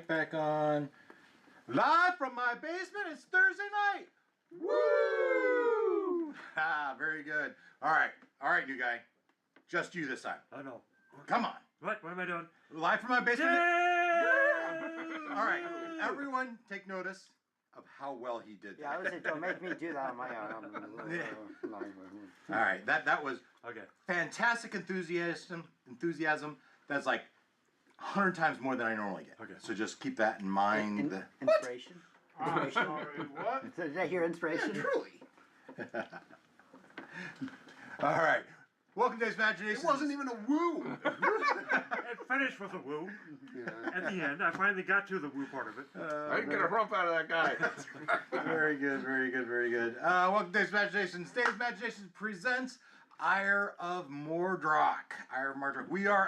Back on. Live from my basement, it's Thursday night! Woo! Ah, very good. Alright, you guy. Just you this time. Oh no. Come on. What am I doing? Live from my basement. Yeah! Alright, everyone take notice of how well he did that. Yeah, I was like, don't make me do that on my own. Alright, that was Okay. fantastic enthusiasm. That's like 100 times more than I normally get. Okay. So just keep that in mind. Inspiration? I'm sorry, what? Did I hear inspiration? Truly. All right. Welcome to Imagination. It wasn't even a woo. It finished with a woo. At the end, I finally got to the woo part of it. I didn't get a rump out of that guy. Very good, very good, very good. Welcome to Imagination. State of Imagination presents Ire of Mordroc. Ire of Mordroc. We are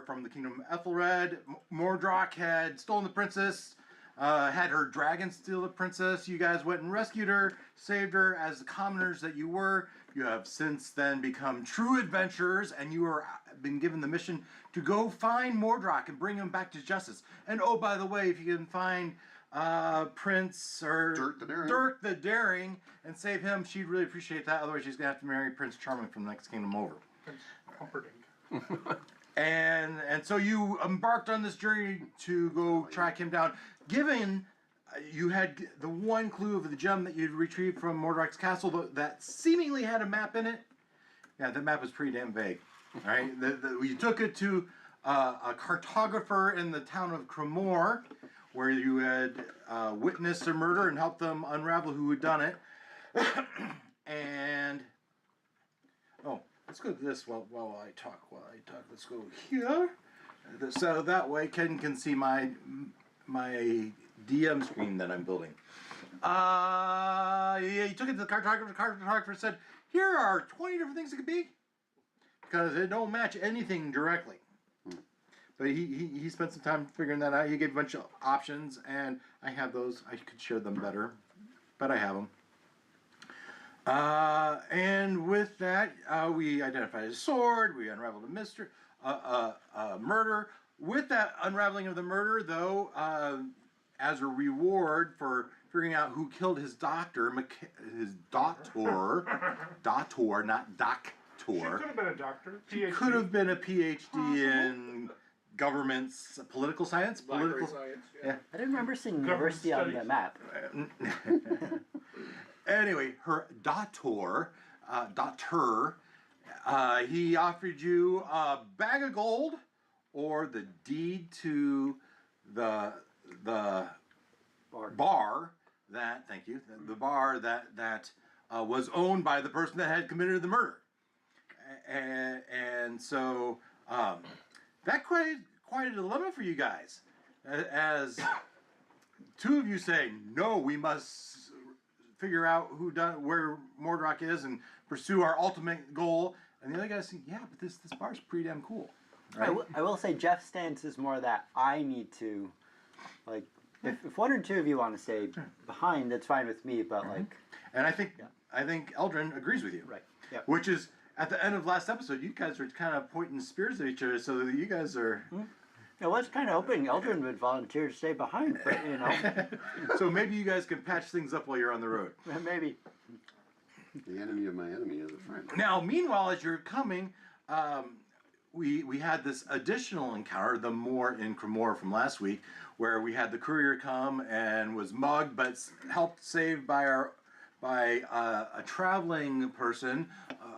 from the kingdom of Ethelred. Mordroc had stolen the princess, had her dragon steal the princess. You guys went and rescued her, saved her as the commoners that you were. You have since then become true adventurers, and you are been given the mission to go find Mordroc and bring him back to justice. And oh, by the way, if you can find Prince or Dirk the Daring and save him, she'd really appreciate that. Otherwise, she's gonna have to marry Prince Charming from the next kingdom over. It's comforting. And so you embarked on this journey to go track him down. Given you had the one clue of the gem that you'd retrieved from Mordroc's castle that seemingly had a map in it. Yeah, that map was pretty damn vague. All right, you took it to a cartographer in the town of Crimmor, where you had witnessed a murder and helped them unravel who had done it. And let's go to this while I talk. Let's go here. So that way Ken can see my DM screen that I'm building. Yeah, you took it to the cartographer. The cartographer said, here are 20 different things it could be. Because it don't match anything directly. But he spent some time figuring that out. He gave a bunch of options, and I have those. I could share them better, but I have them. And with that, we identified a sword. We unraveled a mystery, murder. With that unraveling of the murder, though, as a reward for figuring out who killed his daughter, not doctor. She could have been a doctor. She could have been a PhD in government's political science. Science, yeah. I didn't remember seeing university on the map. Anyway, her daughter, he offered you a bag of gold or the deed to the bar that, thank you, the bar that was owned by the person that had committed the murder. And so that quite a dilemma for you guys, as two of you say, no, we must figure out where Mordroc is and pursue our ultimate goal, and the other guys say, yeah, but this bar's pretty damn cool. Right? I will say Jeff's stance is more that I need to, like, if one or two of you want to stay behind, that's fine with me, but like... And I think Eldrin agrees with you. Right. Yep. Which is, at the end of last episode, you guys were kind of pointing spears at each other, so that you guys are... I was kind of hoping Eldrin would volunteer to stay behind, but, you know. So maybe you guys can patch things up while you're on the road. Maybe. The enemy of my enemy is a friend. Now, meanwhile, as you're coming, we had this additional encounter, the Moor in Crimmor from last week, where we had the courier come and was mugged, but helped saved by a traveling person,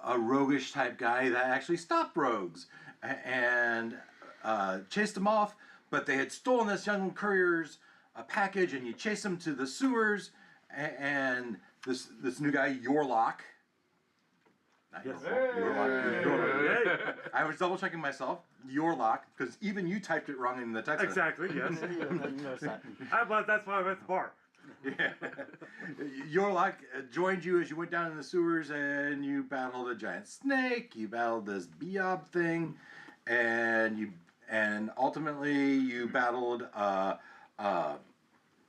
a roguish type guy that actually stopped rogues and chased them off. But they had stolen this young courier's package, and you chased them to the sewers, and this new guy, Yorlock. Yes. I was double checking myself. Yorlock, because even you typed it wrong in the text. Exactly, yes. But that's why I'm at the bar. Yeah. Yorlock joined you as you went down in the sewers, and you battled a giant snake. You battled this Beob thing, and ultimately you battled a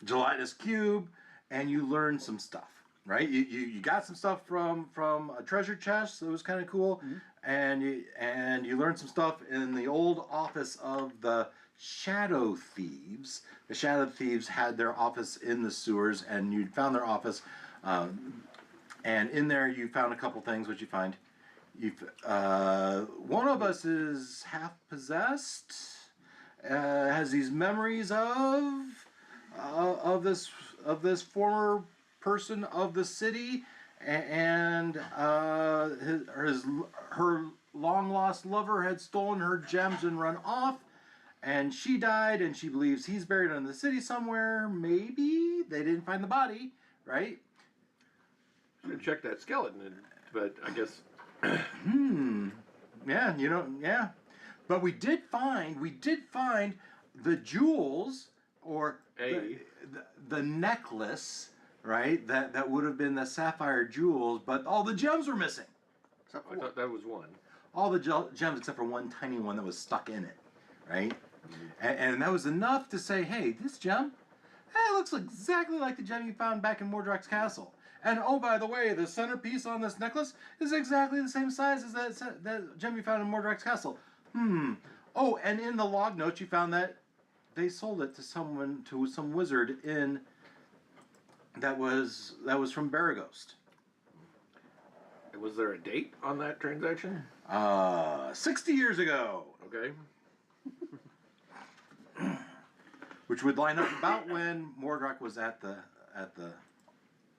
gelatinous cube, and you learned some stuff. Right, you got some stuff from a treasure chest that was kind of cool, and you learned some stuff in the old office of the shadow thieves. The shadow thieves had their office in the sewers, and you found their office, and in there you found a couple things. What'd you find? One of us is half possessed, has these memories of this former person of the city, and her long lost lover had stolen her gems and run off, and she died, and she believes he's buried in the city somewhere. Maybe they didn't find the body, right? I'm gonna check that skeleton, but I guess. Yeah, yeah. But we did find the jewels, or the necklace, right? That would have been the sapphire jewels, but all the gems were missing. I thought that was one. All the gems except for one tiny one that was stuck in it, right? And that was enough to say, hey, this gem, it looks exactly like the gem you found back in Mordroc's castle. And oh, by the way, the centerpiece on this necklace is exactly the same size as that gem you found in Mordroc's castle. Oh, and in the log notes you found that they sold it to some wizard that was from Baraghost. Was there a date on that transaction? 60 years ago. Okay. Which would line up about when Mordroc was at the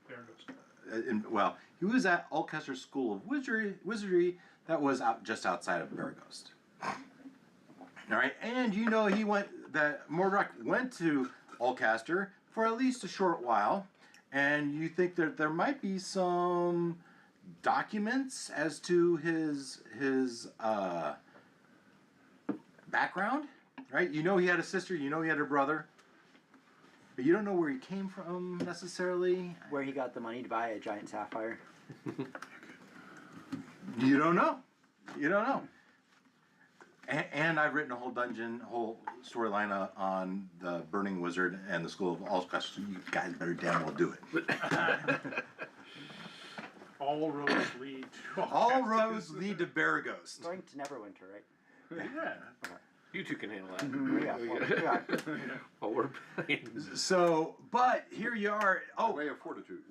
There it goes. he was at Alcester School of Wizardry that was just outside of Baraghost. All right, and Mordroc went to Alcester for at least a short while, and you think that there might be some documents as to his background, right? You know he had a sister, you know he had a brother, but you don't know where he came from necessarily. Where he got the money to buy a giant sapphire. You don't know. And I've written a whole storyline on the Burning Wizard and the School of Alcester. So you guys better damn well do it. All roads lead to All roads lead to Baraghost. Going to Neverwinter, right? Yeah. You two can handle that. Yeah. While we're playing. So, but here you are. Oh, Way of fortitude.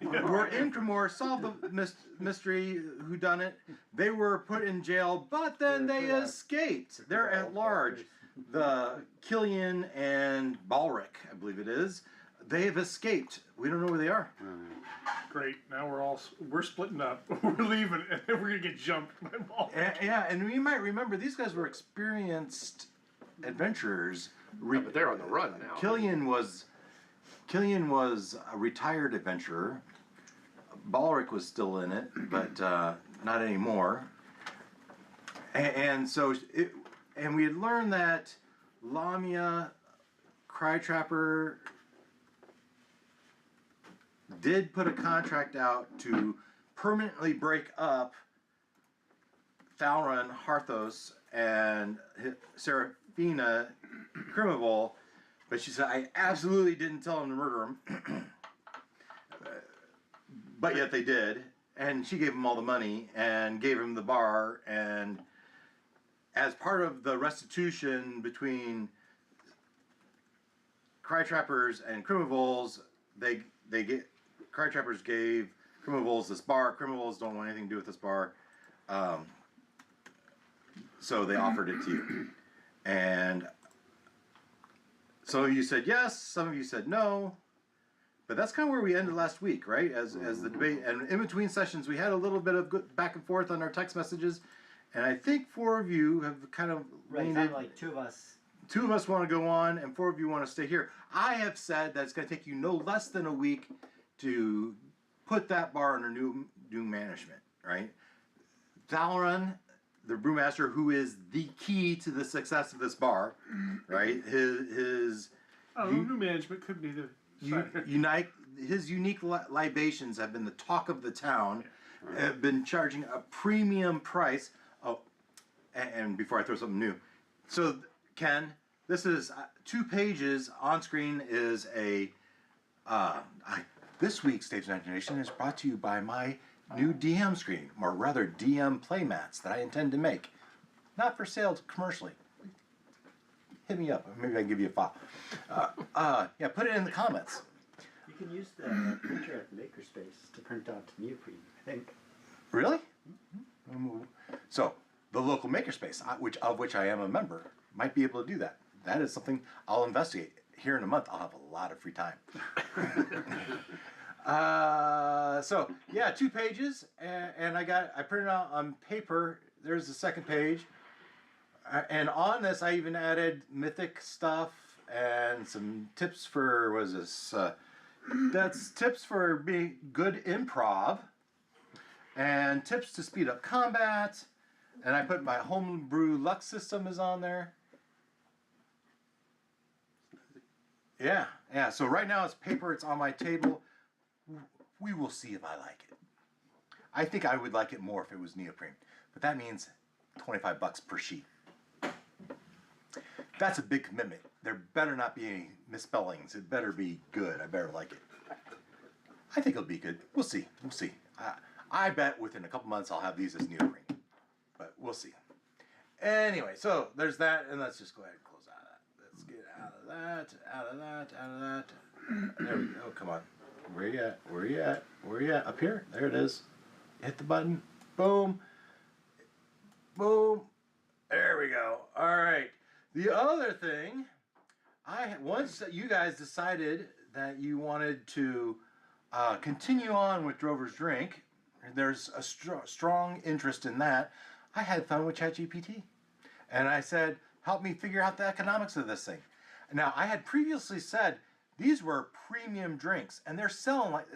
we're in Crimmor, solved the mystery, who done it. They were put in jail, but then they escaped. They're at large. The Killian and Balric, I believe it is, they've escaped. We don't know where they are. Great. Now we're splitting up. We're leaving, and then we're gonna get jumped by balls. And we might remember these guys were experienced adventurers. But they're on the run now. Killian was a retired adventurer. Balric was still in it, but not anymore. And we had learned that Lamia Crytrapper did put a contract out to permanently break up Thalron Harthos and Seraphina Crimmor, but she said, I absolutely didn't tell him to murder him. But yet they did, and she gave him all the money and gave him the bar, and as part of the restitution between Crytrappers and Crimmor, Crytrappers gave Crimmor this bar. Crimmor don't want anything to do with this bar, so they offered it to you. And some of you said yes, some of you said no, but that's kind of where we ended last week, right? As the debate, and in between sessions, we had a little bit of good back and forth on our text messages, and I think 4 of you have kind of leaned in. Like 2 of us. 2 of us want to go on, and 4 of you want to stay here. I have said that it's going to take you no less than a week to put that bar under new management, right? Thalron, the brewmaster, who is the key to the success of this bar, right? His New management could be the his unique libations have been the talk of the town. Have been charging a premium price. Oh, and before I throw something new, so Ken, this is 2 pages on screen. Is this week's Stage Imagination is brought to you by my new DM screen, or rather DM playmats that I intend to make, not for sale commercially. hit me up. Maybe I can give you a file. Yeah, put it in the comments. You can use the printer at the makerspace to print out neoprene, I think. Really? So the local makerspace, of which I am a member, might be able to do that. That is something I'll investigate. Here in a month, I'll have a lot of free time. So yeah, 2 pages, and I printed out on paper. There's the second page, and on this I even added mythic stuff and some tips for that's tips for being good improv, and tips to speed up combat, and I put my homebrew luck system is on there. Yeah. So right now it's paper. It's on my table. We will see if I like it. I think I would like it more if it was neoprene, but that means $25 per sheet. That's a big commitment. There better not be any misspellings. It better be good. I better like it. I think it'll be good. We'll see. I bet within a couple months I'll have these as neoprene, but we'll see. Anyway, so there's that, and let's just go ahead and close out of that. Let's get out of that. There we go. Come on. Where you at? Up here? There it is. Hit the button. Boom. Boom. There we go. All right. The other thing, once you guys decided that you wanted to continue on with Drover's Drink, there's a strong interest in that. I had fun with ChatGPT, and I said, help me figure out the economics of this thing. Now, I had previously said these were premium drinks, and they're selling like,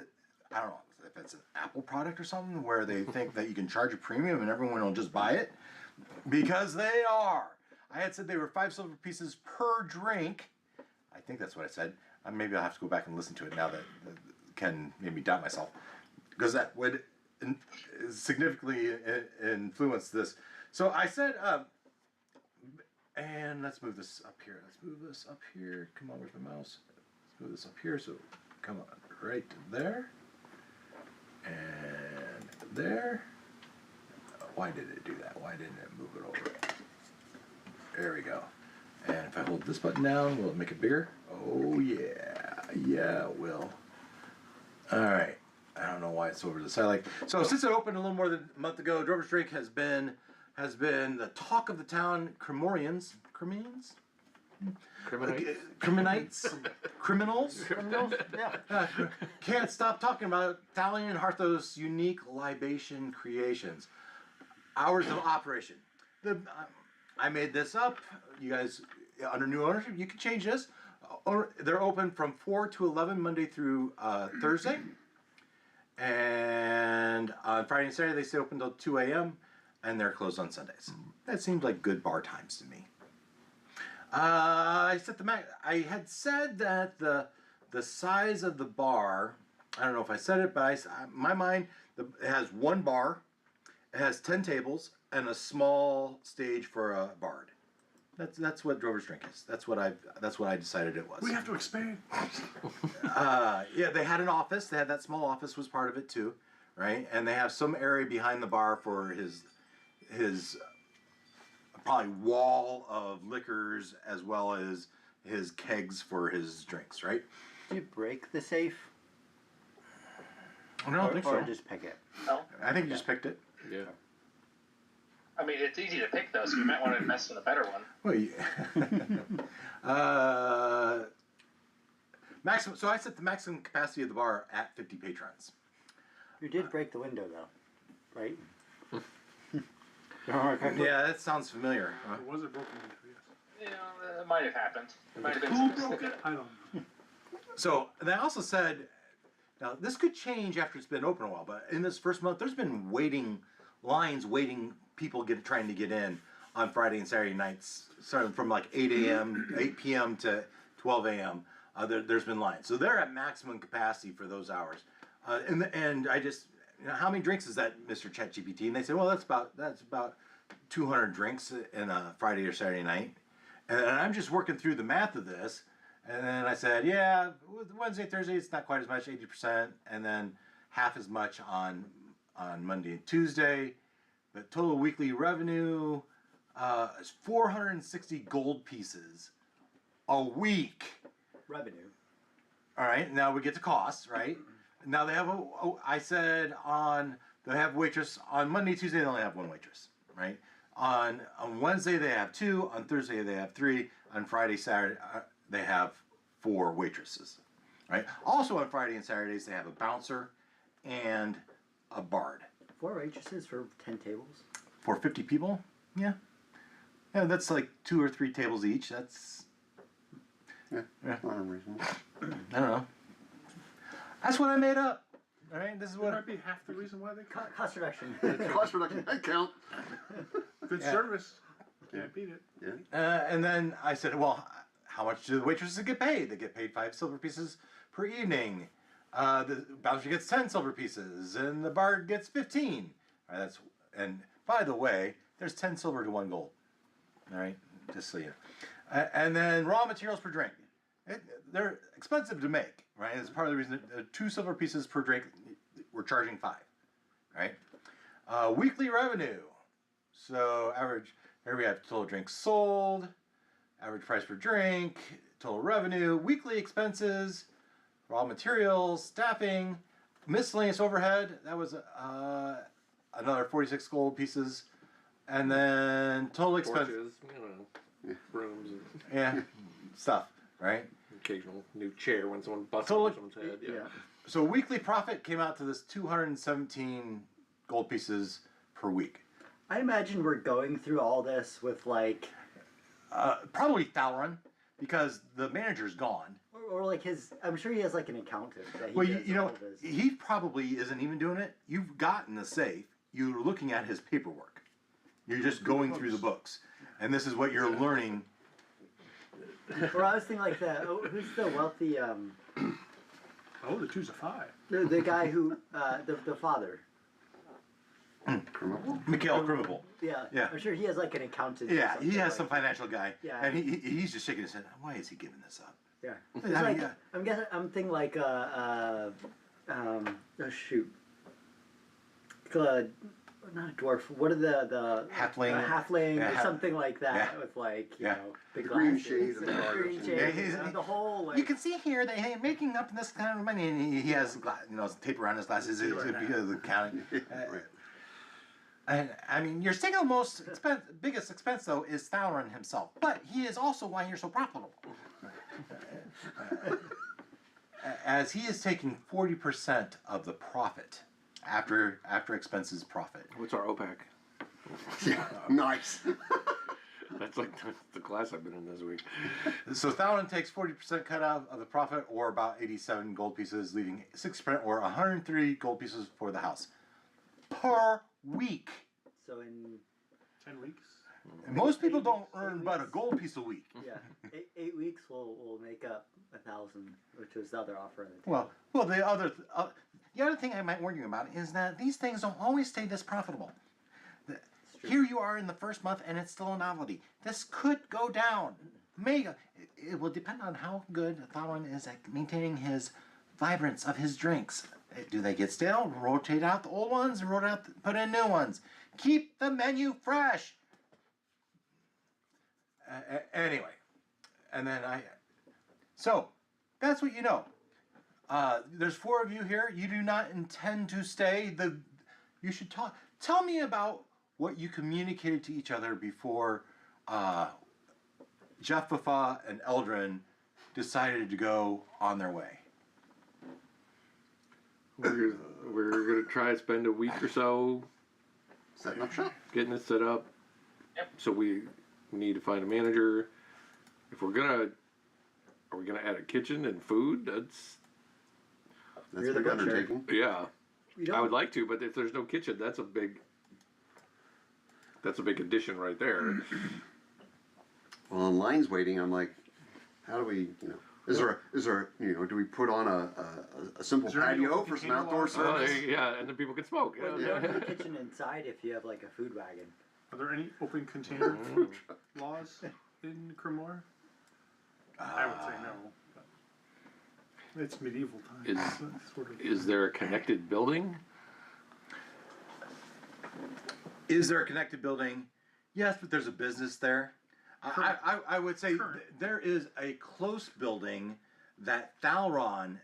I don't know if it's an Apple product or something where they think that you can charge a premium and everyone will just buy it, because they are. I had said they were 5 silver pieces per drink. I think that's what I said. Maybe I'll have to go back and listen to it now that Ken made me doubt myself, because that would significantly influence this. So I said, and let's move this up here. Come on, where's my mouse? Let's move this up here. So come on, right there. And there. Why did it do that? Why didn't it move it over? There we go. And if I hold this button down, will it make it bigger? Oh yeah. Yeah, it will. Alright. I don't know why it's over to the side. So since it opened a little more than a month ago, Drover's Drink has been the talk of the town. Crimmorians? Crimminites? Criminals? Yeah. Can't stop talking about Talion and Harthos' unique libation creations. Hours of operation. I made this up. You guys, under new ownership, you can change this. They're open from 4 to 11 Monday through Thursday. And on Friday and Saturday, they stay open until 2 a.m. and they're closed on Sundays. That seems like good bar times to me. I had said that the size of the bar, I don't know if I said it, but in my mind, it has 1 bar, it has 10 tables, and a small stage for a bard. That's what Drover's Drink is. That's what I decided it was. We have to expand. Yeah, they had an office. They had that small office was part of it too, right? And they have some area behind the bar for his probably wall of liquors as well as his kegs for his drinks, right? Did you break the safe? I don't think so. Or just pick it? No? I think you just picked it. Yeah. I mean, it's easy to pick those, so you might want to invest in a better one. Well, maximum. So I set the maximum capacity of the bar at 50 patrons. You did break the window, though, right? Yeah, that sounds familiar. Or was it broken into? Yes. It might have happened. It might have been Who broke it? I don't know. So, and I also said, now this could change after it's been open a while, but in this first month, there's been lines waiting, people trying to get in on Friday and Saturday nights, starting from like 8 p.m. to 12 a.m. There's been lines. So they're at maximum capacity for those hours. And I just, how many drinks is that, Mr. ChatGPT? And they said, well, that's about 200 drinks in a Friday or Saturday night. And I'm just working through the math of this. And then I said, yeah, Wednesday, Thursday, it's not quite as much, 80%. And then half as much on Monday and Tuesday. But total weekly revenue is 460 gold pieces a week. Revenue. All right, now we get to costs, right? Now they have they have waitress on Monday, Tuesday they only have one waitress, right? On Wednesday they have two, on Thursday they have three, on Friday, Saturday they have four waitresses, right? Also on Friday and Saturdays they have a bouncer and a bard. 4 waitresses for 10 tables. For 50 people, yeah, that's like 2 or 3 tables each. That's Not unreasonable. I don't know. That's what I made up. All right, this is That what. might be half the reason why they cut. Cost reduction. Cost reduction head count. Good service. Can't beat it. Yeah. And then I said, well, how much do the waitresses get paid? They get paid 5 silver pieces per evening. The bouncer gets 10 silver pieces, and the bard gets 15. All right, and by the way, there's 10 silver to 1 gold. All right, just so you know. And then raw materials per drink. They're expensive to make, right? It's part of the reason that 2 silver pieces per drink. We're charging 5, right? Weekly revenue. So average. Here we have total drinks sold, average price per drink, total revenue, weekly expenses, raw materials, staffing, miscellaneous overhead. That was another 46 gold pieces, and then total expense. Torches, brooms, and Yeah, stuff, right? occasional new chair when someone busts Total- over someone's head. Yeah. So weekly profit came out to this 217 gold pieces per week. I imagine we're going through all this with like, Probably Thalron, because the manager's gone. or like his. I'm sure he has like an accountant that he Well, does you know, all this. he probably isn't even doing it. You've gotten the safe. You're looking at his paperwork. You're just going through the books, and this is what you're learning. Or I was thinking like the who's the wealthy Oh, the 2's a 5. the guy who the father. Mikhail Crimmor. Yeah. Yeah. I'm sure he has like an accountant. or Yeah, he something has like some financial guy, Yeah. and he's just shaking his head. Why is he giving this up? Yeah. I It's mean, like, yeah. I'm guessing. I'm thinking like oh shoot. Not a dwarf. What are the Halfling. halfling Yeah, or something like that yeah. with like you Yeah. know big The green glasses shade of the and garter. green Yeah, shade. he's- and the whole like You can see here that he's making up this kind of money, and he has tape around his glasses because of the counting. Right. And I mean, your single most biggest expense though is Thalron himself, but he is also why you're so profitable. As he is taking 40% of the profit after expenses profit. What's our OPEC? Yeah. Nice. That's like the class I've been in this week. So Thalron takes 40% cut out of the profit, or about 87 gold pieces, leaving 6% or 103 gold pieces for the house per week. so in 10 weeks. And most people don't earn but a gold piece a week. yeah 8 weeks will make up 1,000, which was the other offer on the table. Well, the other thing I might warn you about is that these things don't always stay this profitable. Here you are in the first month, and it's still a novelty. This could go down. It will depend on how good Thalron is at maintaining his vibrance of his drinks. Do they get stale? Rotate out the old ones, put in new ones. Keep the menu fresh. Anyway, and then so that's what you know. There's 4 of you here. You do not intend to stay. You should talk. Tell me about what you communicated to each other before Jephtha and Eldrin decided to go on their way. We're gonna try to spend a week or so Setting up shop. getting it set up. Yep. So we need to find a manager. If are we gonna add a kitchen and food? That's You're a the big butcher. undertaking. Yeah, You don't, I would like to, but if there's no kitchen, that's a big addition right there. Well, in lines waiting, I'm like, how do we, is there, do we put on a simple Is there any patio open for some container outdoor laws? service? Yeah, and then people can smoke. well, you Yeah. don't have a kitchen inside if you have like a food wagon. Are there any open container laws in Crimmor? I would say no. But it's medieval times. Is- Is there a connected building? Is there a connected building? Yes, but there's a business there. I would say Current. there is a close building that Thalron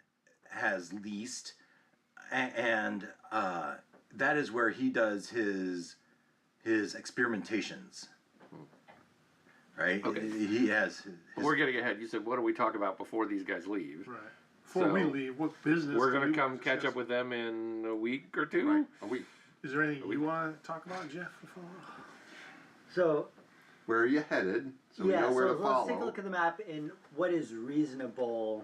has leased, and that is where he does his experimentations. Right? Okay. He has. We're getting ahead. You said, what do we talk about before these guys leave? Right. Before we So, leave, what business? We're do going we to come want catch discuss? up with them in a week or two. Right. A week. Is there anything you want to talk about, Jeff? Before? So Where are you headed? So we know where to let's follow. take a look at the map and what is reasonable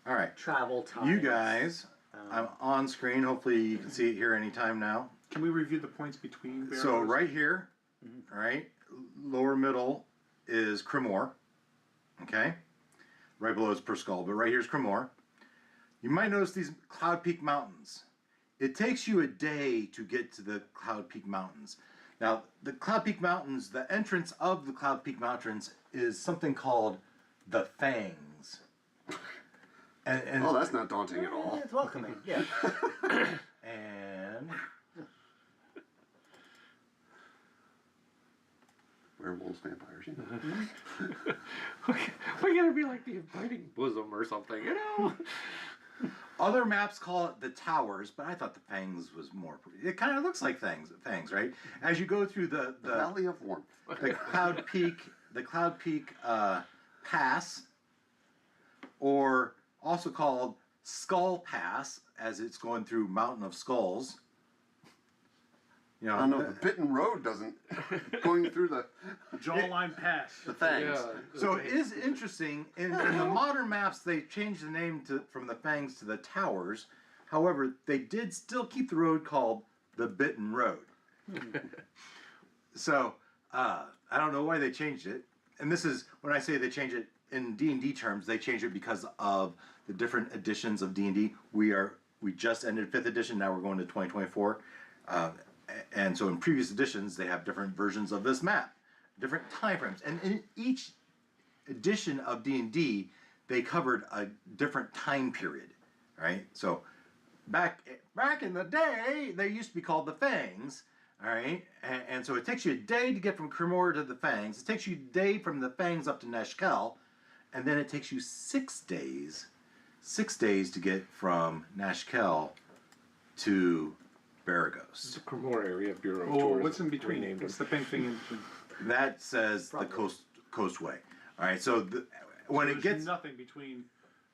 All right. travel time. You guys, I'm on screen. Hopefully you can see it here anytime now. Can we review the points between? Bear So Nose? right here, all right, lower middle is Crimmor. Okay, right below is Perskull, but right here is Crimmor. You might notice these Cloud Peak Mountains. It takes you a day to get to the Cloud Peak Mountains. Now, the Cloud Peak Mountains, the entrance of the Cloud Peak Mountains is something called the Fangs. And Oh, that's not daunting at all. It's welcoming. Yeah. and Werewolves, vampires, you know. We're going to be like the inviting bosom or something, you know? other maps call it the Towers, but I thought the Fangs was more. It kind of looks like fangs, right? As you go through the Valley of Warmth. the Cloud Peak Pass, or also called Skull Pass, as it's going through Mountain of Skulls. You know, I don't know, the Bitten Road doesn't, going through the Jawline Pass. fangs. so it is interesting. In the modern maps, they changed the name from the Fangs to the Towers. However, they did still keep the road called the Bitten Road. So I don't know why they changed it. And this is when I say they change it in D&D terms, they change it because of the different editions of D&D. We just ended 5th edition. Now we're going to 2024. And so in previous editions, they have different versions of this map, different time frames. And in each edition of D&D, they covered a different time period, right? So back in the day, they used to be called the Fangs, all right? And so it takes you a day to get from Crimmor to the Fangs. It takes you a day from the Fangs up to Nashkel, and then it takes you 6 days to get from Nashkel to Baragos. The Crimmor Area Bureau of Oh, Tourism. what's in between? renamed What's them. the pink thing in between? That says the coastway. All right, so when So it there's gets nothing between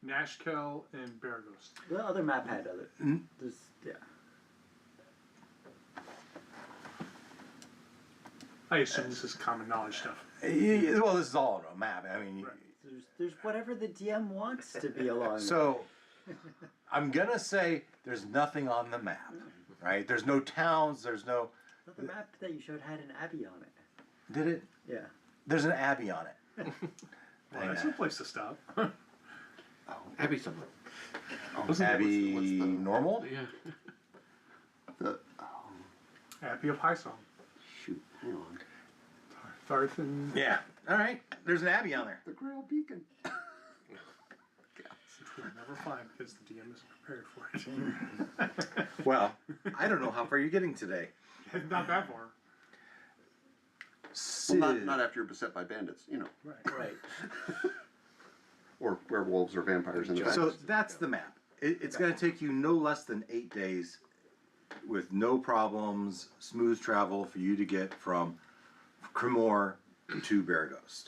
Nashkel and Baragos. The other map had other. There's, yeah. I assume this is common knowledge stuff. well, this is all on a map. I mean, Right. There's whatever the DM wants to be along. so I'm gonna say there's nothing on the map, right? There's no towns. There's no. The map that you showed had an abbey on it. Did it? Yeah. There's an abbey on it. Well, that's no place to stop. Abby something. Abbey what's the- normal. Yeah. The, Abbey of High Song. shoot, hang on. Tharth and Yeah. All right. There's an abbey on there. The Grail Beacon. which we'll never find because the DM isn't prepared for it. Well, I don't know how far you're getting today. Not that far. Well, not after you're beset by bandits, you know. Right. Right. Or werewolves or vampires in the back. So that's the map. It's going to take you no less than 8 days with no problems, smooth travel for you to get from Crimmor to Baragos.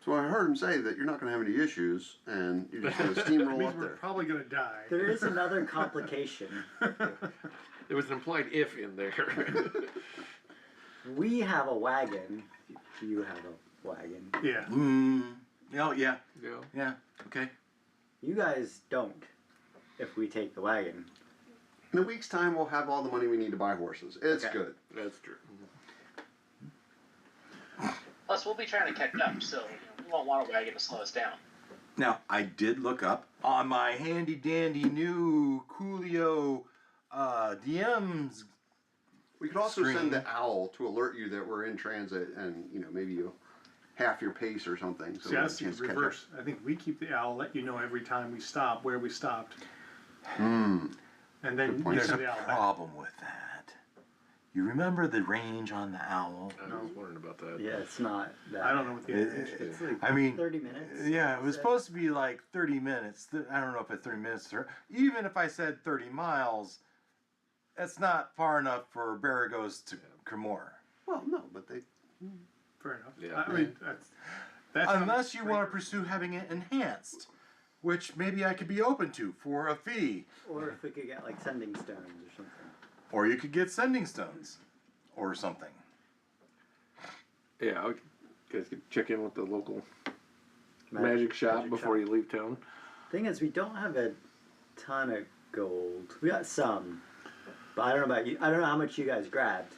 So I heard him say that you're not going to have any issues, and you're just going to steamroll Means up we're there. probably gonna die. There is another complication. There was an implied if in there. We have a wagon. You have a wagon. Yeah. Oh, yeah. Yeah. Yeah. Okay. You guys don't. If we take the wagon. In a week's time, we'll have all the money we need to buy horses. It's Okay. good. That's true. Plus, we'll be trying to catch up, so we won't want a wagon to slow us down. Now, I did look up on my handy dandy new Coolio DMs. We could also Stream. send the owl to alert you that we're in transit, and maybe you half your pace or something. So See, we have that's a the chance to catch up. reverse. I think we keep the owl, let you know every time we stop where we stopped. Hmm. And then Good point. you There's a send the owl back. problem with that. You remember the range on the owl? I was wondering about that. Yeah, it's not that. I don't know what the advantage is. It's like I mean, 30 minutes. Yeah, it was supposed to be like 30 minutes. I don't know if it's 30 minutes or even if I said 30 miles, that's not far enough for Baragos to Crimmor. Well, no, but they. Fair enough. Yeah. I mean, that's Unless you want to pursue having it enhanced, which maybe I could be open to for a fee. Or if we could get like sending stones or something. Or you could get sending stones or something. Yeah, you guys could check in with the local magic shop before you leave town. Thing is, we don't have a ton of gold. We got some, but I don't know about you. I don't know how much you guys grabbed.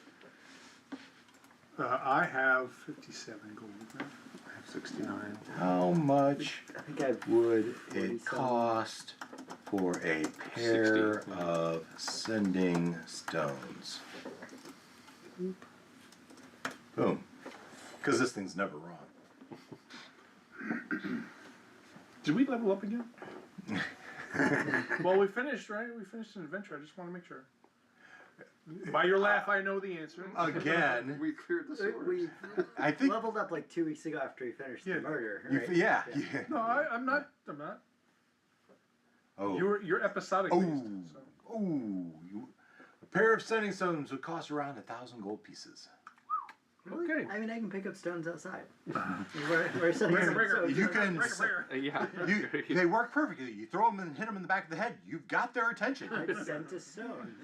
I have 57 gold. I have 69. How much I think I would 47. it cost for a pair 60. of sending stones? Boom. Because this thing's never wrong. Did we level up again? Well, we finished, right? We finished an adventure. I just want to make sure. By your laugh, I know the answer. Again, We cleared the sewers. We I think. leveled up like 2 weeks ago after we finished Yeah. the murder. You, Right? yeah. No, I'm not. I'm not. Oh. You're episodic Oh. based. So. Ooh. A pair of sending stones would cost around 1,000 gold pieces. Really? Okay. I mean, I can pick up stones outside. we're sending Bring it, some bring it. stones. You can. Yeah. They work perfectly. You throw them and hit them in the back of the head. You've got their attention. I'd sent a stone.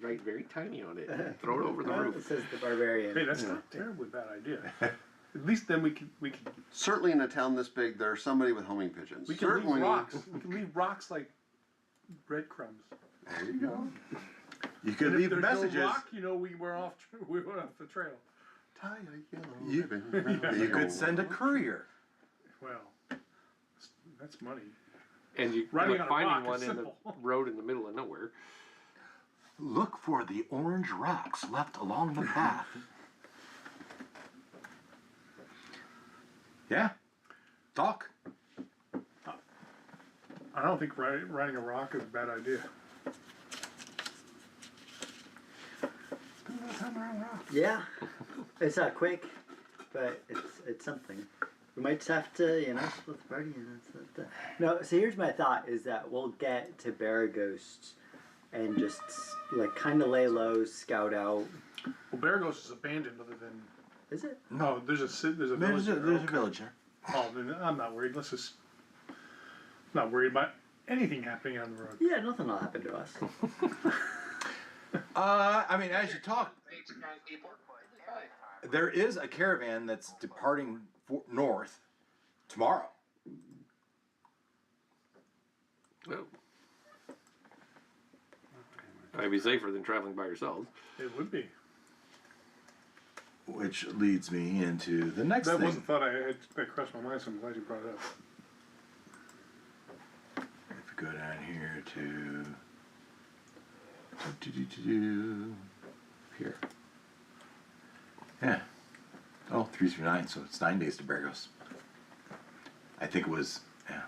Write very tiny on it. And throw it over the It roof. says the barbarian. Hey, that's not a terribly bad idea. At least then we can Certainly in a town this big, there's somebody with homing pigeons. Certainly. leave rocks. We can leave rocks like breadcrumbs. There you go. You could And if leave there's messages. no rock, we were off the trail. Tie a yellow You- ribbon around You the could old send a courier. Well, that's money. And you Riding like on a finding rock one is in the simple. road in the middle of nowhere. Look for the orange rocks left along the path. Yeah. Talk. I don't think riding a rock is a bad idea. Yeah, it's not quick, but it's something. We might just have to, split the party. No, so here's my thought: is that we'll get to Baraghost and just like kind of lay low, scout out. Well, Baragos is abandoned, other than Is it? no. There's a village. There's a there. village there. Oh, then I'm not worried. Let's just not worried about anything happening on the road. Yeah, nothing will happen to us. I mean, as you talk, 8 to 9 people. Fine. there is a caravan that's departing north tomorrow. Oh. Might be safer than traveling by yourselves. It would be. Which leads me into the next That thing. wasn't thought I had that crossed my mind, so I'm glad you brought it up. If we go down here to here. Yeah. Oh, 339, so it's 9 days to Baragos. I think it was, yeah.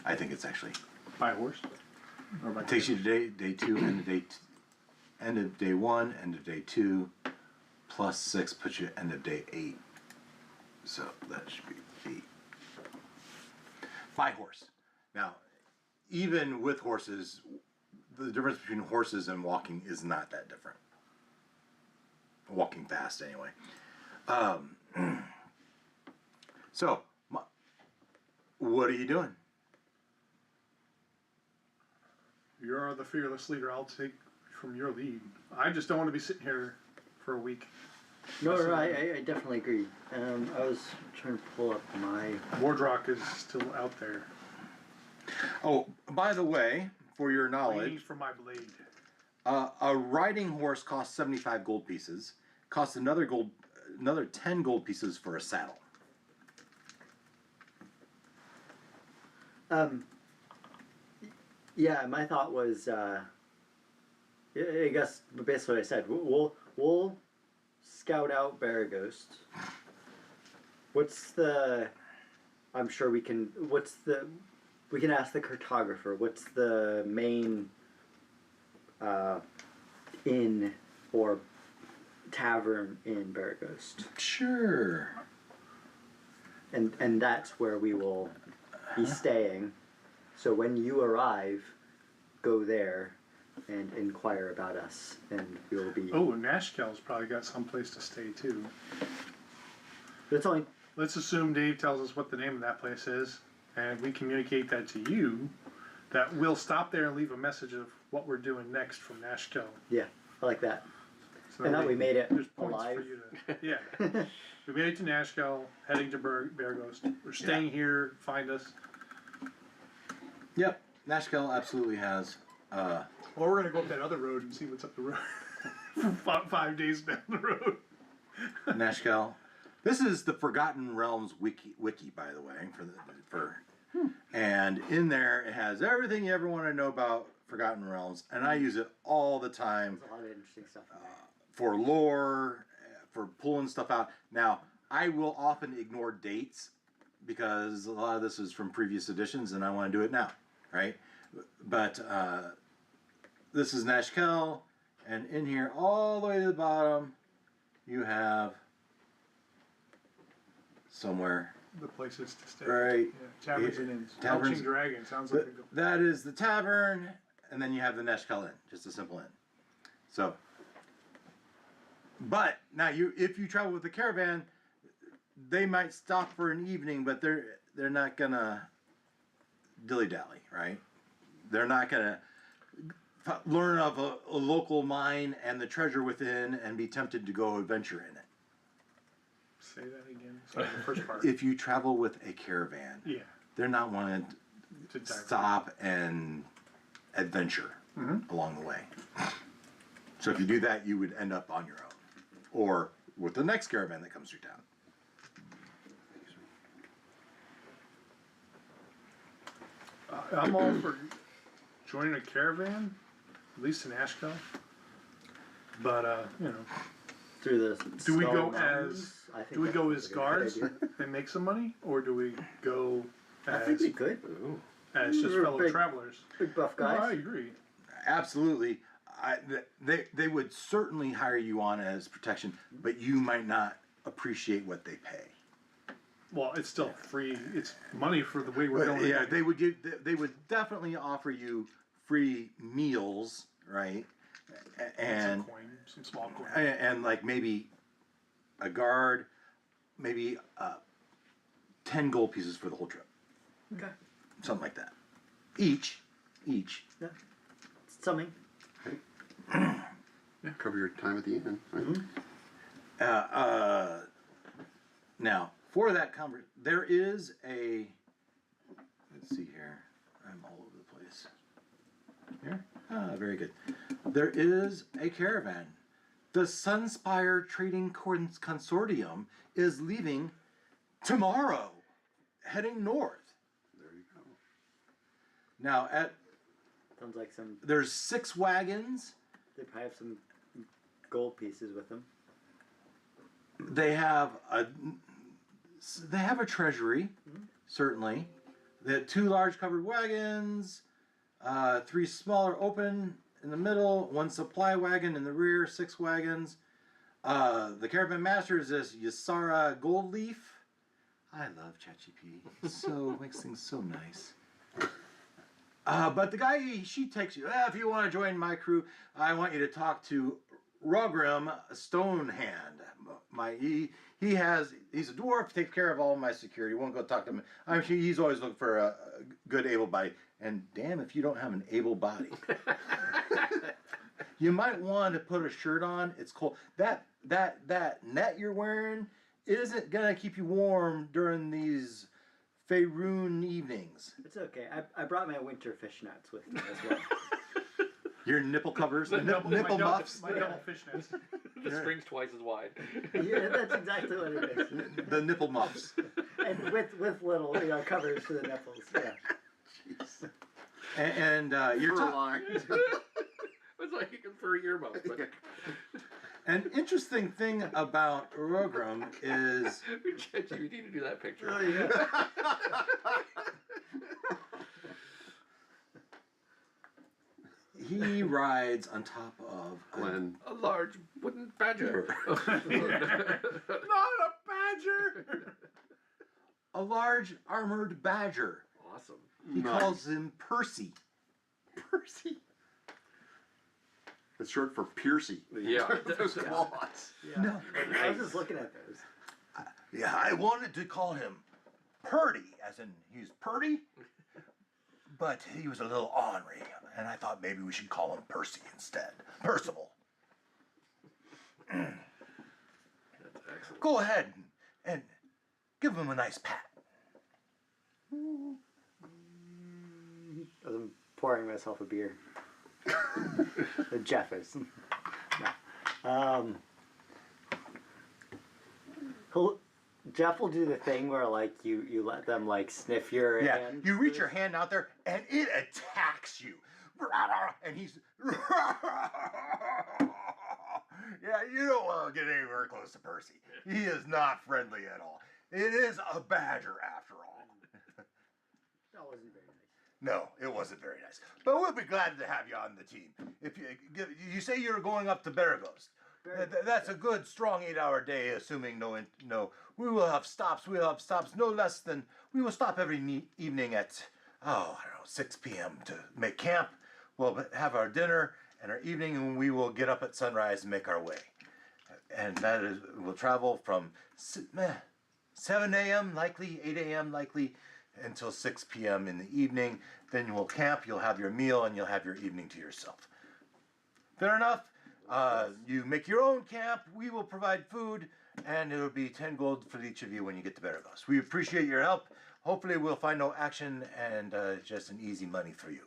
I think it's actually. By a horse? Or by It takes you to day 2, end of day 1, end of day 2, plus 6 puts you at end of day 8. So that should be 8. By horse. Now, even with horses, the difference between horses and walking is not that different. Walking fast, anyway. So, what are you doing? You're the fearless leader. I'll take from your lead. I just don't want to be sitting here for a week. No, I definitely agree. I was trying to pull up my. Mordroc is still out there. Oh, by the way, for your Waiting knowledge, for my blade. a riding horse costs 75 gold pieces. Costs another 10 gold pieces for a saddle. Yeah, my thought was, I guess basically what I said. We'll scout out Baraghost. What's the? I'm sure we can. What's the? We can ask the cartographer. What's the main inn or tavern in Baragost. Sure. And that's where we will be staying. So when you arrive, go there and inquire about us, and we will be. Oh, Nashkel's probably got some place to stay too. It's only Let's assume Dave tells us what the name of that place is, and we communicate that to you. That we'll stop there and leave a message of what we're doing next from Nashkel. yeah, I like that. So And that we made it there's points alive. for you to. Yeah. We made it to Nashkel, heading to Baragost. We're staying here. Find us. Yep. Nashkel absolutely has. Or we're gonna go up that other road and see what's up the road. 5 days down the road. Nashkel. This is the Forgotten Realms wiki, by the way, and in there it has everything you ever want to know about Forgotten Realms, and I use it all the time There's a lot of interesting stuff in there. for lore, for pulling stuff out. Now, I will often ignore dates because a lot of this is from previous editions, and I want to do it now, right? But this is Nashkel, and in here, all the way to the bottom, you have somewhere. The places to stay. Right. Yeah, taverns and inns. Taverns- Belching Dragon sounds like a good. That is the tavern, and then you have the Neshkel Inn, just a simple inn. So, but now if you travel with the caravan, they might stop for an evening, but they're not gonna dilly dally, right? They're not gonna learn of a local mine and the treasure within and be tempted to go adventure in it. Say that again. Sorry, the first part. If you travel with a caravan, Yeah. they're not wanting To to divert. stop and adventure along the way. So if you do that, you would end up on your own, or with the next caravan that comes through town. I'm all for joining a caravan, at least in Ashkel. But you know, Through the do we Skull go Mountains, as I think do we that go was as a good guards idea. and make some money, or do we go I think as we could. just We're fellow big- travelers? Big buff No, guys. I agree. Absolutely. They would certainly hire you on as protection, but you might not appreciate what they pay. Well, it's still free. It's money for the way we're But, going. yeah, they would definitely offer you free meals, right? And some coin, some small coin. and like maybe a guard, maybe 10 gold pieces for the whole trip, Okay. something like that. Each. Yeah. Something. Cover your time at the inn. Right? Now, for that there is a. Let's see here. I'm all over the place. Here? Very good. There is a caravan. The Sunspire Trading Consortium is leaving tomorrow, heading north. There you go. Now, Sounds like some. there's 6 wagons. They probably have some gold pieces with them. They have a treasury, certainly. They have 2 large covered wagons, 3 smaller open in the middle, 1 supply wagon in the rear, 6 wagons. The caravan master is this Ysara Goldleaf. I love ChatGPT. So makes things so nice. But the guy, she takes you. If you want to join my crew, I want you to talk to Rogrim Stonehand. He's a dwarf, takes care of all my security. Won't go talk to him. I'm sure he's always looking for a good able body. And damn if you don't have an able body. You might want to put a shirt on. It's cold. That net you're wearing isn't gonna keep you warm during these Faerun evenings. It's okay. I brought my winter fishnets with me as well. Your nipple covers, My nipple double- muffs, My double fishnets. The string's twice as wide. Yeah, that's exactly what it is. the nipple muffs. And with little covers for the nipples. Yeah. And you're talking. It's like for earmuffs. But An interesting thing about Rogrim is ChatGPT to do that picture. Oh yeah. he rides on top of Glenn. A large wooden badger. Not a badger. a large armored badger. Awesome. He Nice. calls him Percy. Percy. It's short for Piercy. Yeah. Those claws. Yeah. No. I was just looking at those. Yeah, I wanted to call him Purdy, as in he's Purdy, but he was a little ornery, and I thought maybe we should call him Percy instead. Percival. That's excellent. Go ahead and give him a nice pat. I'm pouring myself a beer. Jeff is. No. Jeff will do the thing where like you let them like sniff your Yeah, hand. you reach your hand out there, and it attacks you. And he's... Yeah, you don't want to get anywhere close to Percy. He is not friendly at all. It is a badger, after all. That wasn't very nice. No, it wasn't very nice. But we'll be glad to have you on the team. If you say you're going up to Baraghost, that's a good, strong 8-hour day, assuming no. We will have stops. We will stop every evening at, I don't know, 6 p.m. to make camp. We'll have our dinner and our evening, and we will get up at sunrise and make our way. And that is, we'll travel from 7 a.m. likely, 8 a.m. likely, until 6 p.m. in the evening. Then you will camp, you'll have your meal, and you'll have your evening to yourself. Fair enough? You make your own camp, we will provide food, and it'll be 10 gold for each of you when you get to Baragos. We appreciate your help. Hopefully we'll find no action and just an easy money for you.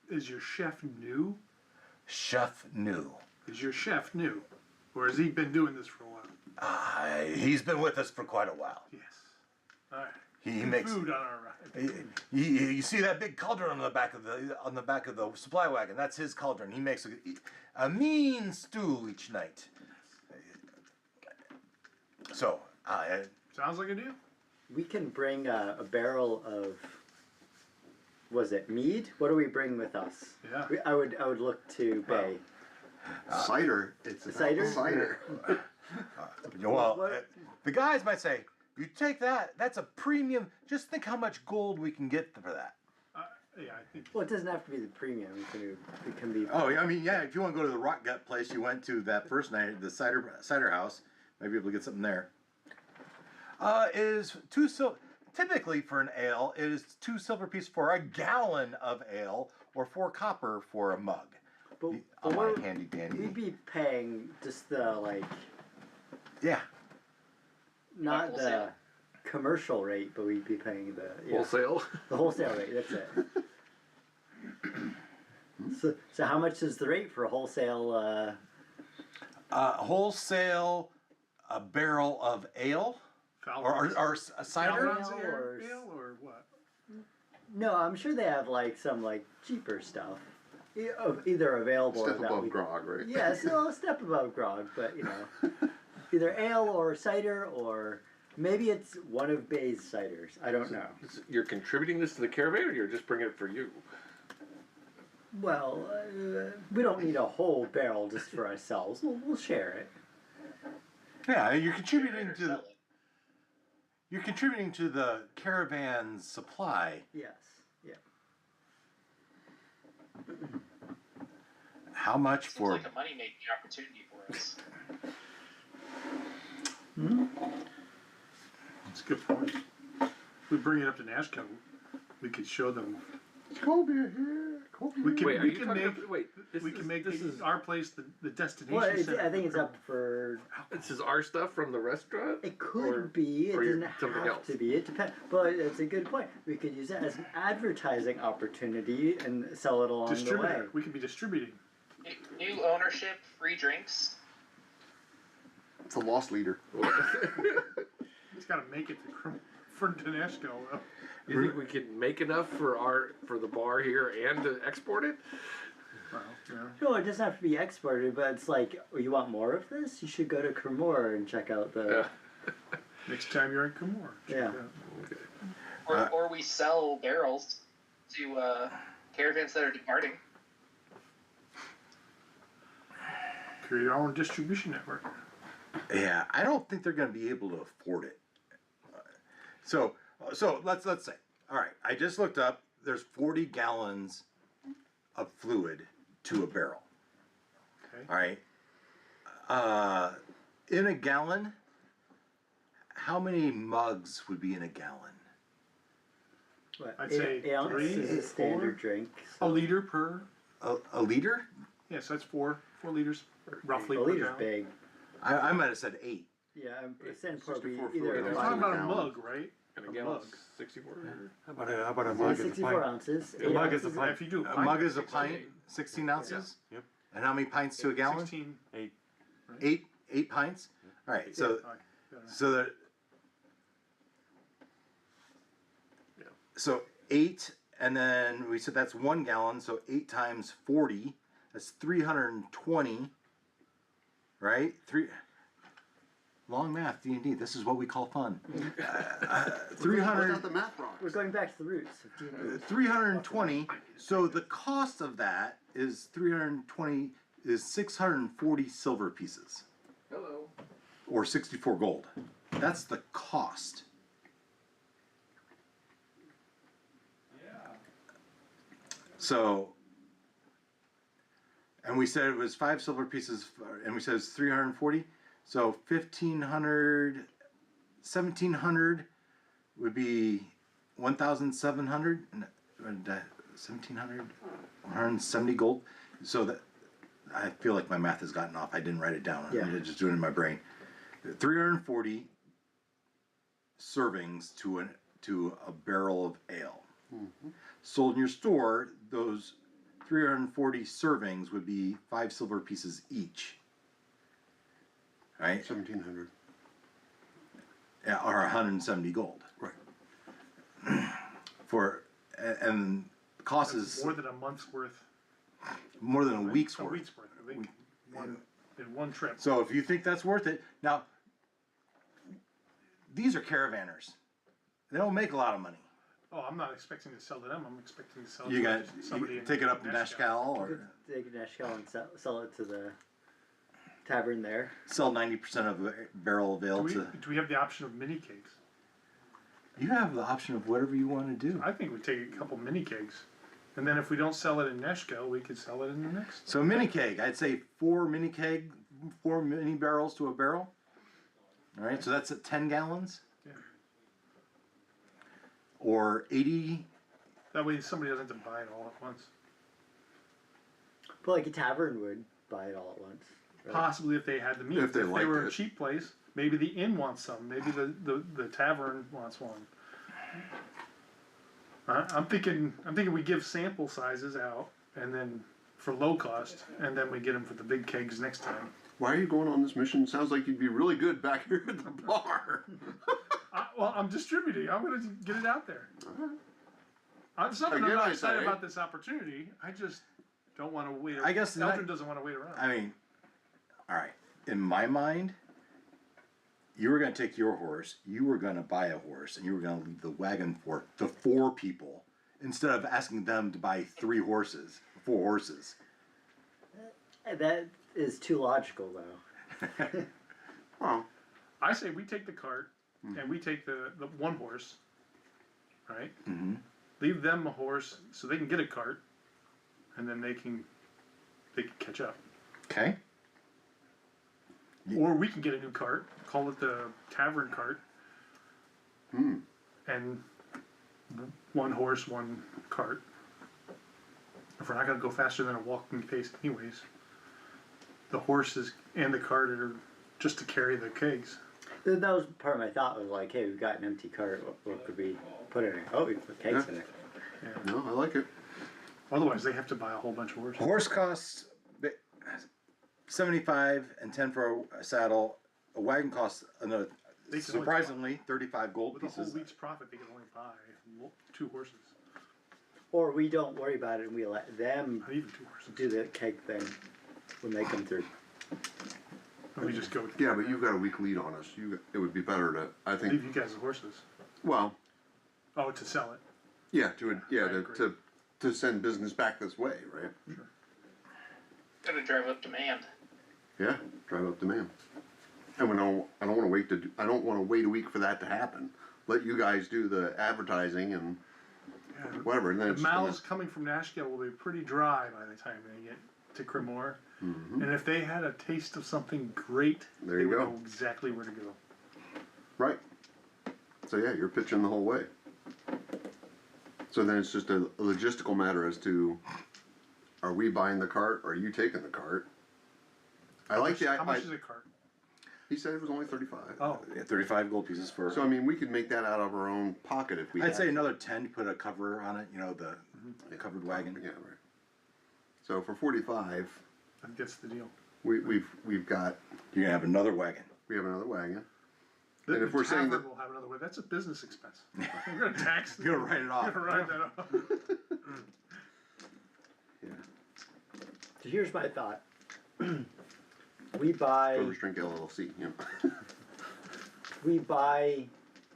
Is your chef new? Chef new. Is your chef new? Or has he been doing this for a while? He's been with us for quite a while. Yes. All right. He Good makes food on our ride. you see that big cauldron on the back of the supply wagon. That's his cauldron. He makes a mean stew each night. So, Sounds like a deal. We can bring a barrel of. Was it mead? What do we bring with us? Yeah. I would look to Bay. Cider. It's a Cider? cider. the guys might say, you take that. That's a premium. Just think how much gold we can get for that. Yeah, I think. Well, it doesn't have to be the premium. It can be. Oh, I mean, yeah. If you want to go to the rock gut place you went to that first night, the cider house, maybe be able to get something there. Is typically for an ale, it is 2 silver pieces for a gallon of ale, or 4 copper for a mug. But On my we're- handy dandy. We'd be paying just the like, Yeah. not the Wholesale. commercial rate, but we'd be paying the Wholesale. the wholesale rate. That's it. So how much is the rate for a wholesale? Wholesale, a barrel of ale, or a cider. Falcons. Ale or what? No, I'm sure they have like some like cheaper stuff, either available. Step or that above we, grog, right? Yeah, still a step above grog, but either ale or cider, or maybe it's one of Bay's ciders. I don't know. You're contributing this to the caravan, or you're just bringing it for you? Well, we don't need a whole barrel just for ourselves. We'll share it. Yeah, you're contributing to the caravan's supply. Yes. Yeah. How much Seems for? like a money-making opportunity for us. That's a good point. If we bring it up to Nashco, we could show them. Colby here. Colby We can, Wait, are we you can talking make. about, wait, this We is, can make this is our place the destination. Well, center I think for it's up for. this is our stuff from the restaurant. It could Or- be. It or doesn't something have else. to be. It depends. But it's a good point. We could use it as an advertising opportunity and sell it along the way. distributor. We could be distributing. New ownership, free drinks. It's a lost leader. It's got to make it to for Nashco. You think we can make enough for the bar here and to export it? Well, yeah. No, it doesn't have to be exported, but it's like, oh, you want more of this? You should go to Crimmor and check out the. Next time you're in Crimmor. check Yeah. it out. Or we sell barrels to caravans that are departing. Create our own distribution network. Yeah, I don't think they're going to be able to afford it. So let's say, all right, I just looked up. There's 40 gallons of fluid to a barrel. Okay. All right. In a gallon, how many mugs would be in a gallon? What, I'd say 8 ounce 3, is a standard 4. drink. A liter per. A liter? Yeah, so that's 4 liters roughly A per liter's gallon. big. I might have said 8. Yeah, I'm saying probably 64 either fluid. We're a talking Five about a gallon. mug, right? And a A gallon's mug. 64. How about a Yeah, mug is a 64 pint? ounces. A 8 mug is a ounces pint. If you do A mug is a 16, pint, 16 ounces? Yep. And how many pints to a gallon? 16. 8. Eight pints? All right, so All right, got it. so that Yeah. so 8, and then we said that's 1 gallon, so 8 times 40, that's 320, right? Long math, D&D. This is what we call fun. I 300. got the math wrong. We're going back to the roots of D&D. 320. So the cost of that is 320 is 640 silver pieces Hello. or 64 gold. That's the cost. So, and we said it was 5 silver pieces, and we said it's 340. So 1,500, 1,700 would be 1,700, 1,700, 170 gold. So that, I feel like my math has gotten off. I didn't write it down. Yeah. I'm just doing it in my brain. 340 servings to a barrel of ale. Sold in your store, those 340 servings would be 5 silver pieces each. Right? 1,700. Yeah, or 170 gold. Right. And the cost That's is more than a month's worth. more than a week's A worth. week's worth. I think in one trip. So if you think that's worth it, now these are caravanners. They don't make a lot of money. Oh, I'm not expecting to sell to them. I'm expecting to sell You to got somebody. you in take it up to Nashville. Nashkel or Take a Nashkel and sell it to the tavern there. sell 90% of a barrel of ale Do to. we have the option of mini kegs? You have the option of whatever you want to do. I think we take a couple mini kegs, and then if we don't sell it in Nashkel, we could sell it in the next. So mini keg, I'd say 4 mini barrels to a barrel. All right, so that's at 10 gallons. Yeah. Or 80. That way, somebody doesn't have to buy it all at once. But like a tavern would buy it all at once. Right? Possibly if they had the means. If they liked were a it. cheap place, maybe the inn wants some. Maybe the tavern wants one. I'm thinking we give sample sizes out, and then for low cost, and then we get them for the big kegs next time. Why are you going on this mission? Sounds like you'd be really good back here at the bar. Well, I'm distributing. I'm going to get it out there. It's not that I'm Again, not I excited say- about this opportunity. I just don't want to wait. I guess Eldrin doesn't want to wait around. I mean, all right. In my mind, you were going to take your horse, you were going to buy a horse, and you were going to leave the wagon for the 4 people instead of asking them to buy 4 horses. That is too logical, though. Well, I say we take the cart and we take the one horse, right? Mm-hmm. Leave them a horse so they can get a cart, and then they can catch up. Okay. Or we can get a new cart, call it the tavern cart, and 1 horse, 1 cart. If we're not going to go faster than a walking pace, anyways, the horses and the cart are just to carry the kegs. That was part of my thought. Was like, hey, we've got an empty cart. What could we put in it? Oh, we put kegs Yeah. in it. Yeah. no, I like it. Otherwise, they have to buy a whole bunch of horses. Horse costs 75 and 10 for a saddle. A wagon costs another, They can only surprisingly, 35 gold With a whole pieces. week's profit, they can only buy 2 horses. Or we don't worry about it and we let them Not even 2 horses. do the keg thing when they come through. And we just go with Yeah, but you've got a week lead on us. It would be better to, I think. leave you guys the horses. Well, Oh, to sell it. yeah, I agree. to send business back this way, right? Gotta drive up demand. Yeah, drive up demand. And I don't want to wait I don't want to wait a week for that to happen. Let you guys do the advertising and whatever, and then The it's just mouths coming from Nashville will be pretty dry by the time they get to Crimmor. Mm-hmm. And if they had a taste of something great, There they you would go. know exactly where to go. right. So yeah, you're pitching the whole way. So then it's just a logistical matter as to, are we buying the cart or are you taking the cart? I like the How much is a cart? He said it was only 35. Oh, Yeah, 35 gold pieces for. So I mean, we could make that out of our own pocket if we. I'd had say to. another 10 to put a cover on it. You know, the covered wagon. Yeah, right. So for 45, I think that's the deal. we've got You're gonna have another wagon. we have another wagon. The, And if the we're saying tavern that- will have another way. That's a business expense. We're gonna tax. You're gonna write it off. We're gonna write that off. Yeah. So here's my thought. We buy Brewers Drink LLC. Yeah. we buy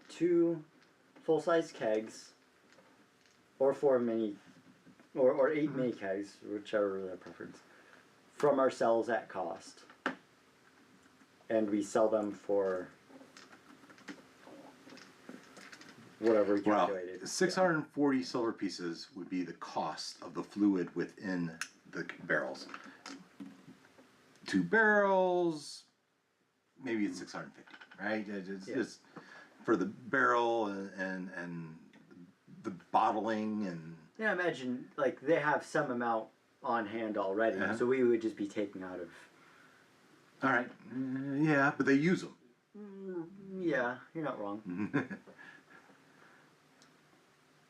2 full-size kegs, or 4 mini, or 8 mini kegs, whichever their preference, from ourselves at cost, and we sell them for whatever we Well, calculated. 640 silver pieces would be the cost of the fluid within the barrels. 2 barrels, maybe it's 650, right? It's Yeah. just for the barrel and the bottling and. Yeah, imagine like they have some amount on hand already, Uh-huh. so we would just be taking out of. All right, yeah, but they use them. Yeah, you're not wrong.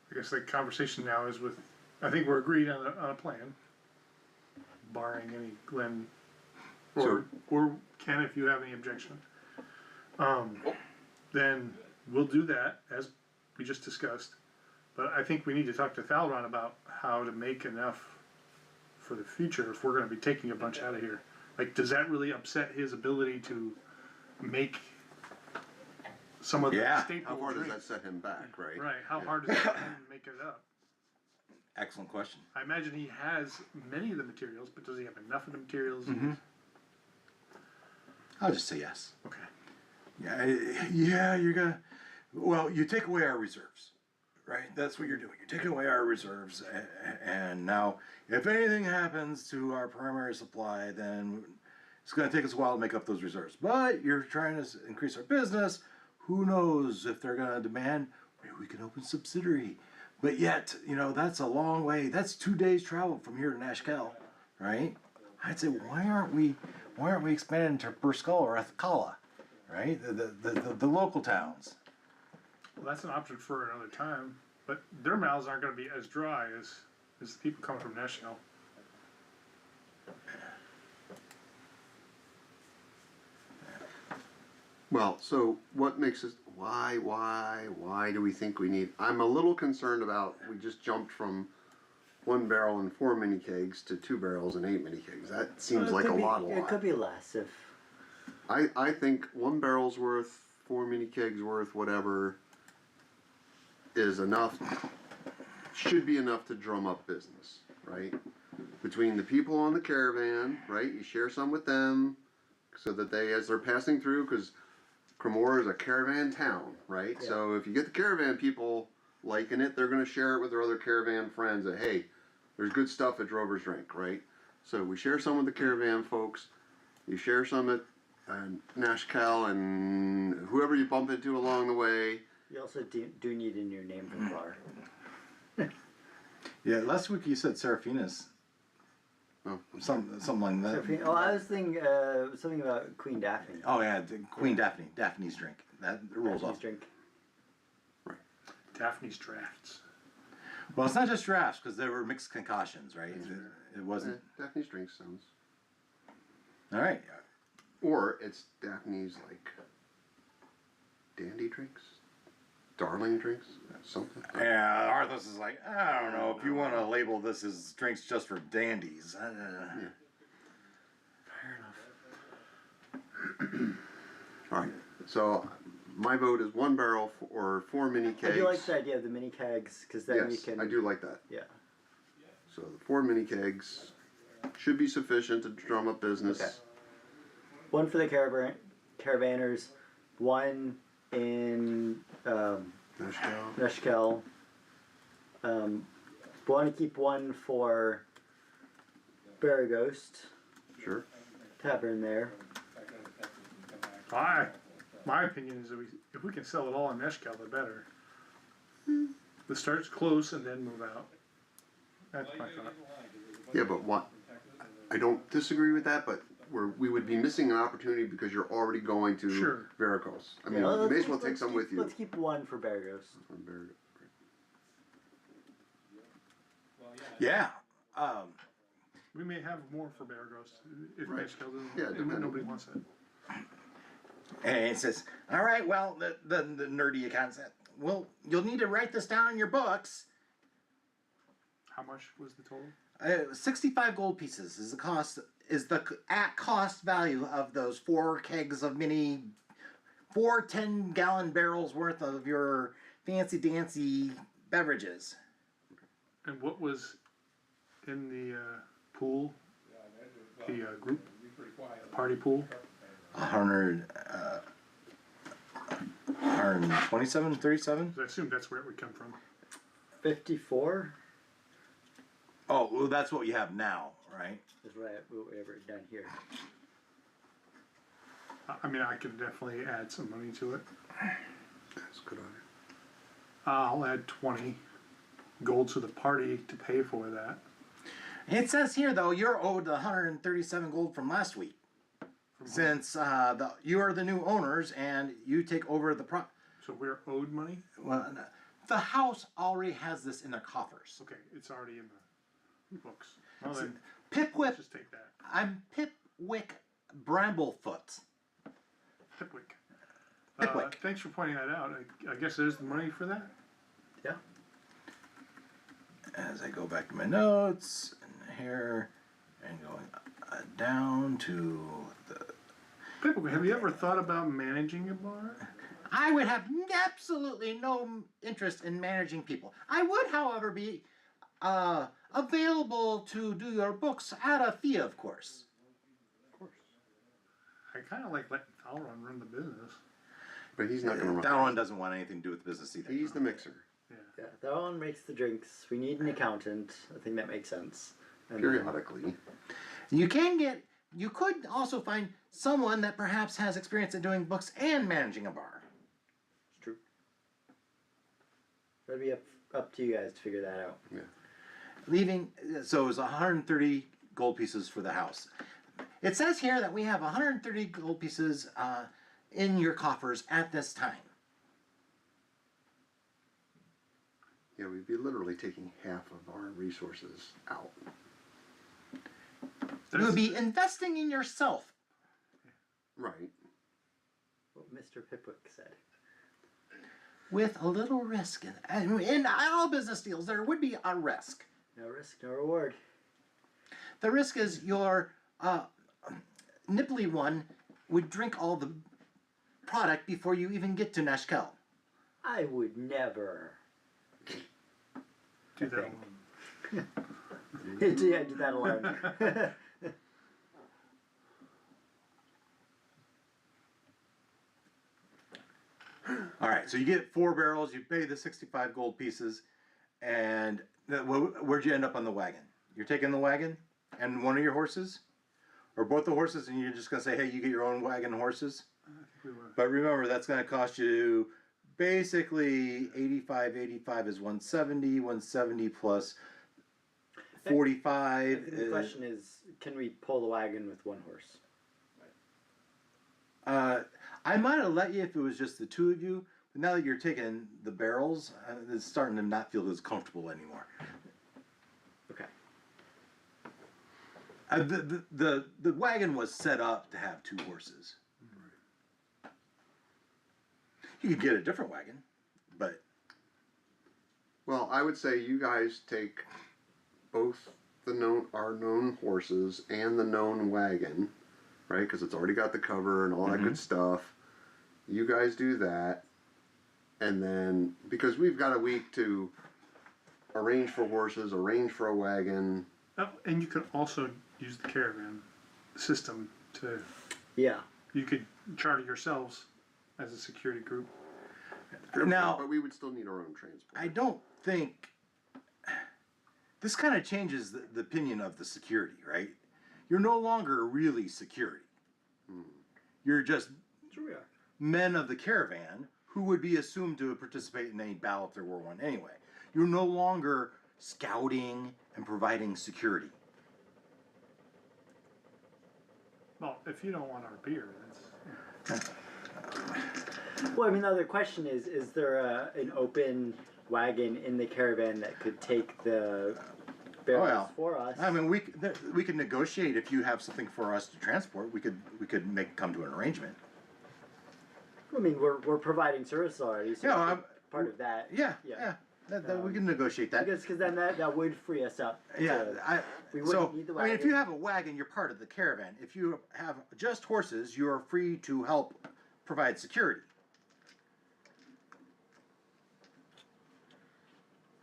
I guess the conversation now is with. I think we're agreed on a plan, barring any Glenn or Ken, if you have any objection. Then we'll do that as we just discussed. But I think we need to talk to Thalron about how to make enough for the future if we're going to be taking a bunch out of here. Like, does that really upset his ability to make some of the Yeah. staple How far does drinks? that set him back, right? Right. How hard does that make it up? Excellent question. I imagine he has many of the materials, but does he have enough of the materials? I'll just say yes. Okay. Yeah, you're gonna. Well, you take away our reserves, right? That's what you're doing. You're taking away our reserves, and now, if anything happens to our primary supply, then it's gonna take us a while to make up those reserves. But you're trying to increase our business. Who knows if they're gonna demand? Maybe we can open subsidiary. But yet, you know, that's a long way. That's 2 days travel from here to Nashkel, right? I'd say, why aren't we expanding to Burskell or Athkala, right? The local towns. Well, that's an option for another time. But their mouths aren't going to be as dry as the people coming from Nashville. Well, so what makes us, why do we think we need, I'm a little concerned about, we just jumped from 1 barrel and 4 mini kegs to 2 barrels and 8 mini kegs. That seems It like a could be- lot. It could be less if. I think 1 barrel's worth, 4 mini kegs worth, whatever, is enough, should be enough to drum up business, right? Between the people on the caravan, right, you share some with them, so that they, as they're passing through, because Crimmor is a caravan town, right? Yeah. So if you get the caravan people liking it, they're going to share it with their other caravan friends that, hey, there's good stuff at Drover's Drink, right? So we share some with the caravan folks. You share some at Nashkel and whoever you bump into along the way. You also do need a new name for the bar. Yeah, last week you said Seraphina's. Oh, Something like that. Oh, I was thinking something about Queen Daphne. Oh yeah, Queen Daphne. Daphne's drink. That rolls Daphne's off. drink. Daphne's drafts. Well, it's not just drafts because there were mixed concoctions, right? It wasn't. Daphne's drink sounds. All right. Or it's Daphne's, like, dandy drinks? Darling drinks? Something? Yeah, Arthas is like, I don't know if you want to label this as drinks just for dandies. Alright, so my vote is 1 barrel or 4 mini kegs. I do like the idea of the mini kegs because then we Yes, can. I do like that. Yeah. So the 4 mini kegs should be sufficient to drum up business. Okay. one for the caravanners, one in Neshkel. Want to keep one for Baraghost Sure. Tavern there. My opinion is that if we can sell it all in Eshkel, the better. The start's close and then move out. That's my thought. Yeah, but what? I don't disagree with that, but we would be missing an opportunity because you're already going to Sure. Varicose. I mean, Yeah, you may as well take some with you. Let's keep one for Baraghost. Yeah. We may have more for Baraghost if Right. Eshkel doesn't. Yeah, depending. Nobody wants it. And it says, all right, well, the nerdy account said, well, you'll need to write this down in your books. How much was the total? 65 gold pieces is the at cost value of those 4 kegs of 4 10-gallon barrels worth of your fancy dancy beverages. And what was in the pool? The group party pool? 127, 37? I assume that's where it would come from. 54 Oh, well, that's what you have now, right? is what we have written down here. I mean, I could definitely add some money to it. That's good on it. I'll add 20 gold to the party to pay for that. It says here, though, you're owed 137 gold from last week. Since you are the new owners and you take over the So we're owed money? well, no, the house already has this in their coffers. Okay, it's already in the books. Well then, Pipwick, let's just take that. I'm Pipwick Bramblefoot. Pipwick. Pipwick. Thanks for pointing that out. I guess there's the money for that. Yeah. As I go back to my notes and here and going down to the. Pipwick, have you ever thought about managing a bar? I would have absolutely no interest in managing people. I would, however, be available to do your books at a fee, of course. Of course. I kind of like letting Thalron run the business. But he's not going to run. That one doesn't want anything to do with the business either. He's the mixer. Yeah, that one makes the drinks. We need an accountant. I think that makes sense. And Periodically. You could also find someone that perhaps has experience at doing books and managing a bar. It's true. That'd be up to you guys to figure that out. Yeah. So it was 130 gold pieces for the house. It says here that we have 130 gold pieces in your coffers at this time. Yeah, we'd be literally taking half of our resources out. You would be investing in yourself. Right. What Mr. Pipwick said. With a little risk. In all business deals, there would be a risk. No risk, no reward. The risk is your nipply one would drink all the product before you even get to Neshkel. I would never. Do that Okay. alone. Yeah, do that alone. All right, so you get 4 barrels, you pay the 65 gold pieces, and where'd you end up on the wagon? You're taking the wagon and one of your horses? Or both the horses, and you're just going to say, hey, you get your own wagon and horses? I think we were. But remember, that's going to cost you basically 85 is 170 plus 45. The question is, can we pull the wagon with one horse? I might have let you if it was just the two of you, but now that you're taking the barrels, it's starting to not feel as comfortable anymore. Okay. The wagon was set up to have 2 horses. You could get a different wagon, but Well, I would say you guys take both our known horses and the known wagon, right? Because it's already got the cover and all that good stuff. You guys do that, and then because we've got a week to arrange for horses, arrange for a wagon. Oh, and you could also use the caravan system to Yeah. You could charter yourselves as a security group. Now, but we would still need our own transport. I don't think this kind of changes the opinion of the security, right? You're no longer really security. You're just Sure we are. men of the caravan who would be assumed to participate in any battle if there were one anyway. You're no longer scouting and providing security. Well, if you don't want our beer, that's. Well, I mean, the other question is there an open wagon in the caravan that could take the barrels yeah. for us? I mean, we could negotiate if you have something for us to transport. We could come to an arrangement. I mean, we're providing service already, so Yeah, we're I'm- part of that. Yeah. We can negotiate that. Because then that would free us up. Yeah, to- we wouldn't need the I mean, if wagon. you have a wagon, you're part of the caravan. If you have just horses, you are free to help provide security.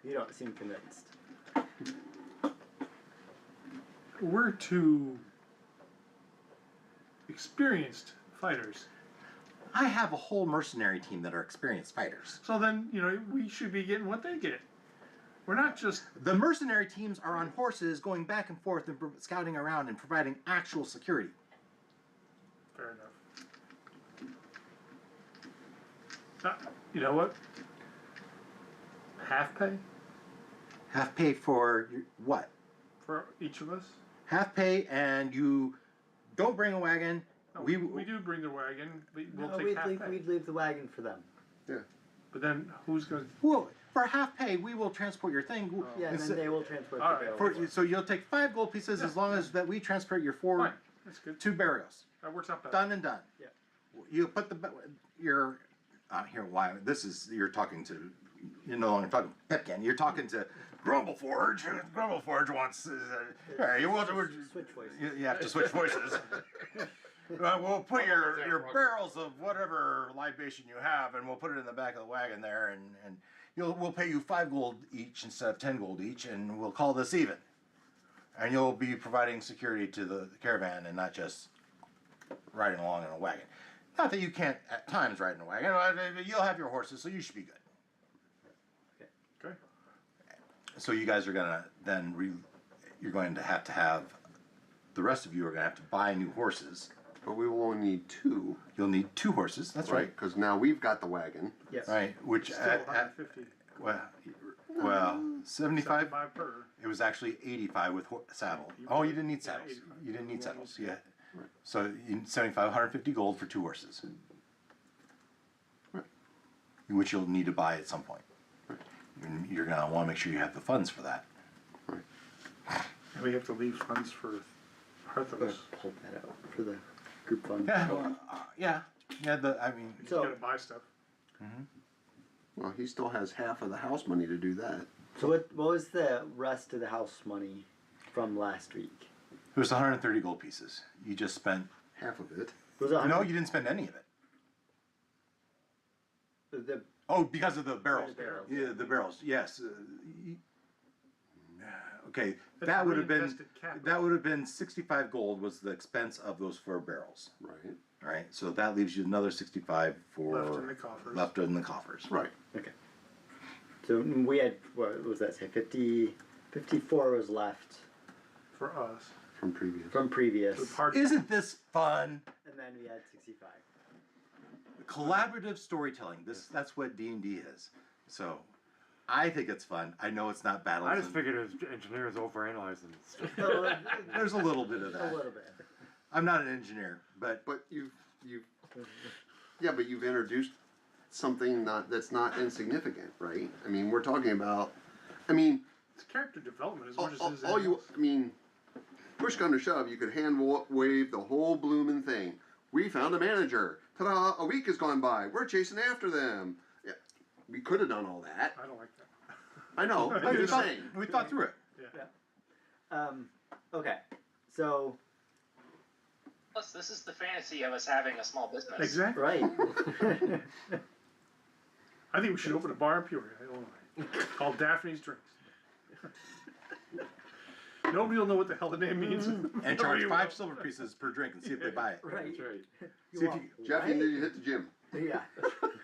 You don't seem convinced. We're two experienced fighters. I have a whole mercenary team that are experienced fighters. So then, we should be getting what they get. We're not just. The mercenary teams are on horses going back and forth and scouting around and providing actual security. Fair enough. You know what? Half pay Half pay for what? for each of us? Half pay, and you don't bring a wagon. No, we do bring the wagon. We'll take half pay. we'd leave the wagon for them. But then who's going to. Well, for half pay, we will transport your thing. Yeah, and It's- then they will transport All the right. barrels. so you'll take 5 gold pieces as long as that we transport your 4 Fine. That's good. 2 burials. That works out better. Done and done. Yeah. You put your here. Why this is you're talking to. You're no longer talking Pipkin. You're talking to Grumbleforge. Grumbleforge wants. Switch voices. You have to switch voices. We'll put your barrels of whatever libation you have, and we'll put it in the back of the wagon there, and we'll pay you 5 gold each instead of 10 gold each, and we'll call this even. And you'll be providing security to the caravan and not just riding along in a wagon. Not that you can't at times ride in a wagon. You'll have your horses, so you should be good. Okay. So you guys are gonna you're going to have the rest of you are gonna have to buy new horses. But we will only need 2, You'll need 2 horses. That's right. because now we've got the wagon. Yes. Right. Which Still 150. well 75. 75 per. It was actually 85 with saddle. Oh, you didn't need saddles. You didn't need saddles. Yeah. So you need 75, 150 gold for 2 horses, which you'll need to buy at some point. You're gonna want to make sure you have the funds for that. And we have to leave funds for We'll Arthos. pull that out for the group fund. Yeah. I mean, You So- gotta buy stuff. Well, he still has half of the house money to do that. So what was the rest of the house money from last week? it was 130 gold pieces. You just spent. Half of it. Was it No, you didn't spend any of it. the Oh, because of the barrels. The barrels. Yeah, the barrels. Yes. Okay, That's that would have been reinvested capital. 65 gold was the expense of those 4 barrels. Right. All right, so that leaves you another 65 for Left in the coffers. left in the coffers. Right. Okay. So we had, what was that say, 54 was left For us. From previous. from previous. So part Isn't this fun? And then we had 65. Collaborative storytelling. That's what D&D is. So, I think it's fun. I know it's not battles. I just and- figured it was engineers overanalyzing stuff. There's a little bit of A that. little bit. I'm not an engineer, but But you've but you've introduced something that's not insignificant, right? I mean, we're talking about. I mean, It's character development as all, much as all, it is. all you. animals. I mean, push come to shove, you could hand wave the whole bloomin' thing. We found a manager. Ta-da! A week has gone by. We're chasing after them. Yeah, we could have done all that. I don't like that. I know. But I'm we just thought, saying. we thought through it. Okay. So, Plus, this is the fantasy of us having a small business. Exactly. right. I think we should open a bar in Peoria, Illinois, called Daphne's Drinks. Nobody will know what the hell the name means. And charge 5 silver pieces per drink and see if they buy it. Right. That's right. See if you, Jeff, you need to hit the gym. Yeah.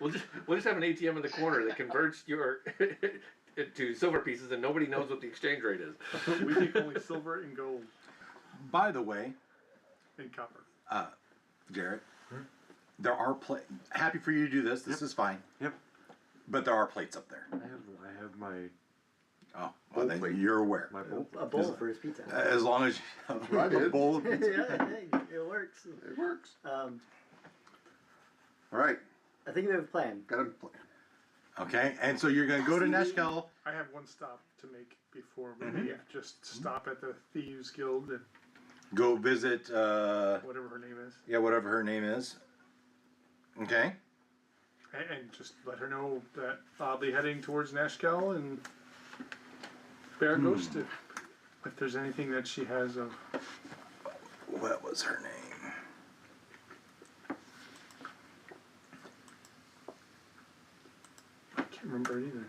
We'll just have an ATM in the corner that converts your to silver pieces, and nobody knows what the exchange rate is. We take only silver and gold by the way, and copper. Jarrett, there are happy for you to do this. This is fine. Yep. But there are plates up there. I have my Oh, well, then you're aware. my bowl. A bowl for his pizza. As long as you I did. a bowl of pizza. Yeah, hey, it works. It works. All All right, I think we have a plan. got a plan. Okay, and so you're gonna go to Neshkel. I have one stop to make before we leave. Just stop at the Thieves Guild and Go visit. whatever her name is, Yeah, whatever her name is. Okay. and just let her know that I'll be heading towards Nashkel and Bear Ghost if there's anything that she has of. What was her name? I can't remember it either.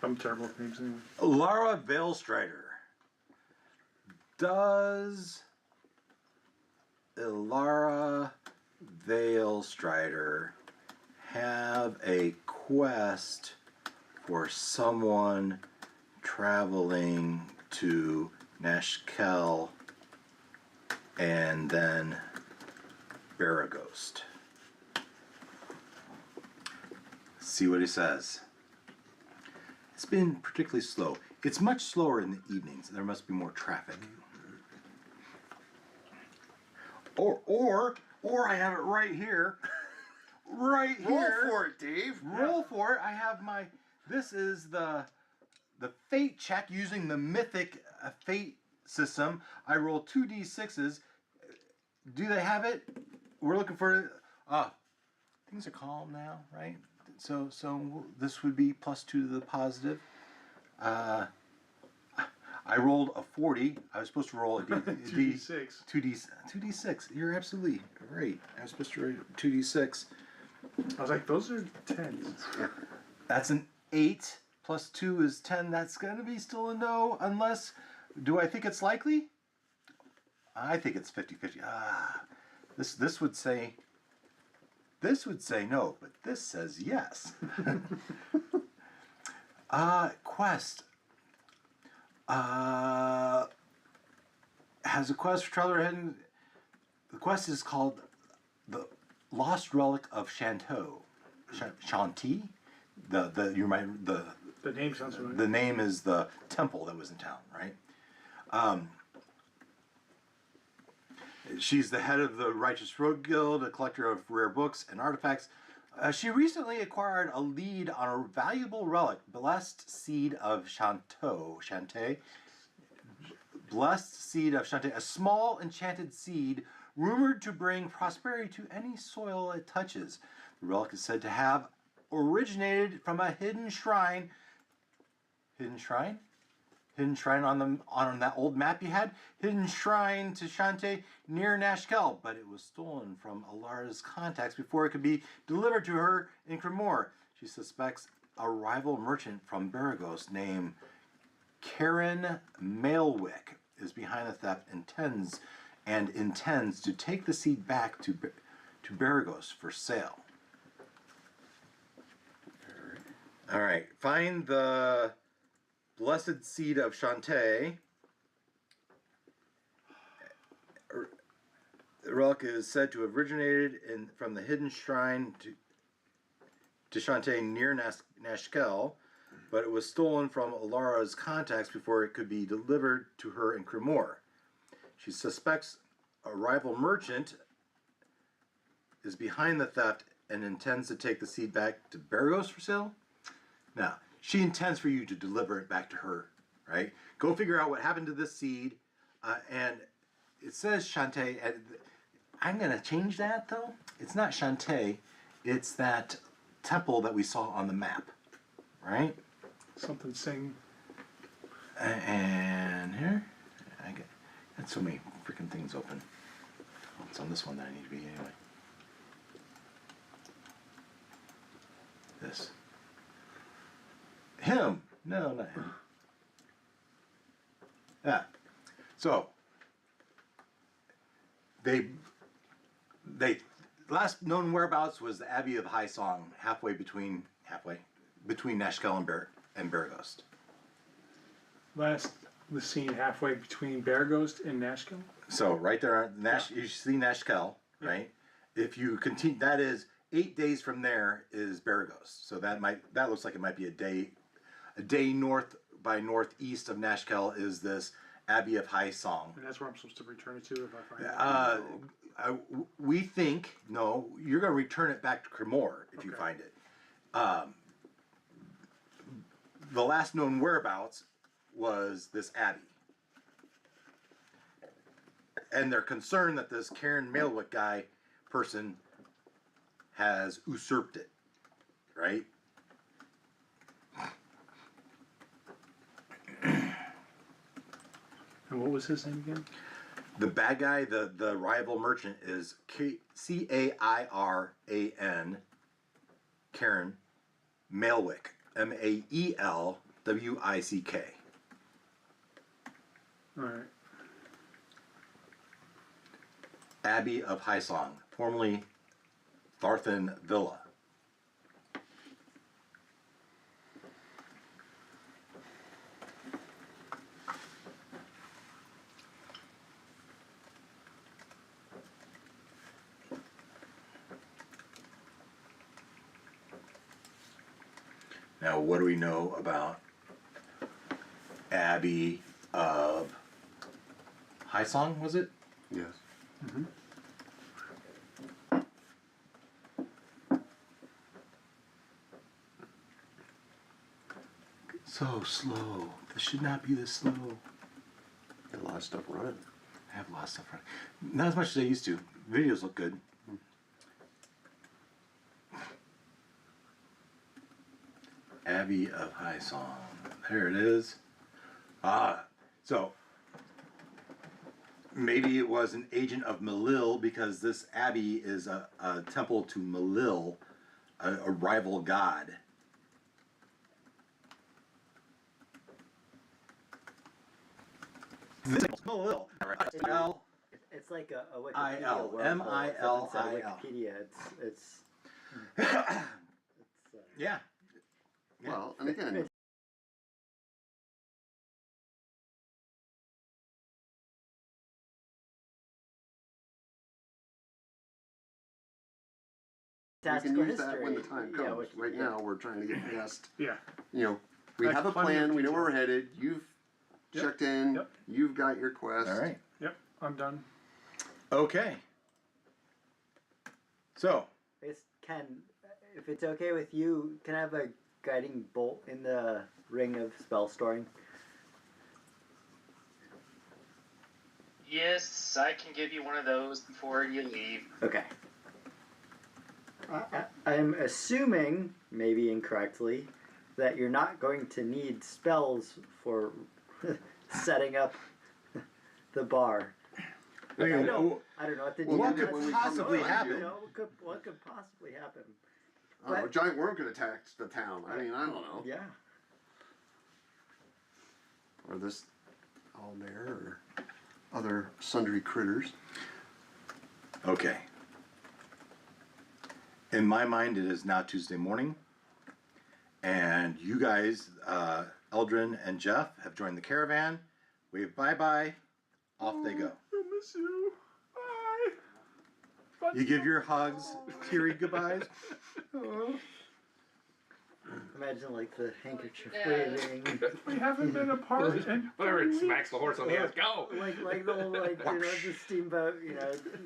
I'm terrible with names anyway. Lara Veilstrider. Does Ilara Veilstrider have a quest for someone traveling to Nashkel and then Baragost? See what he says. It's been particularly slow. It's much slower in the evenings. There must be more traffic. Or I have it right here. Right here. Roll for it, Dave. Roll for it. I have my. This is the fate check using the mythic fate system. I roll 2d6s. Do they have it? We're looking for. Things are calm now, right? So this would be +2 to the positive. I rolled a 40. I was supposed to roll a 2d6. 2d6. You're absolutely right. I was supposed to roll 2d6. I was like, those are 10s. That's an 8 plus 2 is 10. That's gonna be still a no, unless. Do I think it's likely? I think it's 50-50. This would say. This would say no, but this says yes. Quest. Has a quest for traveler heading. The quest is called the Lost Relic of Chanteau. Chanty. The name sounds familiar. The name is the temple that was in town, right? She's the head of the Righteous Road Guild, a collector of rare books and artifacts. She recently acquired a lead on a valuable relic, Blessed Seed of Shantae. Blessed Seed of Shantae, a small enchanted seed rumored to bring prosperity to any soil it touches. The relic is said to have originated from a hidden shrine. Hidden shrine? Hidden shrine on that old map you had? Hidden shrine to Shantae near Nashkel, but it was stolen from Alara's contacts before it could be delivered to her in Crimmor. She suspects a rival merchant from Baragos named Karen Mailwick is behind the theft and intends to take the seed back to Baragos for sale. All right, find the Blessed Seed of Shantae. The relic is said to have originated from the hidden shrine to Shantae near Nashkel, but it was stolen from Alara's contacts before it could be delivered to her in Crimmor. She suspects a rival merchant is behind the theft and intends to take the seed back to Baragos for sale. Now, she intends for you to deliver it back to her, right? Go figure out what happened to this seed. And it says Shantae. I'm going to change that, though. It's not Shantae. It's that temple that we saw on the map, right? Something sing. And here. I got so many freaking things open. Oh, it's on this one that I need to be anyway. This. Him. No, not him. So they last known whereabouts was the Abbey of High Song, between Nashkel and Baragost. Last was seen halfway between Baragost and Nashkel. So right there, you see Nashkel, right? If you continue, that is 8 days from there is Baragost. So that looks like it might be a day north by northeast of Nashkel is this Abbey of High Song. And that's where I'm supposed to return it to if I find it. We think no, you're going to return it back to Crimmor if you find it. The last known whereabouts was this abbey, and they're concerned that this Karen Mailwick person has usurped it, right? And what was his name again? The bad guy, the rival merchant is Cairan, Karen Mailwick, Maelwyck. All right. Abbey of High Song, formerly Tharthan Villa. Now, what do we know about Abbey of High Song, was it? Yes. So slow. This should not be this slow. Got a lot of stuff running. I have a lot of stuff running. Not as much as I used to. Videos look good. Abbey of High Song. There it is. So maybe it was an agent of Malil because this abbey is a temple to Malil, a rival god. Malil. L. It's like a Wikipedia I-L. wormhole. M-I-L-I-L. It's inside Wikipedia. It's Yeah. Well, and again, we can fantastical use that when the history. time Yeah, comes. Right now, we're trying to get past. Yeah. We That's have a plenty of plan. We know where we're detail. headed. You've Yep. checked in. Yep. You've got your quest. All right. Yep. I'm done. Okay. So, It's Ken, if it's okay with you, can I have a guiding bolt in the ring of spell storing? Yes, I can give you one of those before you leave. Okay. I'm assuming, maybe incorrectly, that you're not going to need spells for setting up the bar. I don't know what the Well, what DM could has- when we possibly come to happen? you- What could possibly happen? I don't know, a giant worm could attack the town. I mean, I don't know. Yeah. Or this all there, or other sundry critters. okay. In my mind, it is now Tuesday morning, and you guys, Eldrin and Jeff, have joined the caravan. Wave bye-bye. Off they go. I miss you. Bye. You give your hugs, teary goodbyes. Imagine like the handkerchief Yeah. waving. We haven't been apart in Whatever, it 3 smacks the horse on the head. Go! like the whole the steamboat,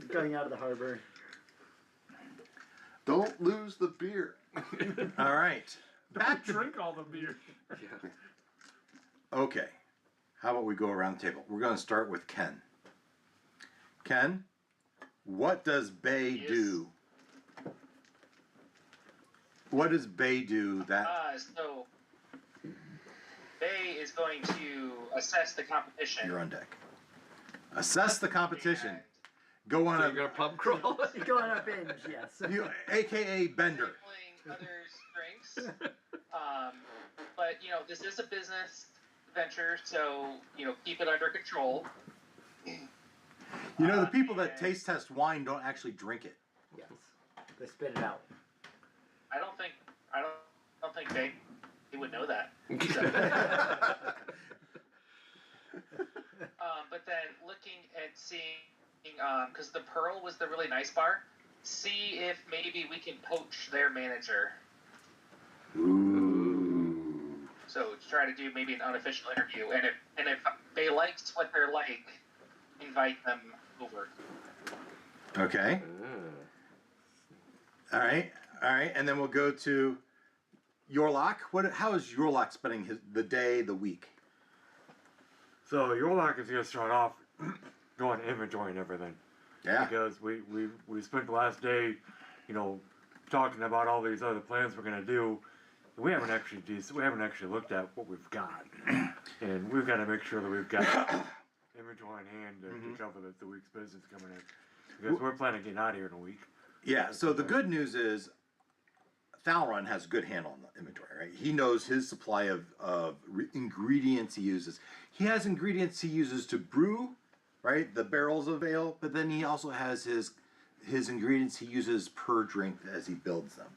going out of the harbor. Don't lose the beer. All right. Back drink all the beer. Okay. How about we go around the table? We're going to start with Ken. Ken, what does Bay Yes. do? What does Bay do that... So Bay is going to assess the competition. You're on deck. Assess the competition. and Go on So a... you're gonna pub crawl? You go on a binge, yes. AKA Bender. sampling others' drinks. But this is a business venture, so keep it under control. You know, the people that taste test wine don't actually drink it. Yes. They spit it out. I don't think they would know that. But then looking at seeing, because the Pearl was the really nice bar, see if maybe we can poach their manager. Ooh. So try to do maybe an unofficial interview, and if they liked what they're like, invite them over. Okay. All right. And then we'll go to Yorlok. How is Yorlok spending the day, the week? So Yorlok is gonna start off going inventory and everything. Yeah. Because we spent the last day, talking about all these other plans we're gonna do. We haven't actually looked at what we've got, and we've got to make sure that we've got inventory in hand to cover the week's business coming in. Because we're planning on getting out of here in a week. Yeah. So the good news is, Thalron has a good handle on the inventory, right? He knows his supply of ingredients he uses. He has ingredients he uses to brew, right? The barrels of ale, but then he also has his ingredients he uses per drink as he builds them,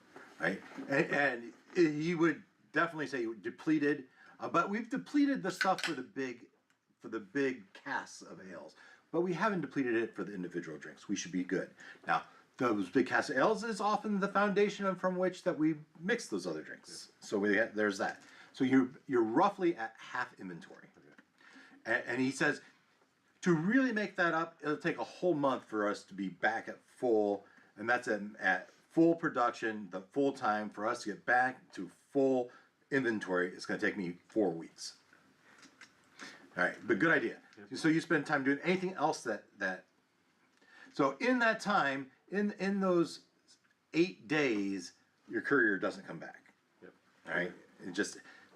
right? And he would definitely say depleted, but we've depleted the stuff for the big casks of ales, but we haven't depleted it for the individual drinks. We should be good. Now, those big casks of ales is often the foundation from which that we mix those other drinks. So there's that. So you're roughly at half inventory, and he says to really make that up, it'll take a whole month for us to be back at full, and that's at full production, the full time for us to get back to full inventory. It's going to take me 4 weeks. All right, but good idea. So you spend time doing anything else that. So in that time, in those 8 days, your courier doesn't come back. Yep. All right,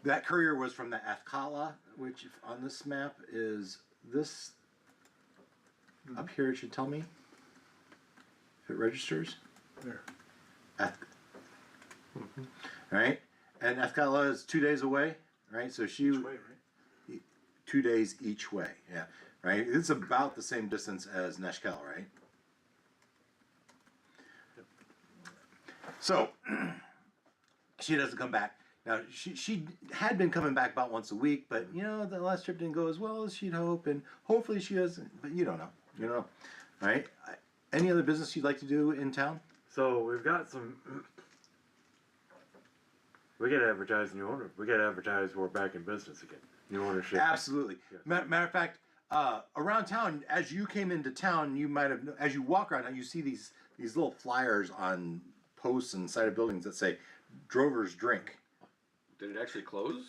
that courier was from the Athkala, which on this map is this. Up here, it should tell me if it registers. There. All right, and Athkala is 2 days away, right? So she Each way, right? 2 days each way, yeah, right. It's about the same distance as Neshkel, right? Yep. So she doesn't come back. Now she had been coming back about once a week, but the last trip didn't go as well as she'd hope, and hopefully she doesn't. But you don't know, All right. Any other business you'd like to do in town? So we've got some. We got to advertise new owner. We got to advertise we're back in business again. New ownership. Absolutely. Yes. Matter of fact, around town, as you came into town, you might have, as you walk around, you see these little flyers on posts and side of buildings that say "Drover's Drink." Did it actually close?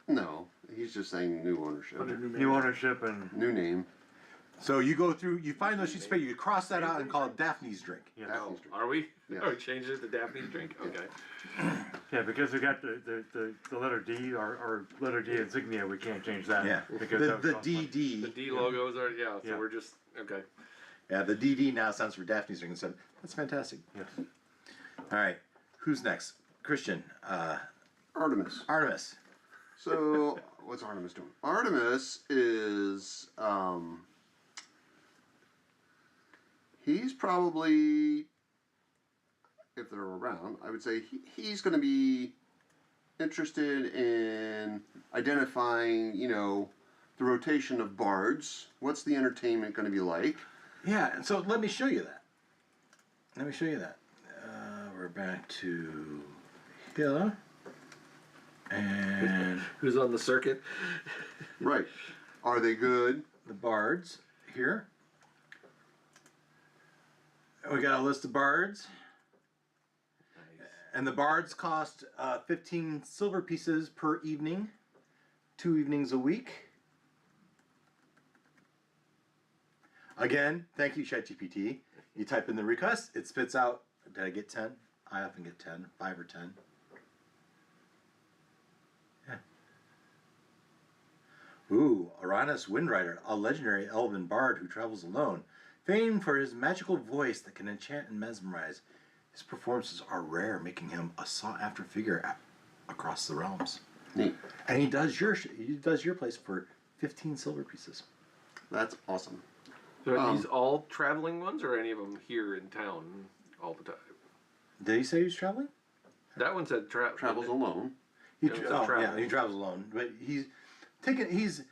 No, he's just saying new ownership. Under new New manager. ownership and New name. So you go through, you find those sheets of paper, you cross that out and call it Daphne's Drink. yeah. Daphne's Drink. Are we? Yeah. Oh, we changed it to Daphne's drink? Okay. Yeah, because we got the letter D, our letter D insignia, we can't change that. Yeah, Because the that would cost money. DD. The D logos are, so Yeah. we're just, okay. Yeah, the DD now stands for Daphne's Drink instead. That's fantastic. Yes. All right, who's next? Christian, Artemis. Artemis. So, what's Artemis doing? Artemis is, he's probably, if they're around, I would say he's going to be interested in identifying, the rotation of bards. What's the entertainment going to be like? Yeah, and so let me show you that. We're back to here. And Who's on the circuit? Right. Are they good? the bards here. We got a list of bards. And the bards cost 15 silver pieces per evening, 2 evenings a week. Again, thank you, ChatGPT. You type in the request, it spits out, did I get 10? I often get 10, 5 or 10. Yeah. Ooh, Uranus Windrider, a legendary elven bard who travels alone. Famed for his magical voice that can enchant and mesmerize. His performances are rare, making him a sought-after figure across the realms. Neat. And he does your place for 15 silver pieces. That's awesome. So are these all traveling ones, or any of them here in town all the time? Did he say he was traveling? That one said Travels alone. He Yeah, yeah, he travels alone, but he's on the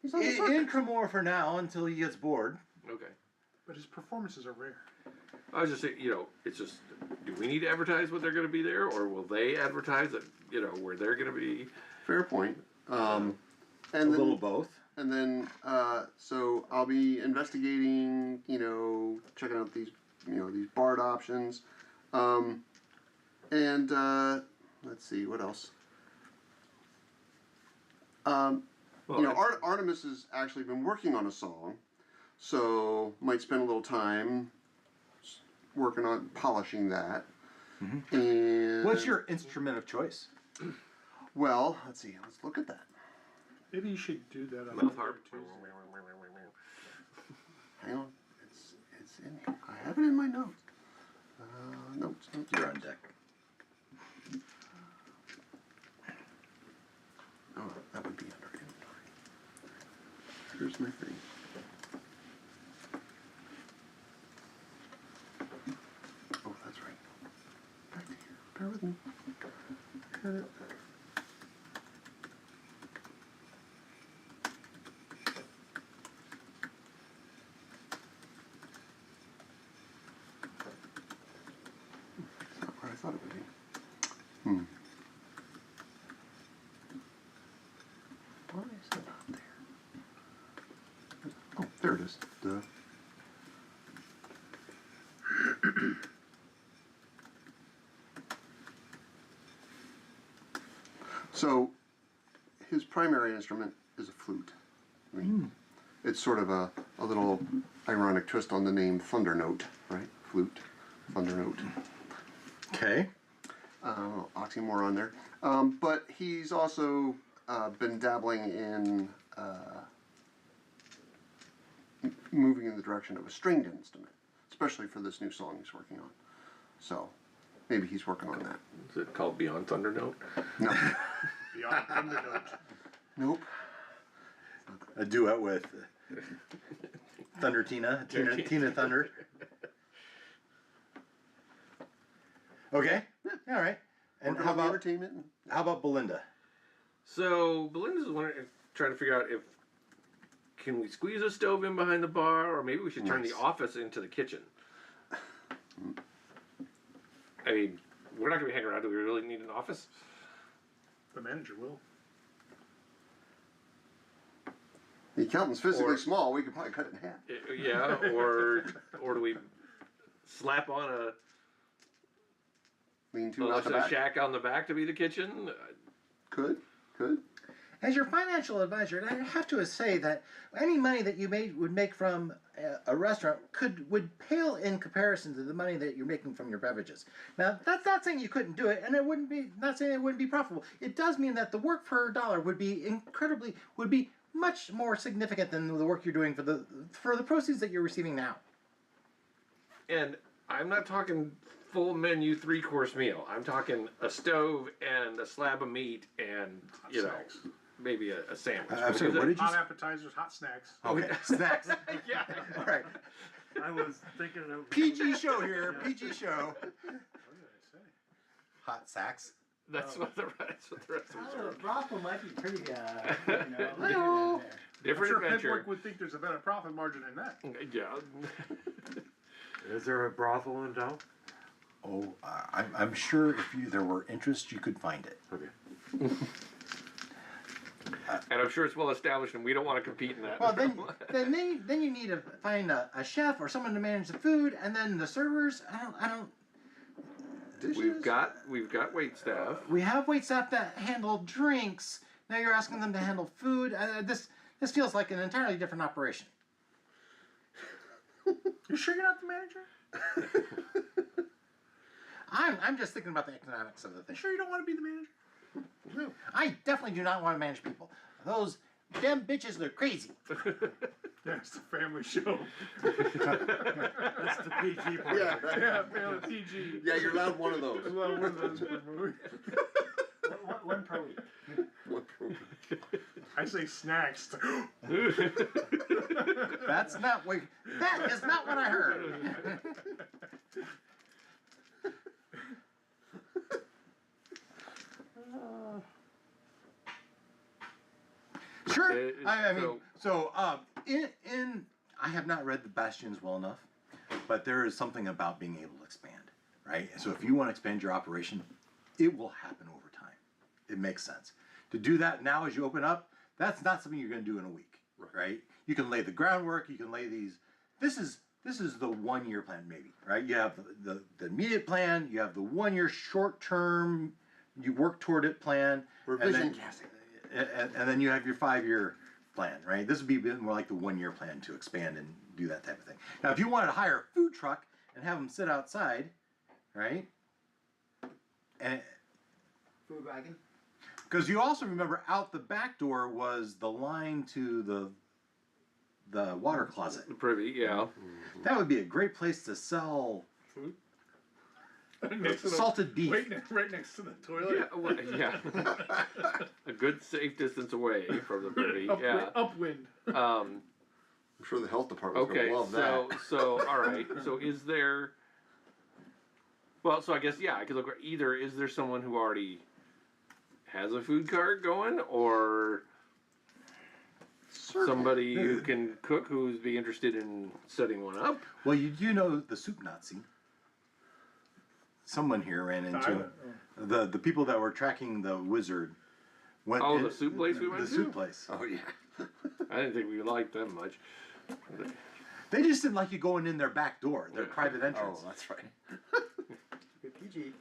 circuit. in Crimmor for now until he gets bored. Okay. But his performances are rare. I was just saying, it's just, do we need to advertise what they're going to be there, or will they advertise it, where they're going to be? Fair point. And A then, little both. and then, so I'll be investigating, checking out these, these bard options. And let's see, what else? Artemis has actually been working on a song, so might spend a little time working on polishing that. Mm-hmm. And What's your instrument of choice? well? Let's see. Let's look at that. Maybe you should do that on Mouth harp. Hang on, it's in here. I have it in my notes. Notes. You're on deck. Oh, that would be under inventory. Here's my thing. Oh, that's right. Back to here. Bear with me. Got it. It's not where I thought it would be. Why is it not there? Oh, there it is. Duh. So, his primary instrument is a flute. I mean, it's sort of a little ironic twist on the name Thunder Note, right? Flute, Thunder Note. Okay. Oxymoron there. But he's also been dabbling in moving in the direction of a stringed instrument, especially for this new song he's working on. So maybe he's working on that. Is it called Beyond Thunder Note? No. Beyond Thundernote. Nope. A duet with Thunder Tina Thunder. Okay. All right. And Working how on the about entertainment? Belinda? So Belinda's wondering, trying to figure out if can we squeeze a stove in behind the bar, or maybe we should turn the Nice. office into the kitchen. I mean, we're not going to be hanging around. Do we really need an office? The manager will. The accountant's physically Or- small. We could probably cut it in half. Yeah, or do we slap on a Lean-to out the back. shack on the back to be the kitchen? Could. As your financial advisor, I have to say that any money that you would make from a restaurant would pale in comparison to the money that you're making from your beverages. Now, that's not saying you couldn't do it, and it wouldn't be not saying it wouldn't be profitable. It does mean that the work per dollar would be much more significant than the work you're doing for the proceeds that you're receiving now. And I'm not talking full menu 3-course meal. I'm talking a stove and a slab of meat and Snacks. maybe a sandwich. I'm sorry, what did you Hot say? appetizers, hot snacks. Okay, snacks. Yeah. All right. I was thinking of PG show here. PG show. What did I say? Hot sacks. That's what the rest of us are. Brothel might be pretty, Different I'm sure adventure. Pitchfork would think there's a better profit margin in that. Yeah. Is there a brothel in town? Oh, I'm sure if there were interest, you could find it. Okay. And I'm sure it's well established, and we don't want to compete in that. Well, then you need to find a chef or someone to manage the food, and then the servers. I don't. Dishes? we've got wait staff. We have wait staff that handle drinks. Now you're asking them to handle food. This feels like an entirely different operation. You sure you're not the manager? I'm just thinking about the economics of the thing. You sure you don't want to be the manager? No, I definitely do not want to manage people. Those damn bitches are crazy. Yeah, it's a family show. That's the PG part. Yeah. Yeah, family PG. Yeah, you're allowed one of those. Well, one of those per movie. one per week. One per week. I say snacks. That's not what. That is not what I heard. Sure. I mean, in I have not read the Bastions well enough, but there is something about being able to expand, right? So if you want to expand your operation, it will happen over time. It makes sense to do that now as you open up. That's not something you're going to do in a week, right? You can lay the groundwork. You can lay these. This is the 1 year plan, maybe, right? You have the immediate plan. You have the 1 year short term. You work toward it plan. We're and vision then- casting. and then you have your 5 year plan, right? This would be a bit more like the 1 year plan to expand and do that type of thing. Now, if you wanted to hire a food truck and have them sit outside, right? And Food wagon. because you also remember out the back door was the line to the water closet. The privy, yeah. That would be a great place to sell Food. Next to the- salted beef. Right next to the toilet. Yeah, well, yeah. A good safe distance away from the privy, yeah. Upwind. Um, I'm sure the health department's okay, gonna love that. so, all right. So is there, well, so I guess, yeah, I could look, either is there someone who already has a food cart going, or somebody who can cook who's be interested in setting one up? Well, you do know the soup Nazi. Someone here ran into the people that were tracking the wizard. Went Oh, in- the soup place we went The to? soup place. Oh yeah. I didn't think we liked them much. They just didn't like you going in their back door, their Yeah. private entrance. Oh, that's right. Good PG.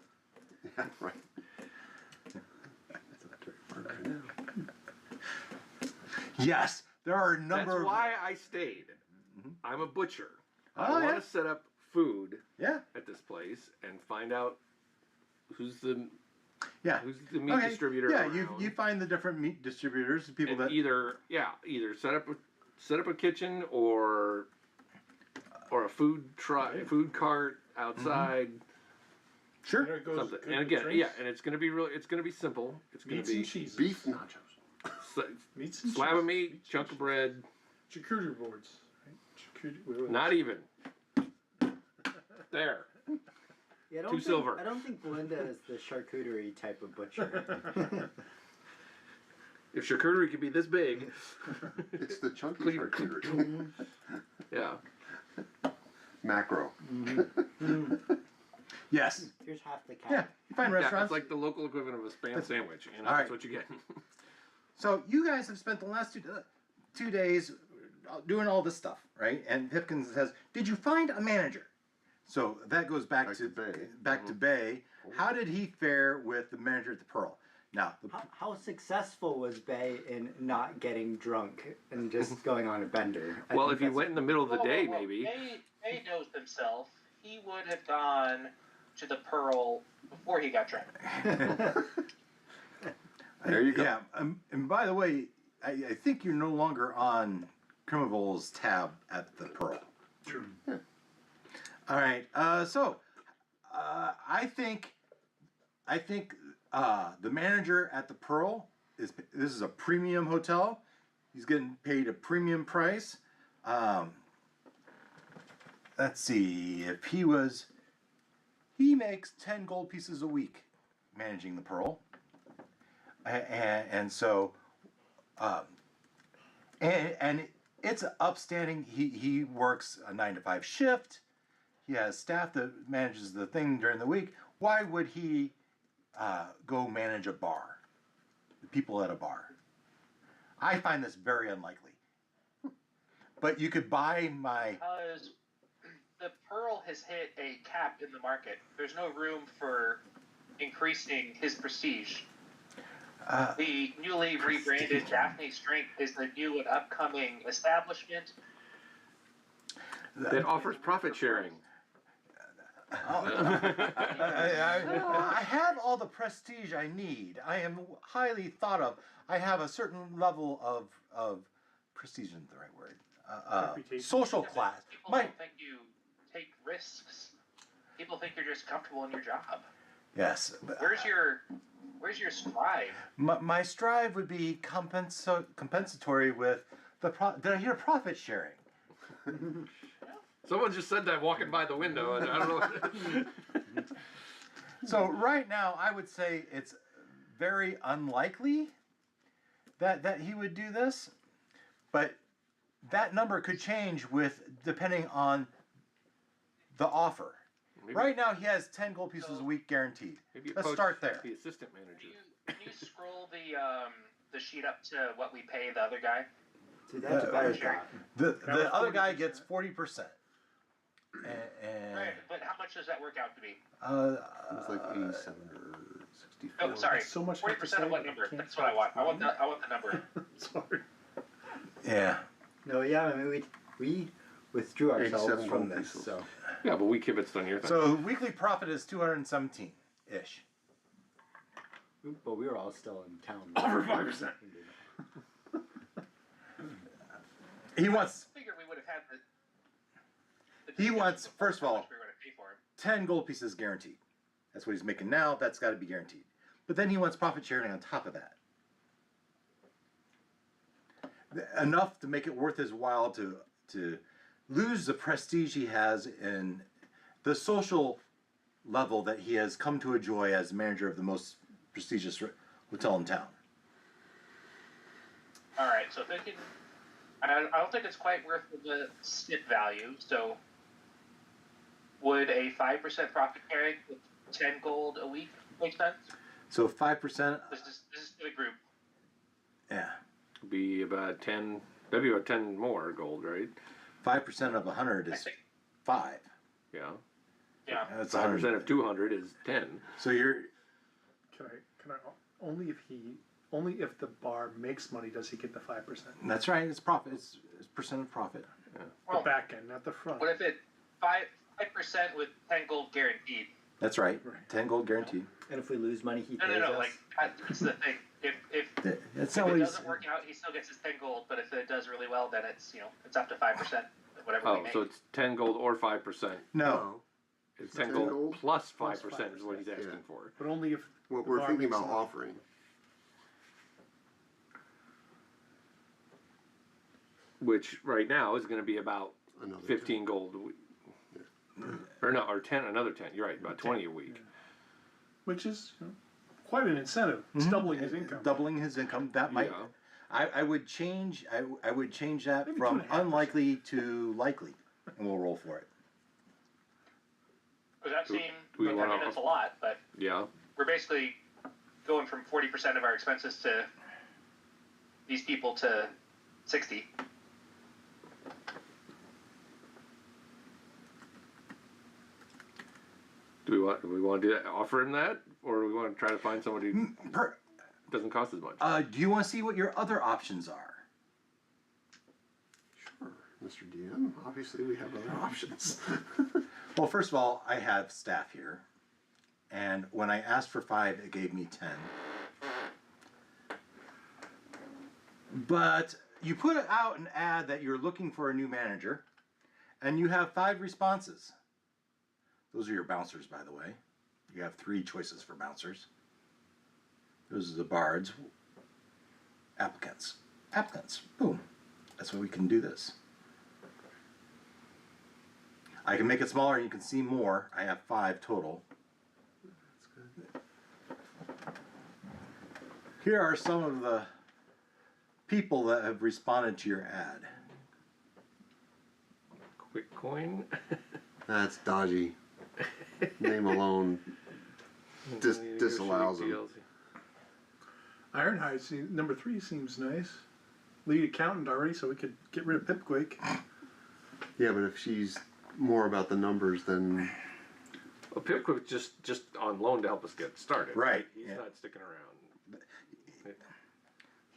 Yeah, right. Yes, there are a number That's of. why I stayed. I'm a butcher. Oh, I want yeah. to set up food Yeah, at this place and find out who's the yeah. meat Okay, distributor. Yeah, around. you find the different meat distributors, the people And that. either set up a kitchen or a food cart outside. Sure. There it goes. Something. Good And with again, drinks. yeah, and it's gonna be simple. It's gonna Meats be and cheeses. Beef nachos. Meats and slab of cheese. meat, Meats chunk and of bread. Charcuterie boards. Right? Charcuterie. Not even. There. Yeah, I don't Two think, silver. I don't think Belinda is the charcuterie type of butcher. If charcuterie could be this big, It's the chunky Clean- charcuterie. yeah. Macro. Yes. Here's half the cat. Yeah, you find Yeah, restaurants. it's like the local equivalent of a spam sandwich. You know, all that's right. what you get. So you guys have spent the last 2 days doing all this stuff, right? And Pipkins says, "Did you find a manager?" So that goes back, Back to to Bay. Back to Bay. How did he fare with the manager at the Pearl? Now, How successful was Bay in not getting drunk and just going on a bender? I Well, think if he that's- went in the middle of the day, Well, maybe. May knows himself. He would have gone to the Pearl before he got drunk. There you go. Yeah, and by the way, I think you're no longer on Crimmor's tab at the Pearl. True. All right. I think the manager at the Pearl this is a premium hotel. He's getting paid a premium price. Let's see if he makes 10 gold pieces a week managing the Pearl, and so and it's upstanding. He works a 9 to 5 shift. He has staff that manages the thing during the week. Why would he go manage a bar? The people at a bar. I find this very unlikely. But you could buy my. Because the Pearl has hit a cap in the market. There's no room for increasing his prestige. The newly rebranded Daphne Strength is the new and upcoming establishment. That offers profit sharing. I have all the prestige I need. I am highly thought of. I have a certain level of prestige isn't the right word. Reputation. Social class. People My, don't think you take risks. People think you're just comfortable in your job. yes. Where's your Where's your strive? My strive would be compensatory with the did I hear profit sharing? Someone just said that walking by the window, and I don't know. So right now, I would say it's very unlikely that he would do this, but that number could change depending on the offer. Maybe- Right now, he has 10 gold pieces a week guaranteed. Maybe Let's approach start there. The assistant manager. Can you scroll the sheet up to what we pay the other guy? See, that's a better Sure. thought. The That was other guy 40%. gets 40%. And Right, but how much does that work out to be? It's like 87 or 64. Oh, sorry. So much 40% of what hypothetical, number? can't That's what I want. I want the number. Sorry. yeah. No, yeah, I mean, we withdrew ourselves 87 from gold this, pieces. so. Yeah, but we kibitzed on your thing. So weekly profit is 217-ish. But we were all still in town. Over 5%. He wants I figured we would have had the He discussion wants, before first of how all, much we were going to pay for him. 10 gold pieces guaranteed. That's what he's making now. That's got to be guaranteed. But then he wants profit sharing on top of that. Enough to make it worth his while to lose the prestige he has in the social level that he has come to enjoy as manager of the most prestigious hotel in town. All right, so if it can, I don't think it's quite worth the snip value. So, would a 5% profit sharing with 10 gold a week make sense? So 5%, This is to the group. yeah. Be about 10. That'd be about 10 more gold, right? 5% of 100 I is think. 5. Yeah. Yeah. That's 5% 100. of 200 is 10. So you're Can I only if the bar makes money does he get the 5%? that's right. It's profit. It's percent of profit. The back end, not the front. What if it 5% with 10 gold guaranteed? That's right. Right. 10 gold guaranteed. And if we lose money, he No, pays us. like that's the thing. If That's if not it what he's. doesn't work out, he still gets his 10 gold. But if it does really well, then it's it's up to 5%, whatever we Oh, make. so it's 10 gold or 5%. No. It's 10 10 gold gold plus 5% plus is what he's 5%, asking yeah. for. But only if What the we're bar thinking makes about enough. offering. Which right now is going to be about Another 15 gold a week. Or no, or 10, another 10. You're right, about 20 a week. Which is quite an incentive. It's doubling his income. Doubling his income. That might. Yeah. I would change. I would change that Maybe from 2.5%. unlikely to likely, and we'll roll for it. Does that seem? do we I wanna- mean, that's a lot, but Yeah. we're basically going from 40% of our expenses to these people to 60. Do we want to do that, offer him that? Or do we want to try to find somebody who doesn't cost as much? Do you want to see what your other options are? Sure, Mr. DM. Obviously, we have other options. Well, first of all, I have staff here, and when I asked for 5, it gave me 10. But you put out an ad that you're looking for a new manager, and you have 5 responses. Those are your bouncers, by the way. You have 3 choices for bouncers. Those are the bards. Applicants. Applicants. Boom. That's why we can do this. I can make it smaller and you can see more. I have 5 total. Here are some of the people that have responded to your ad. Quick coin. That's dodgy. Name alone disallows him. Ironhide, number 3 seems nice. Lead accountant already, so we could get rid of Pipquake. Yeah, but if she's more about the numbers, then Well, Pipquip's just on loan to help us get started. Right, He's yeah. not sticking around.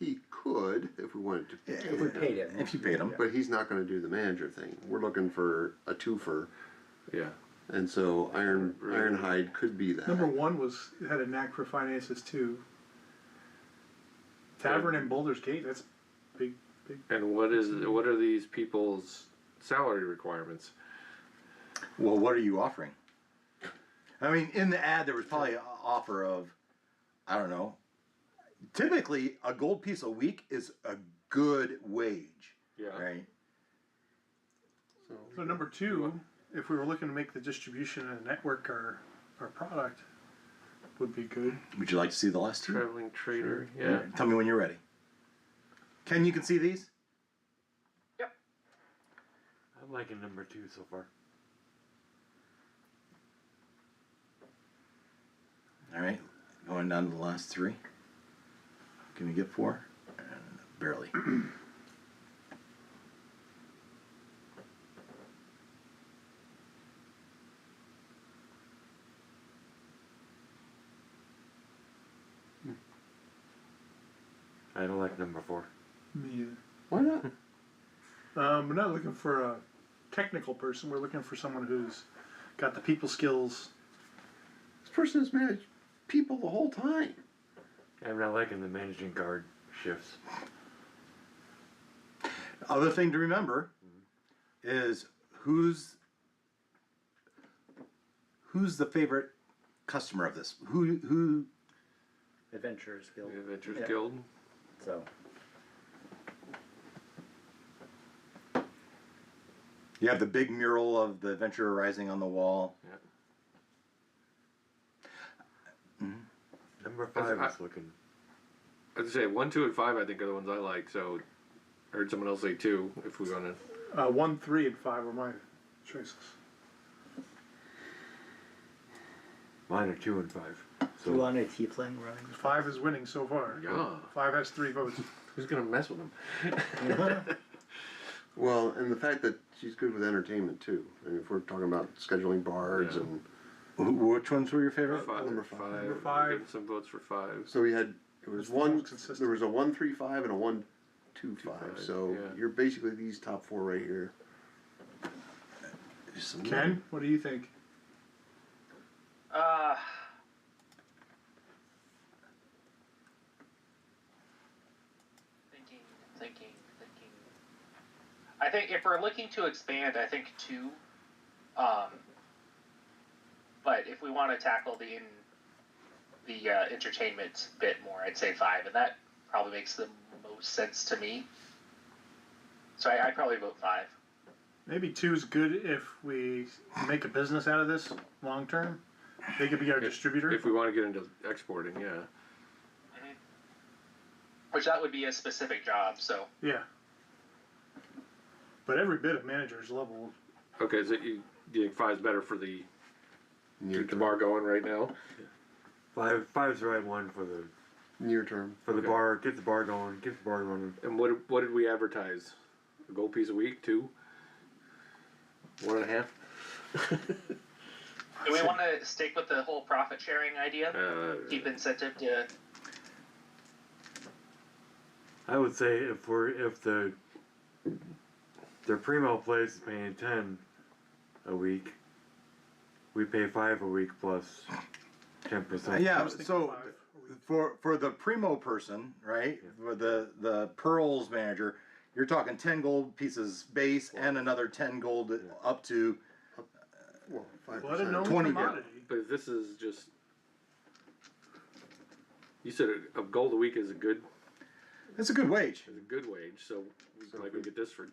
he could if we wanted to. If we paid him. If you paid them. But he's not going to do the manager thing. We're looking for a twofer, Yeah. and so Ironhide could be that. Number 1 had a knack for finances too. Tavern in Boulder's Gate, that's big. And what are these people's salary requirements? Well, what are you offering? I mean, in the ad, there was probably an offer of I don't know. Typically, a gold piece a week is a good wage, Yeah. right? So number two, if we were looking to make the distribution and network our product, would be good. Would you like to see the last two? Traveling trader. Yeah. Tell me when you're ready. Ken, you can see these? I'm liking number 2 so far. All right, going down to the last 3. Can we get 4? Barely. I don't like number 4. Me either. Why not? We're not looking for a technical person. We're looking for someone who's got the people skills. This person has managed people the whole time. I'm not liking the managing guard shifts. Other thing to remember is who's the favorite customer of this? Who Adventurers Guild. The Adventurers Yeah. Guild. So you have the big mural of the Adventurer Rising on the wall. Number 5 is looking. I'd say 1, 2, and 5. I think are the ones I like. So, I heard someone else say 2. If we want to. 1, 3, and 5 are my choices. Mine are 2 and 5. do you want a tiefling running? 5 is winning so far. Yeah. 5 has 3 votes. Who's gonna mess with them? Well, and the fact that she's good with entertainment too. I mean, if we're talking about scheduling bards Yeah. and Which ones were your favorite? Number five. Number I'm 5. getting some votes for 5. so we had it was It's the one. most consistent. There was a 1-3-5 and a 1-2-5. 2-5, So yeah. you're basically these top 4 right here. Ken, what do you think? Thinking. I think if we're looking to expand, I think 2. But if we want to tackle the entertainment bit more, I'd say 5, and that probably makes the most sense to me. So I'd probably vote 5. Maybe 2 is good if we make a business out of this long term. They could be our distributor. If we want to get into exporting, yeah. Which that would be a specific job, so. Yeah. But every bit of manager's level. Okay, so you think 5's better for the Near keep the bar going right now? 5's the right one for the Near term. the Okay. bar. Get the bar going. Get the bar running. And what did we advertise? A gold piece a week, 2? 1.5? Do we want to stick with the whole profit sharing idea? Keep incentive to. I would say if their primo place is paying 10 a week, we pay 5 a week plus 10%. Yeah, I was thinking so 5. for the primo person, right? For the pearls manager, you're talking 10 gold pieces base and another 10 gold up to Well, 5%. Blood and known 20 commodity. But if this is just. You said a gold a week is a good it's a good wage. wage, so we could get this for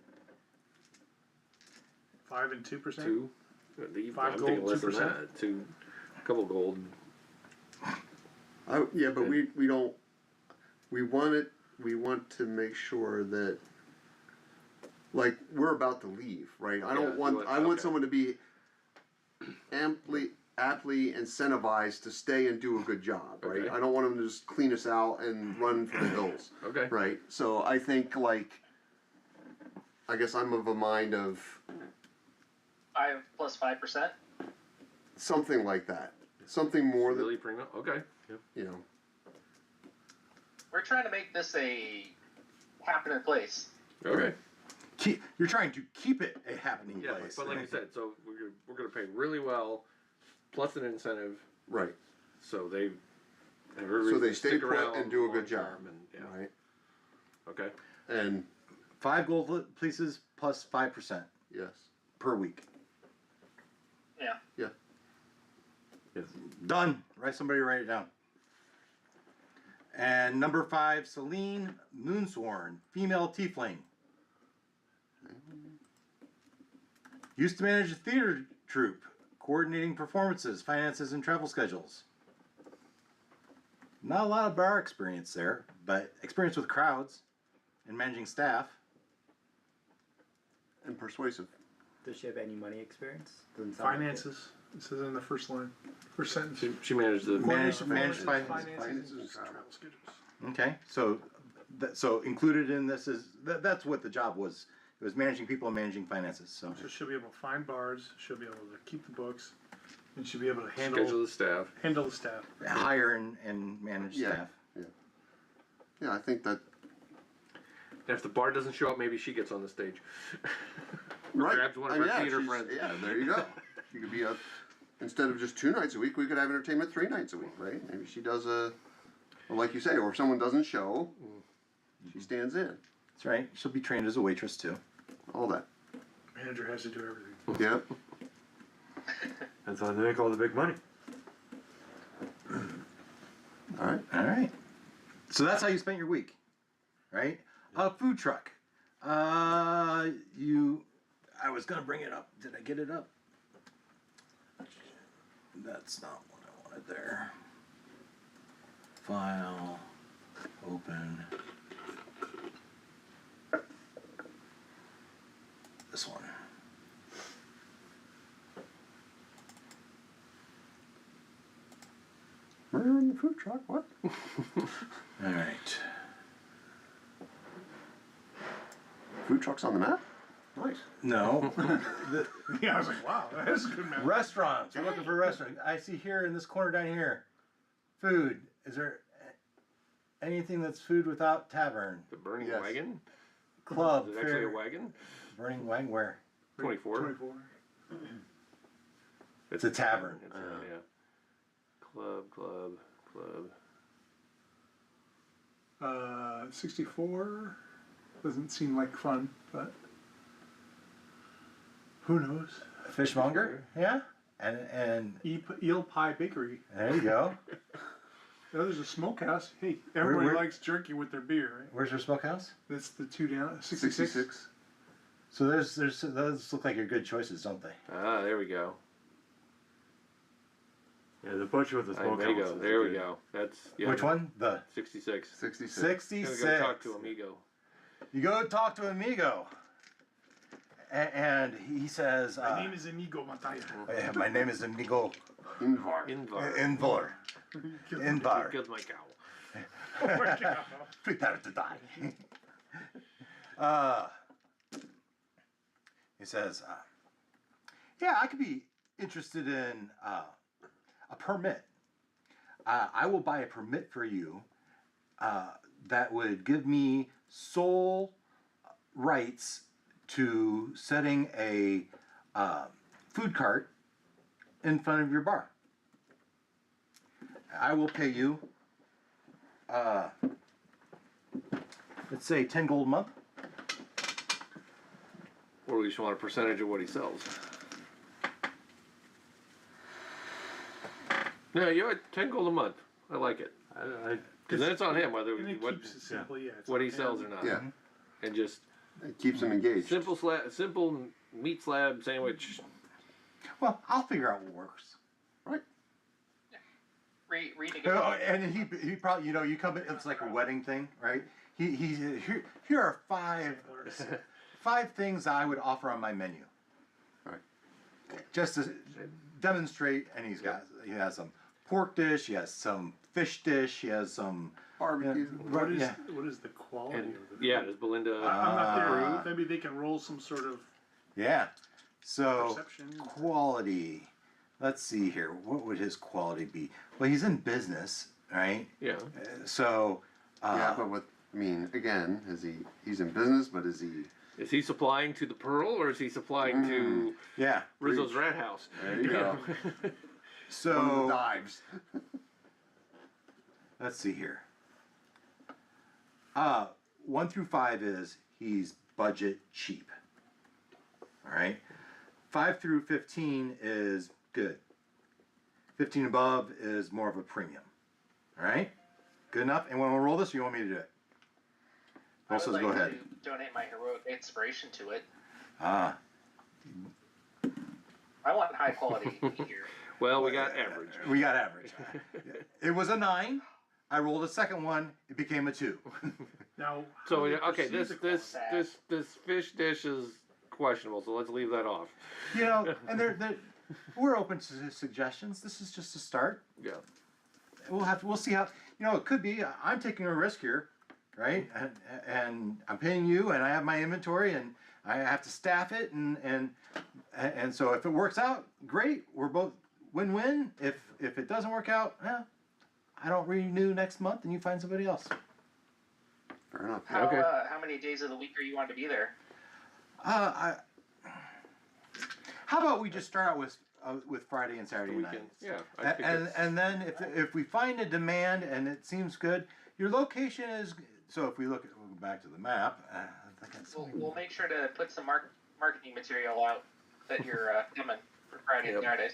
5 and 2%. 2. Five I'm gold, thinking less 2%. than that. 2, couple gold. Yeah, but Okay. we don't. We want to make sure that, like, we're about to leave, right? I don't Yeah, want. I want okay. someone to be aptly incentivized to stay and do a good job, right? Okay. I don't want them to just clean us out and run for the hills, Okay. right? So I think, like, I guess I'm of a mind of 5 plus 5%. something like that, something more than Really primo? Okay. you know. We're trying to make this a happening place. Okay. You're trying to keep it a happening Yeah, place. but like you said, so we're gonna pay really well, plus an incentive, Right. so they have every So reason they to stay stick put around and do a long good job, term and, yeah. right? Okay. And 5 gold pieces plus 5% yes, per week. Yeah. yeah. Yes. Done. Somebody write it down. And number 5, Celine Moonsworn, female tiefling. Used to manage a theater troupe, coordinating performances, finances, and travel schedules. Not a lot of bar experience there, but experience with crowds and managing staff. And persuasive. Does she have any money experience? Doesn't sound like it. Finances. It says in the first line, first sentence. She managed the Managed Finances, finances. finances, and and travel. travel schedules. Okay, so so included in this is that's what the job was. It was managing people and managing finances. So So she'll be able to find bars. She'll be able to keep the books, and she'll be able to schedule handle the staff. the staff. hire and manage Yeah. staff. Yeah, I think that. And if the bar doesn't show up, maybe she gets on the stage. Right. Grabs one of I mean, her yeah, theater she's- friends. Yeah, there you go. You could be instead of just 2 nights a week, we could have entertainment 3 nights a week, right? Maybe she does well, like you say, or if someone doesn't show, she stands in. That's right. She'll be trained as a waitress too. All that. Manager has to do everything. Yep. That's how they make all the big money. All right. All right. So that's how you spent your week, right? A food truck. I was gonna bring it up. Did I get it up? That's not what I wanted there. File. Open. This one. Murder in the food truck. What? All right. Food truck's on the map. Nice. No. Yeah, I was like, wow, that's a good map. Restaurants. We're looking for restaurants. I see here in this corner down here. Food. Is there anything that's food without tavern? The burning Yes. wagon? Club. Is it actually fair- a wagon? Burning wagon. Where? 24. 24. It's a tavern. It's yeah. Club. 64 doesn't seem like fun, but who knows? Fishmonger. Yeah. And Eel Pie Bakery. there you go. Oh, there's a smokehouse. Hey, everybody where- likes jerky with their beer, right? Where's your smokehouse? That's the 2 down. 66. So there's those look like your good choices, don't they? Ah, there we go. Yeah, the butcher with the There smokehouse. you go. is There we good. go. That's yeah. Which one? The 66. 66. 66. Gonna go talk to Amigo. You go talk to Amigo, and he says, My name is Amigo Mataya. "My name is Amigo Invar. Invar. Invar. Invar. Killed my cow. Prepare to die." He says, "Yeah, I could be interested in a permit. I will buy a permit for you that would give me sole rights to setting a food cart in front of your bar. I will pay you, let's say 10 gold a month." Or we just want a percentage of what he sells. No, you're at 10 gold a month. I like it. Because then it's on him whether And it what, keeps it simple, yeah. it's what he on sells him. or not. Yeah. And just It keeps them engaged. simple meat slab sandwich. Well, I'll figure out what works. Right. Renegotiate. And he probably, you come in, it's like a wedding thing, right? Here are five things I would offer on my menu. Right. Just to demonstrate, and he has some pork dish, he has some fish dish, he has some Barbecue. What is, yeah. what is the quality And of the yeah, does Belinda I'm not Ah. there. Maybe they can roll some sort of Yeah. So perception. quality. Let's see here. What would his quality be? Well, he's in business, right? yeah. So Yeah, but again, he's in business, but is he? Is he supplying to the Pearl or is he supplying to yeah. Rizzo's Rat House? There you go. So One of the dives. let's see here. 1 through 5 is he's budget cheap. All right. 5 through 15 is good. 15 above is more of a premium. All right. Good enough? And when we roll this, or you want me to do it? I Paul would says, go like ahead. to donate my heroic inspiration to it. Ah. I want high quality here. Well, we got average. We got average. It was a 9. I rolled a second one. It became a 2. Now, So how do they okay, perceive this the this fish dish is questionable. So let's leave that off. You know, and we're open to suggestions. This is just a start. Yeah. We'll see how. You know, it could be. I'm taking a risk here, right? And I'm paying you, and I have my inventory, and I have to staff it, and so if it works out, great. We're both win-win. If it doesn't work out, I don't renew next month, and you find somebody else. Fair enough. Okay. How many days of the week are you wanting to be there? How about we just start out with Friday and Saturday nights? Weekends. Yeah. I think it's- And then if we find a demand and it seems good, your location is. So if we'll go back to the map. We'll make sure to put some marketing material out that you're coming for Friday and Saturday.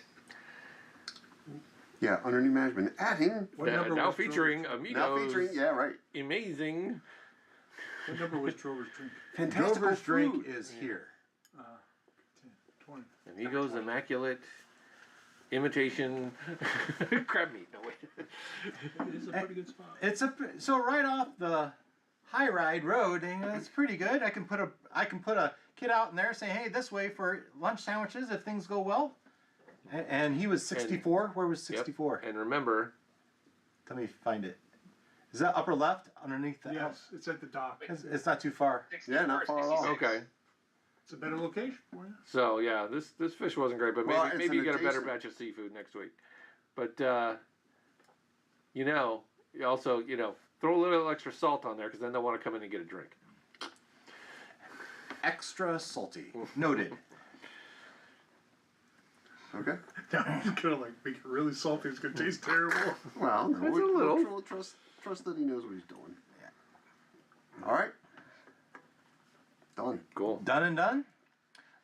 Yeah, under new management. Adding. What number now was featuring Drover's amigos. Now featuring, yeah, right. Amazing. What number was Drover's drink? Fantastical Drover's drink food. is here. 20. Amigos immaculate imitation crab meat. No wait. It is a pretty good spot. It's so right off the high ride road, and it's pretty good. I can put a kid out in there saying, "Hey, this way for lunch sandwiches if things go well." And he was 64. Where was 64? And remember, Let me find it. Is that upper left underneath the? Yes, it's at the dock. It's not too far. 64, Yeah, not far at all. 66. okay. It's a better location for you. So yeah, this fish wasn't great, but Well, it's maybe you an get a better adjacent- batch of seafood next week. But you also throw a little extra salt on there because then they'll want to come in and get a drink. Extra salty. Noted. Okay. Now he's gonna make it really salty. It's gonna taste terrible. Well, no, It's a little. we'll trust that he knows what he's doing. Yeah. All right. Done. Cool. Done and done.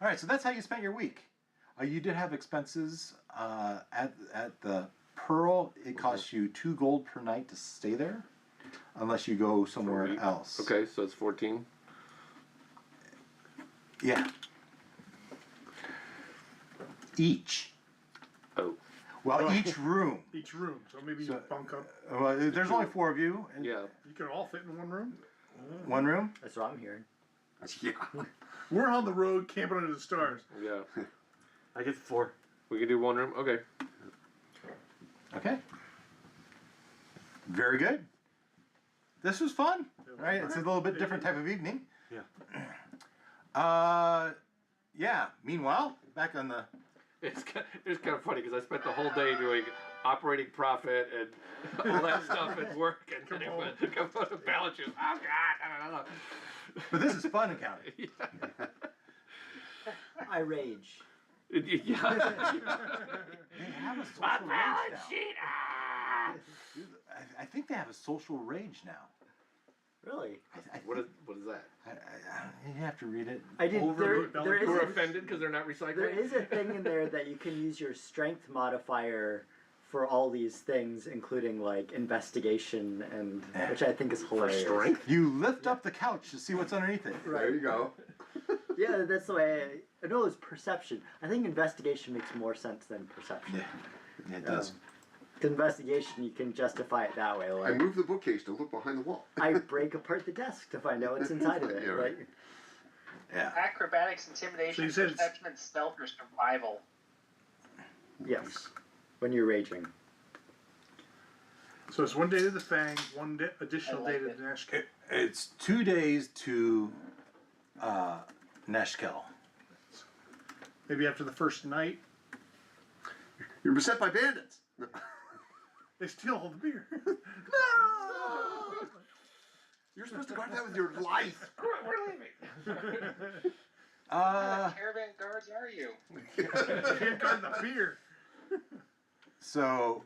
All right, so that's how you spent your week. You did have expenses at the Pearl. It costs you 2 gold per night to stay there, unless you go somewhere week. else. Okay, so it's 14. Yeah. Each. Oh. Well, each room. Each room, so maybe you So- bunk up. Well, there's only 4 of you. In Yeah. You could all fit in one room. One room. That's what I'm hearing. Yeah. We're on the road camping under the stars. Yeah. I get 4. We can do one room. Okay. Okay. Very good. This was fun, right? It's a little bit different type of evening. Yeah. Yeah. Meanwhile, back on the. It's kind of funny because I spent the whole day doing operating profit and all that stuff at work, and then it went come on the balance sheet. Oh God, no. But this is fun accounting. I rage. Yeah. They have a social My rage balance now. sheet. I think they have a social rage now. Really? I What think- is that? you have to read it. I did. Overload There belly is We're a, offended because they're not recycling. there is a thing in there that you can use your strength modifier for all these things, including like investigation and which I think is hilarious. strength? You lift up the couch to see what's underneath it. There you go. Yeah, that's the way. I know it's perception. I think investigation makes more sense than perception. Yeah, it does. 'Cause investigation, you can justify it that way. I Like moved the bookcase to look behind the wall. I break apart the desk to find out what's inside of it. Yeah, right. Like, Yeah. Acrobatics, So intimidation, you said it's- perception, and stealth or survival. yes, when you're raging. So it's one day to the Fang, one additional I like day to it. the Nash. It's 2 days to Neshkel. Maybe after the first night, You're beset by bandits. No. they steal all the beer. You're supposed to guard that with your life. We're leaving. Uh, What caravan guards are you? You can't guard the beer. so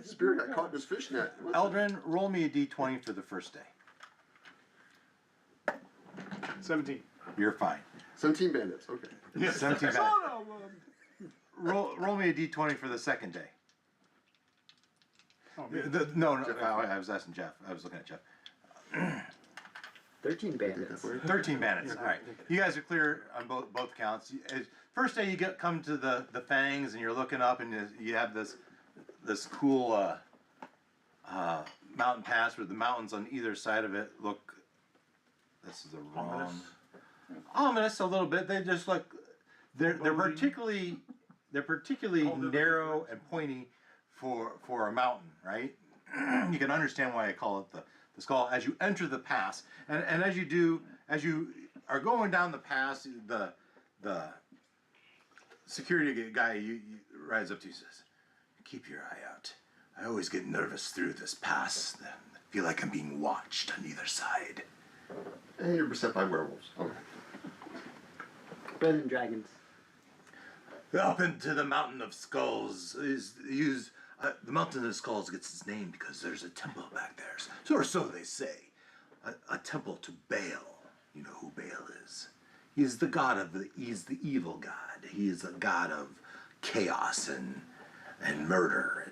Spear got caught in his fishnet. Eldrin, roll me a d20 for the first day. 17. You're fine. 17 bandits. Okay. 17 bad. Son of a- Roll me a d20 for the second day. Oh, me. No, Jeff. I was asking Jeff. I was looking at Jeff. 13 bandits. 13 bandits. All right, you guys are clear on both counts. First day you come to the fangs, and you're looking up, and you have this cool mountain pass where the mountains on either side of it look. This is the wrong. Ominous a little bit. They just look. They're particularly narrow and pointy for a mountain, right? You can understand why I call it the skull. As you enter the pass, and as you are going down the pass, the security guy you rides up to you, says, "Keep your eye out. I always get nervous through this pass. I feel like I'm being watched on either side." And you're beset by werewolves. Okay. Better than dragons. Up into the Mountain of Skulls the Mountain of Skulls gets its name because there's a temple back there. So they say. A temple to Baal. You know who Baal is. He's the evil god. He is the god of chaos and murder.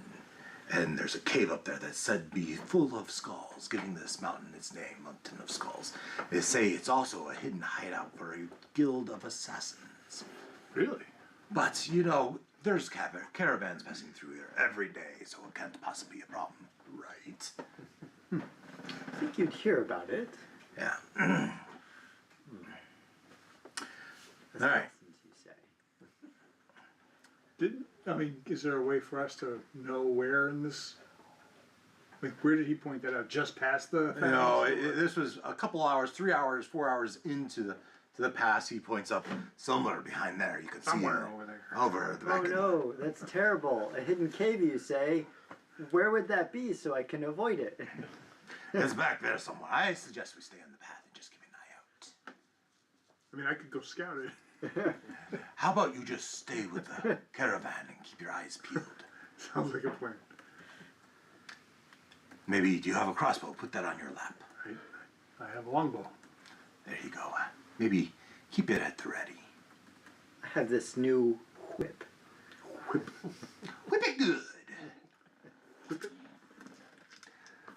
And there's a cave up there that's said to be full of skulls, giving this mountain its name, Mountain of Skulls. They say it's also a hidden hideout for a guild of assassins. Really? But, there's caravans passing through there every day, so it can't possibly be a problem, right? I think you'd hear about it. Yeah. All right. Assassins, you say. Is there a way for us to know where in this? Like, where did he point that out? Just past the. This was a couple hours, 3 hours, 4 hours into the pass. He points up somewhere behind there. You can Somewhere see over there. Over the back. Oh no, that's terrible. A hidden cave, you say? Where would that be so I can avoid it? It's back there somewhere. I suggest we stay on the path and just keep an eye out. I could go scout it. How about you just stay with the caravan and keep your eyes peeled? Sounds like a plan. Maybe, do you have a crossbow? Put that on your lap. I have a longbow. There you go. Maybe keep it at the ready. I have this new whip. Whip it good.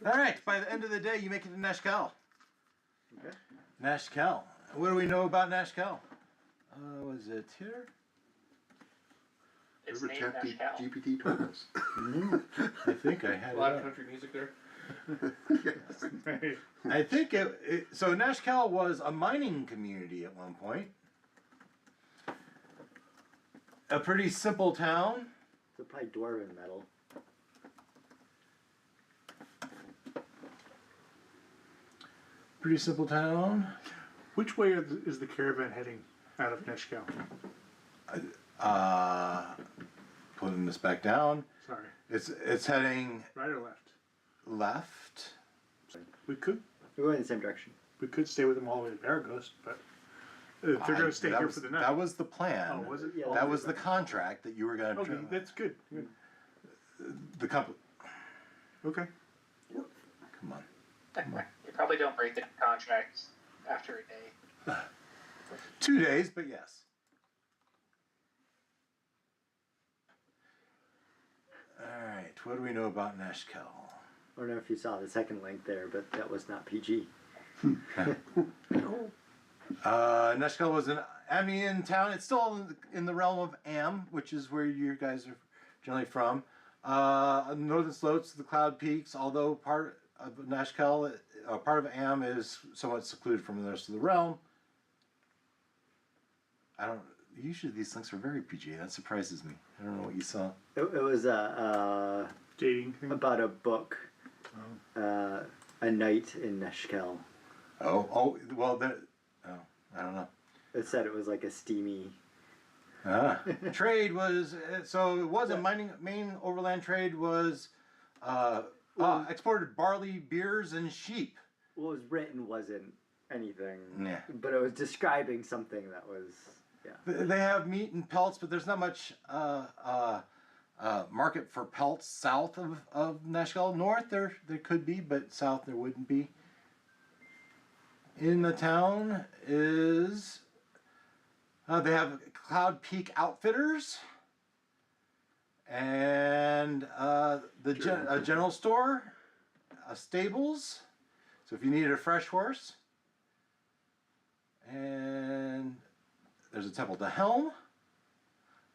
All right. By the end of the day, you make it to Nashkel. Okay. Nashkel. What do we know about Nashkel? Was it here? It's Whoever named Chat Nashkel. GPT told us. I think I had A it. lot up. of country music there. Yes. I think so Nashkel was a mining community at one point. A pretty simple town. So probably dwarven metal. Pretty simple town. Which way is the caravan heading out of Neshkel? Putting this back down. Sorry, It's heading right or left? left. We could We're going in the same direction. stay with them all the way to Baragos, but if they're going to stay That here was- for the night. That was the plan. Oh, was it? Yeah, That was the contract that you were going to. Okay, that's good. The company. Okay. Come on. You probably don't break the contract after a day. 2 days, but yes. All right. What do we know about Nashkel? I don't know if you saw the second link there, but that was not PG. Nashkel was an Amian town. It's still in the realm of Am, which is where you guys are generally from. Northern slopes of the Cloud Peaks, although part of Nashkel, part of Am is somewhat secluded from the rest of the realm. Usually these links are very PG. That surprises me. I don't know what you saw. It was Dating thing. about a book, a night in Neshkel. Well, I don't know. It said it was like a steamy. Trade was so it was a main overland trade was exported barley, beers, and sheep. What was written wasn't anything, Yeah. but it was describing something that was, yeah. They have meat and pelts, but there's not much market for pelts south of Nashkel. North there could be, but south there wouldn't be. In the town is they have Cloud Peak Outfitters, and a general store, stables. So if you needed a fresh horse, and there's a temple to Helm.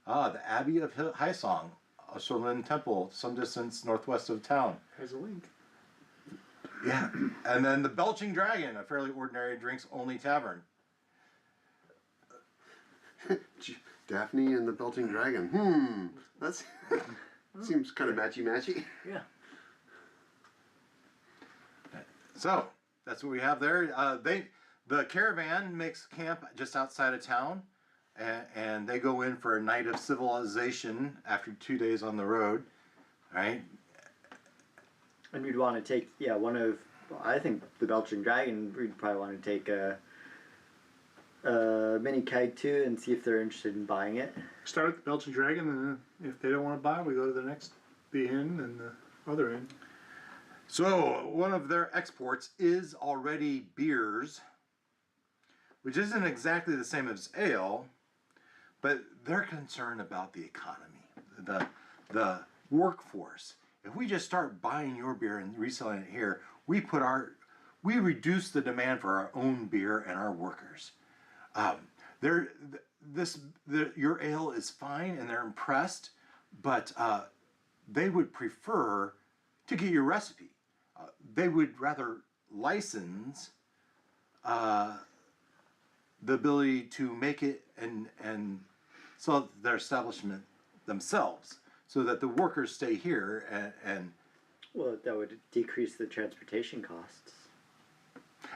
The Abbey of Hysong, a Shaolin temple some distance northwest of town. Has a link. Yeah. And then the Belching Dragon, a fairly ordinary drinks-only tavern. Daphne and the Belching Dragon. That's seems kind of matchy-matchy. Yeah. So that's what we have there. The caravan makes camp just outside of town, and they go in for a night of civilization after 2 days on the road, right? And we'd want to take, I think the Belching Dragon, we'd probably want to take a mini keg too and see if they're interested in buying it. Start with the Belgian Dragon, and then if they don't want to buy, we go to the inn and the other inn. So one of their exports is already beers, which isn't exactly the same as ale, but they're concerned about the economy, the workforce. If we just start buying your beer and reselling it here, we reduce the demand for our own beer and our workers. Your ale is fine, and they're impressed, but they would prefer to get your recipe. They would rather license the ability to make it and sell their establishment themselves, so that the workers stay here and Well, that would decrease the transportation costs.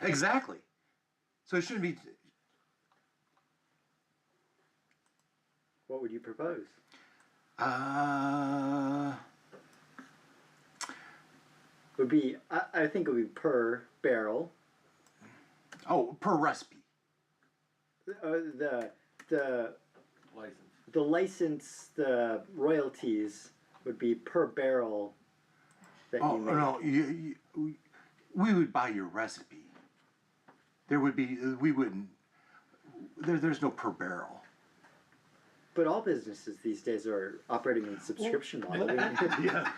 exactly. So it shouldn't be. What would you propose? Would be, I think it would be per barrel. Per recipe. The License. the license, the royalties would be per barrel that Oh you make. no, we would buy your recipe. There would be we wouldn't. There's no per barrel. But all businesses these days are operating in subscription model. Yeah.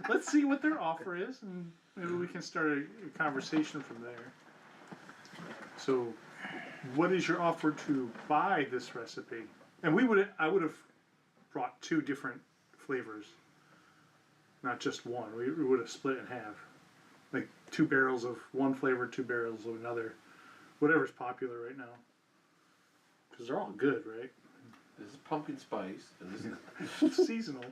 Let's see what their offer is, and maybe we can start a conversation from there. So, what is your offer to buy this recipe? And I would have brought 2 different flavors, not just one. We would have split it in half, like 2 barrels of one flavor, 2 barrels of another, whatever's popular right now. Because they're all good, right? This is pumpkin spice, and this is It's seasonal.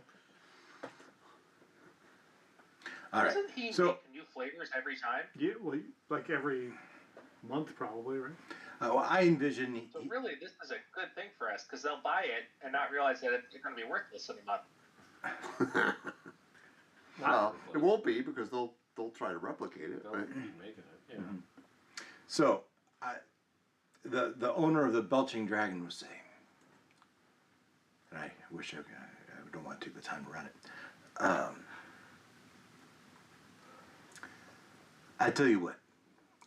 All right. Doesn't he So make new flavors every time? Yeah, well, like every month probably, right? I envision. So really, this is a good thing for us, because they'll buy it and not realize that it's going to be worthless in a month. Well, it won't be because they'll try to replicate it. they'll Right? keep making it. Yeah. So, the owner of the Belching Dragon was saying, and I wish I don't want to take the time to run it. I tell you what,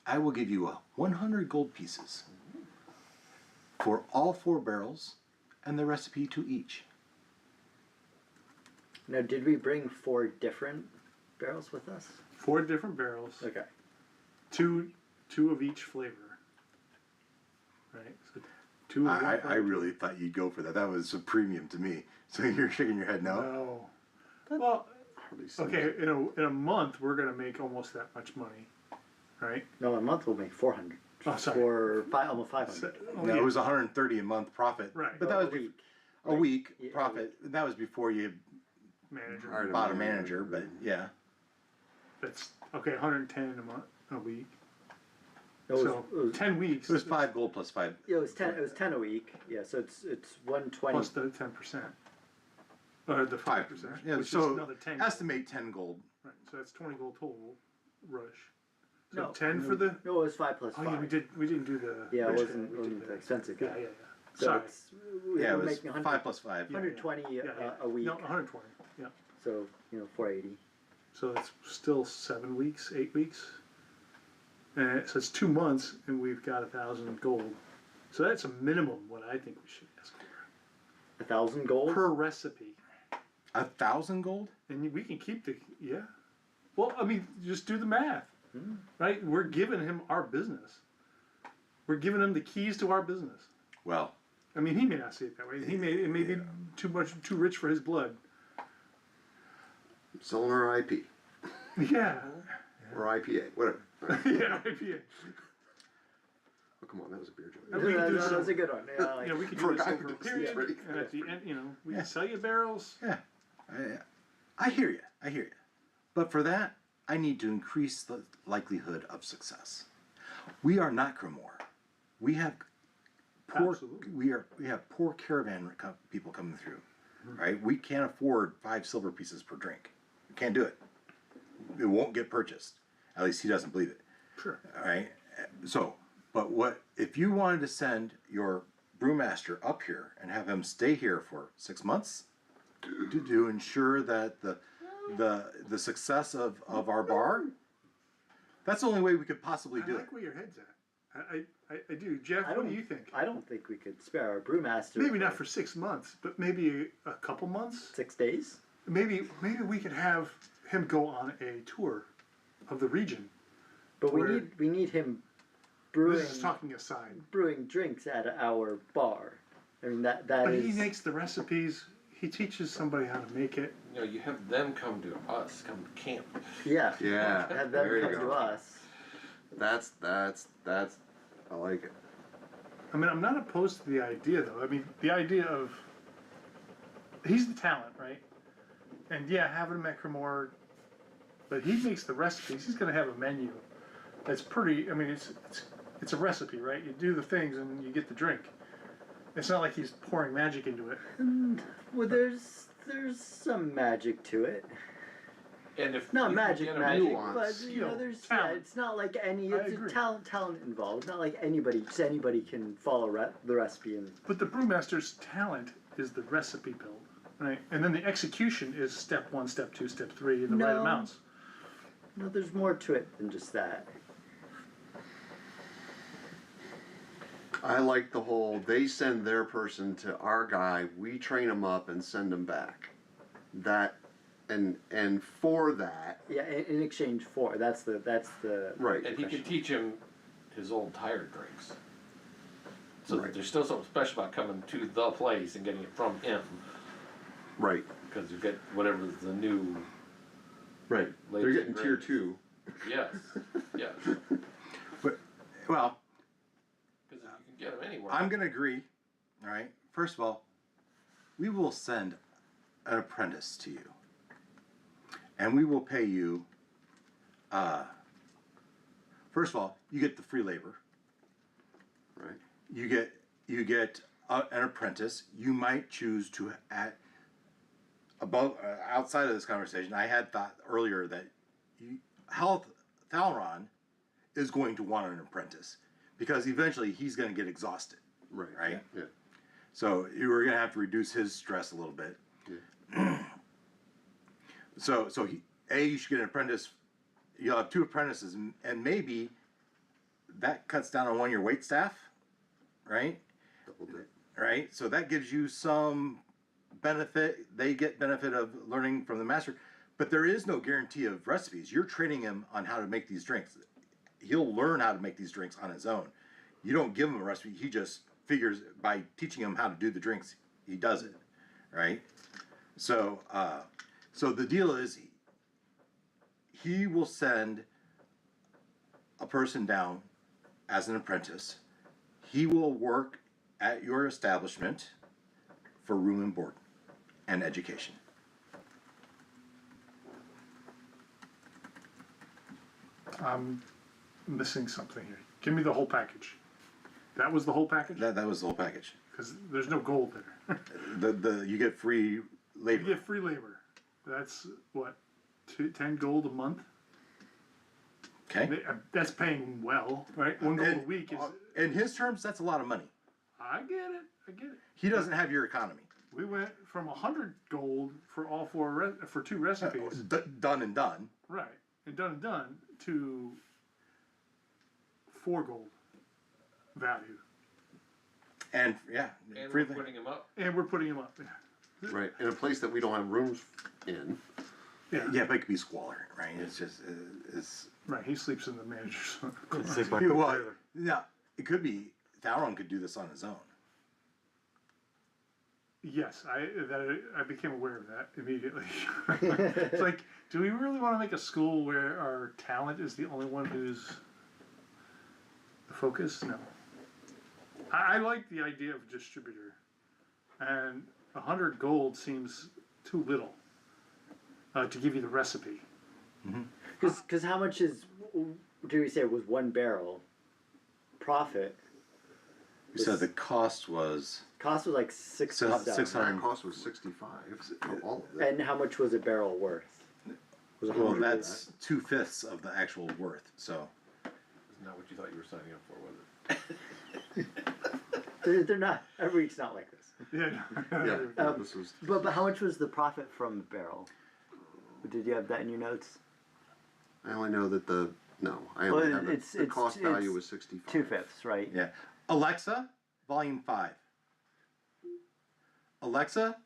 I will give you 100 gold pieces for all 4 barrels and the recipe to each. Now, did we bring 4 different barrels with us? 4 different barrels, Okay. 2 of each flavor. Right? So 2 of each I really thought you'd go for that. That was a premium to me. So you're shaking your head no? No. Well, Hardly seems- okay, in a month we're gonna make almost that much money. Right? No, a month we'll make 400. Oh, sorry. Almost 500. So, No, it was 130 a month profit. Right. But that was a week. a week Yeah, profit. That was before you manager. Hired bought a manager, but yeah. That's okay, 110 a week. It was, So it was, 10 weeks. It was 5 gold plus 5. yeah, it was 10. It was 10 a week. Yeah, so it's 120. Plus the 10%. Or the 5%. Yeah, which is so another 10. estimate 10 gold. Right, so that's 20 gold total rush. So No, 10 no, for the. No, it was 5 plus Oh 5. yeah, we didn't do the. Yeah, it rich wasn't, guy, we did wasn't the- expensive. Yeah, yeah. So Sorry. it's Yeah, it we're was making 100, 5 plus 5. Yeah. 120 Yeah, yeah. a week. No, 120. Yeah. So 480. So it's still 7 weeks, 8 weeks. And so it's 2 months, and we've got 1,000 gold. So that's a minimum what I think we should ask for 1,000 gold. per recipe. 1,000 gold? And we can keep yeah. Well, I mean, just do the math, right? We're giving him our business. We're giving him the keys to our business. Well, I mean, he may not see it that way. It may be too rich for his blood. Selling our IP Yeah. or IPA, whatever. Yeah, IPA. Oh, come on, that was a beer joke. And we can do that some, was a good one. Yeah, I like we can For do a this guy over who a does period, this, right? and at the end, we can sell you barrels. yeah. I hear you. I hear you. But for that, I need to increase the likelihood of success. We are not Crimmor. We have poor. Absolutely. We have poor caravan people coming through, right? We can't afford 5 silver pieces per drink. We can't do it. It won't get purchased. At least he doesn't believe it. Sure. All right. So, but what if you wanted to send your brewmaster up here and have him stay here for 6 months to ensure that the success of our bar? That's the only way we could possibly I do like it. where your head's at. I do. Jeff, I what don't do you think? I don't think we could spare our brewmaster. Maybe not for 6 months, but maybe a couple months. 6 days. Maybe we could have him go on a tour of the region. But Where- we need him brewing This is talking aside. brewing drinks at our bar. I mean that But is. he makes the recipes. He teaches somebody how to make it. You know, you have them come to us, come to camp. Yeah. Yeah, Have them there you come go. to us. That's I like it. I mean, I'm not opposed to the idea, though. I mean, the idea of he's the talent, right? And yeah, having him at Crimmor, but he makes the recipes. He's going to have a menu that's pretty. I mean, it's a recipe, right? You do the things and you get the drink. It's not like he's pouring magic into it. Well, there's some magic to it. And if Not you can magic, get 'em magic, nuance, but you know, skill, there's talent. it's not like any. I It's a agree. talent involved. Not like anybody can follow the recipe and. But the brewmaster's talent is the recipe build, right? And then the execution is step 1, step 2, step 3 in the right No. amounts. No, there's more to it than just that. I like the whole, they send their person to our guy, we train them up and send them back. That, and for that, Yeah, in exchange for that's the right. And he can teach him his old tired drinks. So Right. there's still something special about coming to the place and getting it from him. Right, Because you get whatever's the new. right. They're Latest getting and tier greatest. 2. Yes. Yes. But well, Because if you can get them anywhere. I'm going to agree. All right. First of all, we will send an apprentice to you, and we will pay you. First of all, you get the free labor. Right. You get an apprentice. You might choose to outside of this conversation. I had thought earlier that Thalron is going to want an apprentice because eventually he's going to get exhausted. Right. Right? Yeah. So you were going to have to reduce his stress a little bit. So you should get an apprentice. You'll have 2 apprentices, and maybe that cuts down on one of your wait staff, right? Double dip. Right. So that gives you some benefit. They get benefit of learning from the master, but there is no guarantee of recipes. You're training him on how to make these drinks. He'll learn how to make these drinks on his own. You don't give him a recipe. He just figures by teaching him how to do the drinks, he does it, right? So, so the deal is, he will send a person down as an apprentice. He will work at your establishment for room and board and education. I'm missing something here. Give me the whole package. That was the whole package? That was the whole package. Because there's no gold there. You get free You labor. get free labor. That's what, 10 gold a month? Okay. That's paying well, right? 1 gold a week is. In his terms, that's a lot of money. I get it. He doesn't have your economy. We went from 100 gold for all 2 recipes, Done and done. right? And done to 4 gold value, And yeah, and free we're putting him up. and we're putting him up. Yeah. right, in a place that we don't have rooms in. Yeah, but it could be squalor, right? It's just it's. Right, he sleeps in the manager's. Sleep like Yeah, a well, trailer. yeah, it could be. Thalron could do this on his own. Yes, I became aware of that immediately. It's like, do we really want to make a school where our talent is the only one who's the focus? No. I like the idea of distributor, and 100 gold seems too little to give you the recipe. Because how much do we say it was one barrel profit? We said the cost was Cost was like 67. 600. Our cost was 65 for all of it. And how much was a barrel worth? Was it Well, 100? that's 2/5 of the actual worth. So Isn't that what you thought you were signing up for, was it? They're not. Every week's not like this. Yeah. Yeah, this was, But how much was the profit from a barrel? Did you have that in your notes? I only know that the cost value was 65. 2/5, right? yeah, Alexa, volume 5. Alexa,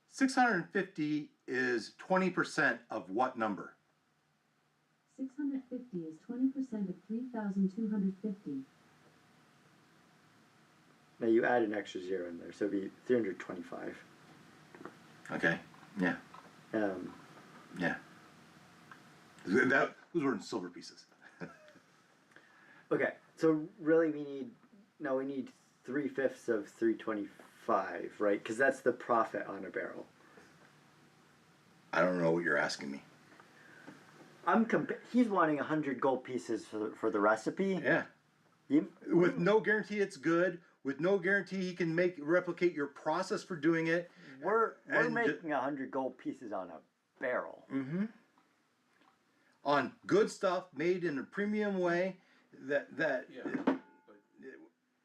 650 is 20% of what number? 650 is 20% of 3,250. Now you add an extra zero in there, so it'd be 325. Okay. Yeah. Um, Yeah. Those were in silver pieces. okay, so really we need 3/5 of 325, right? Because that's the profit on a barrel. I don't know what you're asking me. He's wanting 100 gold pieces for the recipe. Yeah. With no guarantee it's good, with no guarantee he can replicate your process for doing it. We're And making 100 gold pieces on a barrel. Mm-hmm. On good stuff made in a premium way that Yeah,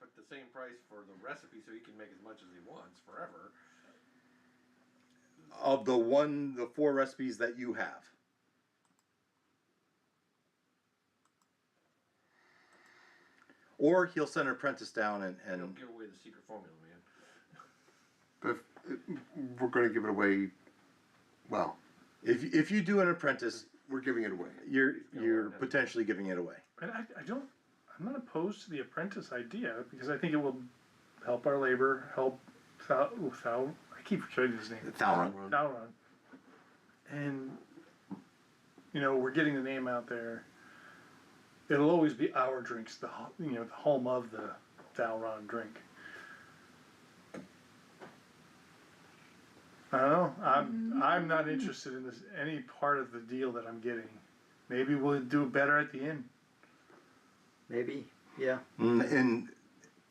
but the same price for the recipe, so he can make as much as he wants forever. of the 4 recipes that you have. Or he'll send an apprentice down Don't and give away the secret formula, man. But if we're going to give it away, well, if you do an apprentice, we're giving it away. you're potentially giving it away. And I'm not opposed to the apprentice idea because I think it will help our labor, help I keep forgetting his name. Thalron. Thalron. And, we're getting the name out there. It'll always be our drinks, the home of the Thalron drink. I don't know. I'm not interested in this any part of the deal that I'm getting. Maybe we'll do it better at the end. Maybe, yeah. And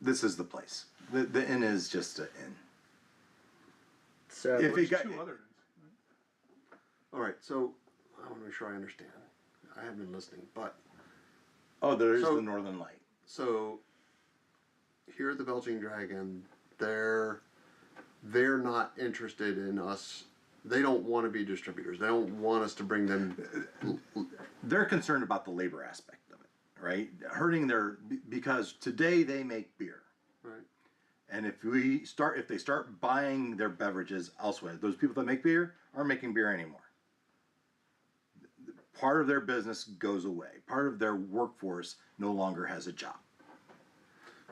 this is the place. The inn is just an inn. So If There's it got- two other. All right, so I want to make sure I understand. I haven't been listening, but Oh, there's So- the Northern Light. so here at the Belching Dragon, they're not interested in us. They don't want to be distributors. They don't want us to bring them. They're concerned about the labor aspect of it, right? Hurting because today they make beer. Right. And if they start buying their beverages elsewhere, those people that make beer aren't making beer anymore. Part of their business goes away. Part of their workforce no longer has a job.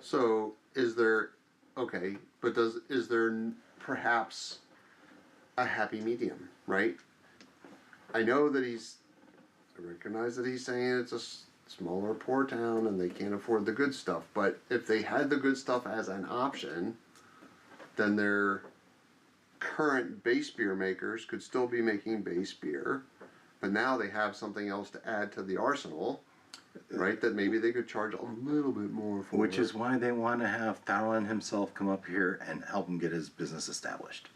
So is there is there perhaps a happy medium, right? I know that I recognize that he's saying it's a smaller, poor town and they can't afford the good stuff, but if they had the good stuff as an option, then their current base beer makers could still be making base beer, but now they have something else to add to the arsenal, right? That maybe they could charge a little bit more for. Which is why they want to have Thalron himself come up here and help him get his business established.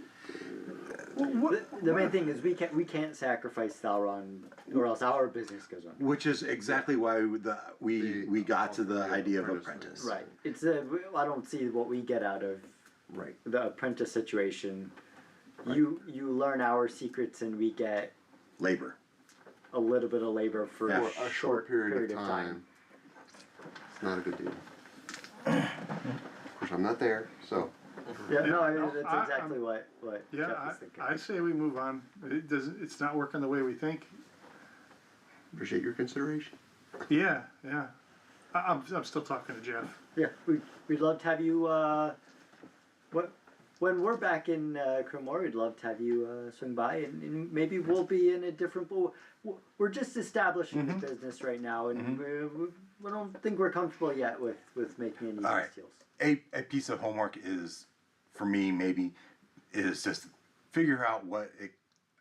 the main thing is we can't sacrifice Thalron, or else our business goes on. Which is exactly why we got to the idea of apprentice. apprentice. Right. I don't see what we get out of Right. the apprentice situation. You learn our secrets and we get Labor. a little bit of labor for Yeah. a short period of time. It's not a good deal. Of course, I'm not there, so Yeah, no, I mean, No, that's I'm- exactly what Yeah, Jeff is thinking. I say we move on. It doesn't. It's not working the way we think. Appreciate your consideration. Yeah, yeah. I'm still talking to Jeff. Yeah, we'd love to have you. When we're back in Crimmor, we'd love to have you swing by, and maybe we'll be in a different. We're just establishing the business right now, and we don't think we're comfortable yet with making any All right. deals. A piece of homework is, for me, maybe, is just figure out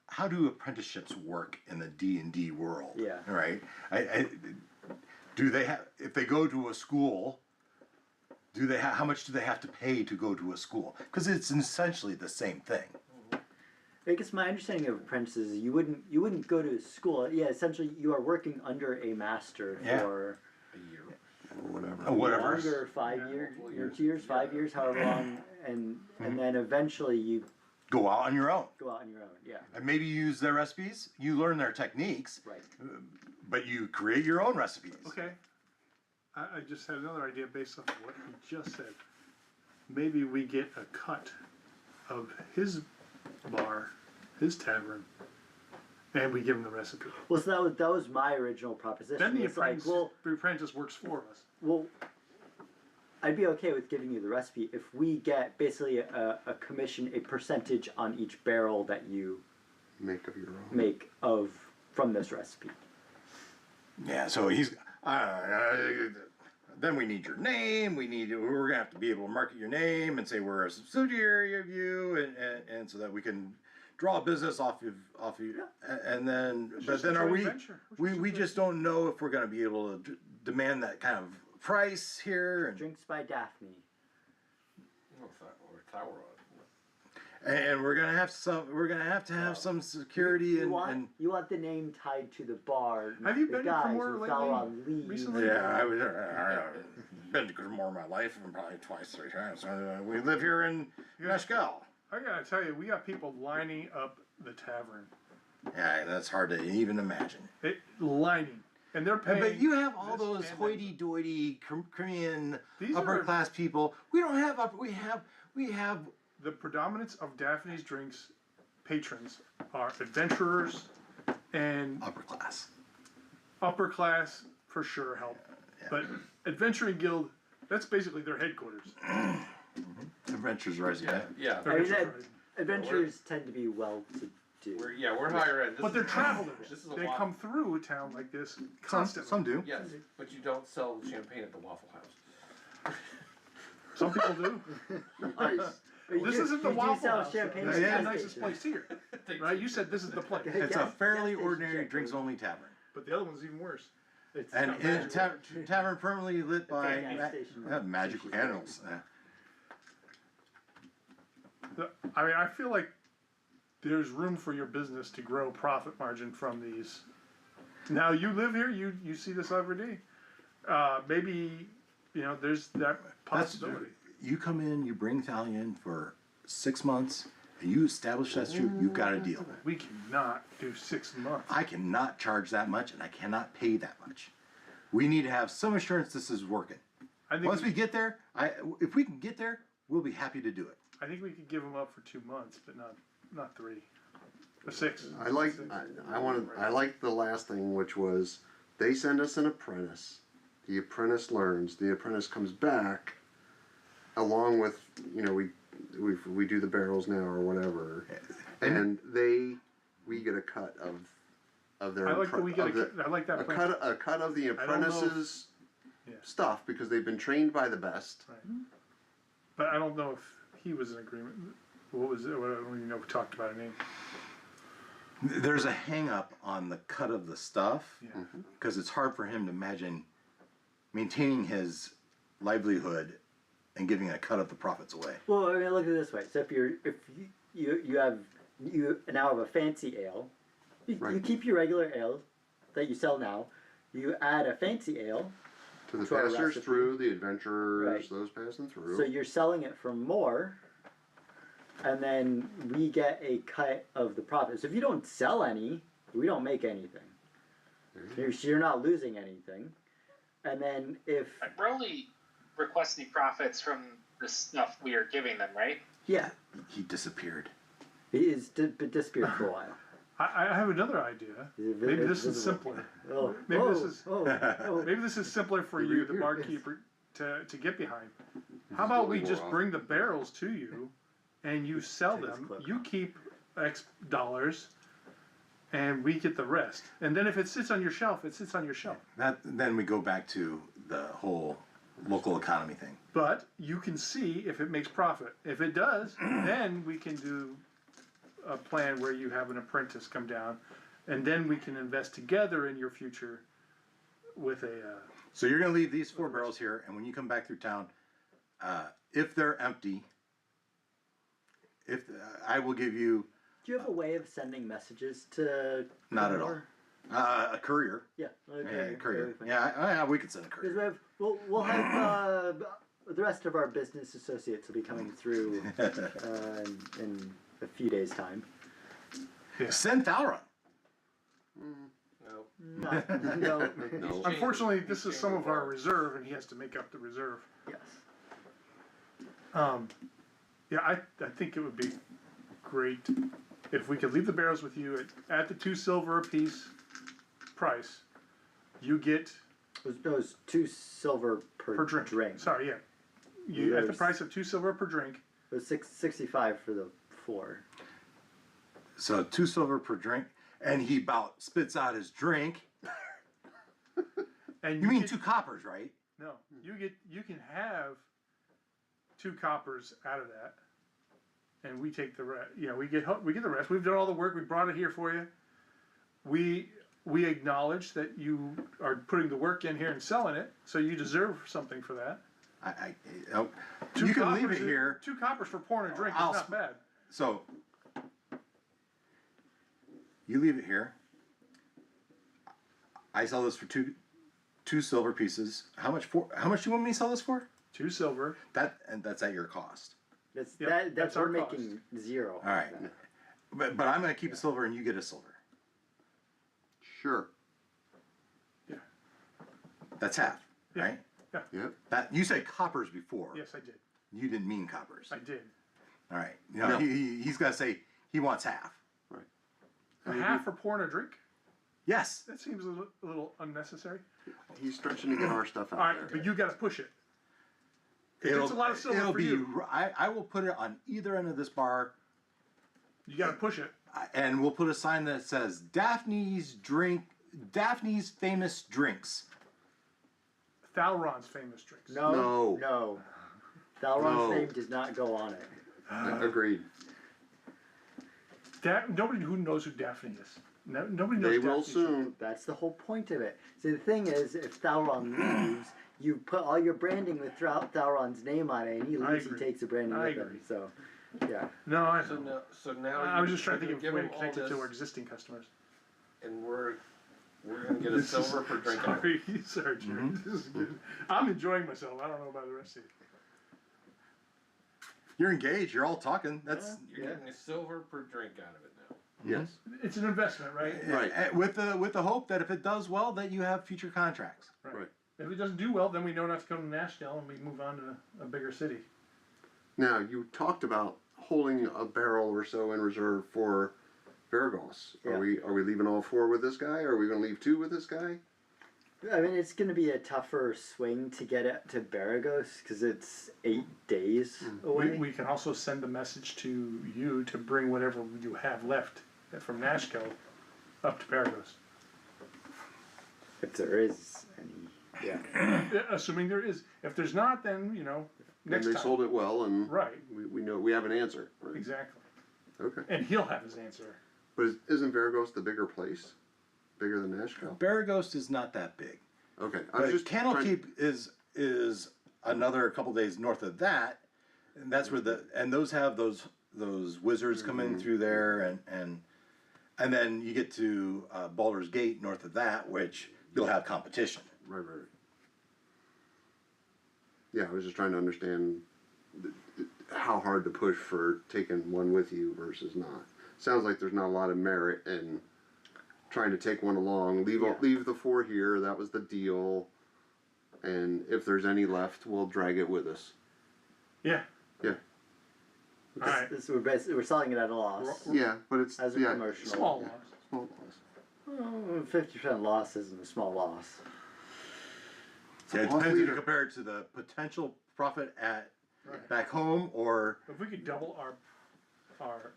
how do apprenticeships work in the D&D world? Yeah. Right. Do they have, if they go to a school? How much do they have to pay to go to a school? Because it's essentially the same thing. I guess my understanding of apprentices is you wouldn't go to school. Yeah, essentially you are working under a master Yeah. for A year. Whatever. longer, 5 years, 5 years, however long, and then eventually you Go out on your own. go out on your own. Yeah, And maybe you use their recipes. You learn their techniques, right. but you create your own recipes. Okay. I just had another idea based off of what he just said. Maybe we get a cut of his bar, his tavern, and we give him the recipe. Well, so that was my original proposition. Then the It's like, apprentice works for us. well, I'd be okay with giving you the recipe if we get basically a commission, a percentage on each barrel that you Make of your own. make from this recipe. Yeah. So he's. Then we need your name. We're gonna have to be able to market your name and say we're a subsidiary of you, and so that we can draw business off you. And then, It's but just a then are joint we? venture. We just don't know if we're gonna be able to demand that kind of price here. Drinks by Daphne. And we're gonna have some. We're gonna have to have some security You and. want the name tied to the bar. not Have you the been to guys Crimmor who lately? fell on leave. Recently? Yeah, I've been to Crimmor in my life, and probably twice, 3 times. We live here in Mescal. I gotta tell you, we got people lining up the tavern. Yeah, that's hard to even imagine. Lining. And they're paying. But you have all this those and that. hoity-toity Crimean These upper are- class people. We don't have we have The predominance of Daphne's drinks patrons are adventurers and upper class. upper class for sure help. But Adventuring Guild, that's basically their headquarters. Adventures Rising. Yeah. I mean, Adventurers. adventurers tend to be well to do. We're higher end. But they're travelers. This is a They lot. come through a town like this constantly. Some do. Yes, but you don't sell champagne at the Waffle House. Some people do. Nice. This isn't the you do Waffle sell House. champagne This at is gas the nicest stations. place here, right? You said this is the place, It's Gas- a fairly gas station ordinary champagne. drinks only tavern. but the other one's even worse. It's And not in tavern permanently lit by a gas station. magical candles. I mean, I feel like there's room for your business to grow profit margin from these. Now you live here, you see this every day. Maybe there's that possibility. You come in, you bring Talia in for 6 months, and you establish that true, you've got a deal. We cannot do 6 months. I cannot charge that much, and I cannot pay that much. We need to have some assurance this is working. I think Once we get there, if we can get there, we'll be happy to do it. I think we could give them up for 2 months, but not 3 or 6. I like the last thing, which was they send us an apprentice. The apprentice learns. The apprentice comes back, along with we do the barrels now or whatever, and we get a cut of their. I like that we get I like that. plan. a cut of the I don't know if- apprentice's Yeah. stuff because they've been trained by the best. Right. But I don't know if he was in agreement. What was it? I don't even know if we talked about a name. There's a hang up on the cut of the stuff Yeah. because it's hard for him to imagine maintaining his livelihood and giving a cut of the profits away. Well, I mean, look at it this way. So if you now have a fancy ale, you Right. keep your regular ale that you sell now. You add a fancy ale, To the To our passers recipe. through, the adventurers, Right. those passing through. so you're selling it for more, and then we get a cut of the profit. So if you don't sell any, we don't make anything. You're not losing anything. And then if We're only requesting profits from the stuff we are giving them, right? Yeah, He disappeared. he is disappeared for a while. I have another idea. Maybe this is simpler. Oh, Maybe oh, this is- oh. Maybe this is simpler for He you, the reappeared. barkeeper, to get behind. How about we going just more bring the barrels to you, and you sell Take his them. cloak You off. keep X dollars, and we get the rest. And then if it sits on your shelf, it sits on your shelf. Then we go back to the whole local economy thing. But you can see if it makes profit. If it does, then we can do a plan where you have an apprentice come down, and then we can invest together in your future with a. So you're going to leave these 4 barrels here, and when you come back through town, if they're empty, I will give you Do you have a way of sending messages to? Not at all. Crimmor? a courier. Yeah. Yeah, a courier. fine. Yeah, we could send a courier. Because we'll have the rest of our business associates will be coming through in a few days' time. Send Thalron. No. No. No. Unfortunately, this is some of our reserve, and he has to make up the reserve. Yes. Yeah, I think it would be great if we could leave the barrels with you at the 2 silver apiece price. You get Those 2 silver per drink. Sorry, yeah. You at the There's- price of 2 silver per drink. It was 65 for the 4. So 2 silver per drink, and he about spits out his drink. And You mean get, 2 coppers, right? No, you can have 2 coppers out of that, and we take the rest. You know, we get the rest. We've done all the work. We brought it here for you. We acknowledge that you are putting the work in here and selling it, so you deserve something for that. You can leave coppers it here. 2 coppers for pouring a drink I'll is not bad. So you leave it here. I sell this for two silver pieces. How much do you want me to sell this for? 2 silver. That's at your cost. That's Yep, that's our we're cost. making 0. All right. But I'm going to keep a silver and you get a silver. Sure. Yeah. That's half, Yeah. right? Yep. That you said coppers before. Yes, I did. You didn't mean coppers. I did. All right. You know, No. he's got to say he wants half. A half for pouring a drink? Yes. That seems a little unnecessary. He's stretching to get our stuff out All right, there. but you got to push it. 'Cause it's a lot of silver it'll for be. you. I will put it on either end of this bar, You got to push it. and we'll put a sign that says Daphne's famous drinks. Thalron's famous drinks. No. Thalron's No. name does not go on it. Agreed. Nobody who knows who Daphne is. Nobody knows They Daphne. will soon. That's the whole point of it. See, the thing is, if Thalron leaves, you put all your branding with Thalron's name on it, and he I leaves, he agree. takes the branding I with agree. him. So, yeah. No, I So know. now I was just trying to you're think of a way to giving connect all it to this, our existing customers. and we're gonna get a silver per drink. out of it. Sorry, Jerry. This is good. I'm enjoying myself. I don't know about the rest of you. You're engaged. You're all talking. That's You're getting a silver per drink out of it now. Yes. It's an investment, right? Right. With the hope that if it does well, that you have future contracts. Right. If it doesn't do well, then we know not to come to Nashville and we move on to a bigger city. Now, you talked about holding a barrel or so in reserve for Varagos. Yeah. Are we leaving all 4 with this guy? Or are we going to leave 2 with this guy? I mean, it's going to be a tougher swing to get it to Baragos because it's 8 days away. We can also send a message to you to bring whatever you have left from Nashville up to Paragos. If there is any, yeah. Assuming there is. If there's not, then, next and they time. sold it well, and Right. we know we have an answer. Right? Exactly. Okay. And he'll have his answer. But isn't Varagos the bigger place? Bigger than Nashville? Baragos is not that big. Okay. I was But just Candlekeep is another couple days north of that, and that's where those have those wizards come in through there, and then you get to Baldur's Gate north of that, which you'll have competition. Right. Yeah, I was just trying to understand how hard to push for taking one with you versus not. Sounds like there's not a lot of merit in trying to take one along. Leave the 4 here. That was the deal. And if there's any left, we'll drag it with us. Yeah. Yeah. Alright. We're selling it at a loss. Yeah, but it's As a yeah, promotional. Small loss. small loss. 50% loss isn't a small loss. Yeah, it Loss depends if you leader. compare it to the potential profit at Right. back home, or If we could double our profit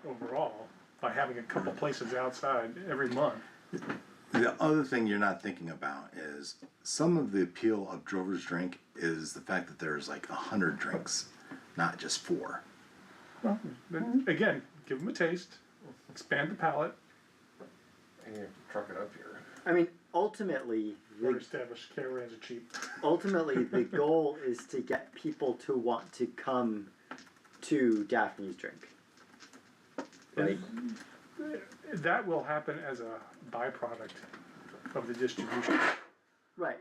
overall by having a couple places outside every month. the other thing you're not thinking about is some of the appeal of Drover's Drink is the fact that there's like 100 drinks, not just 4. Well, then, again, give them a taste, expand the palate, And you truck it up here. I mean, ultimately, or the, establish caravans are cheap. ultimately the goal is to get people to want to come to Daphne's Drink. Right? That will happen as a byproduct of the distribution. Right.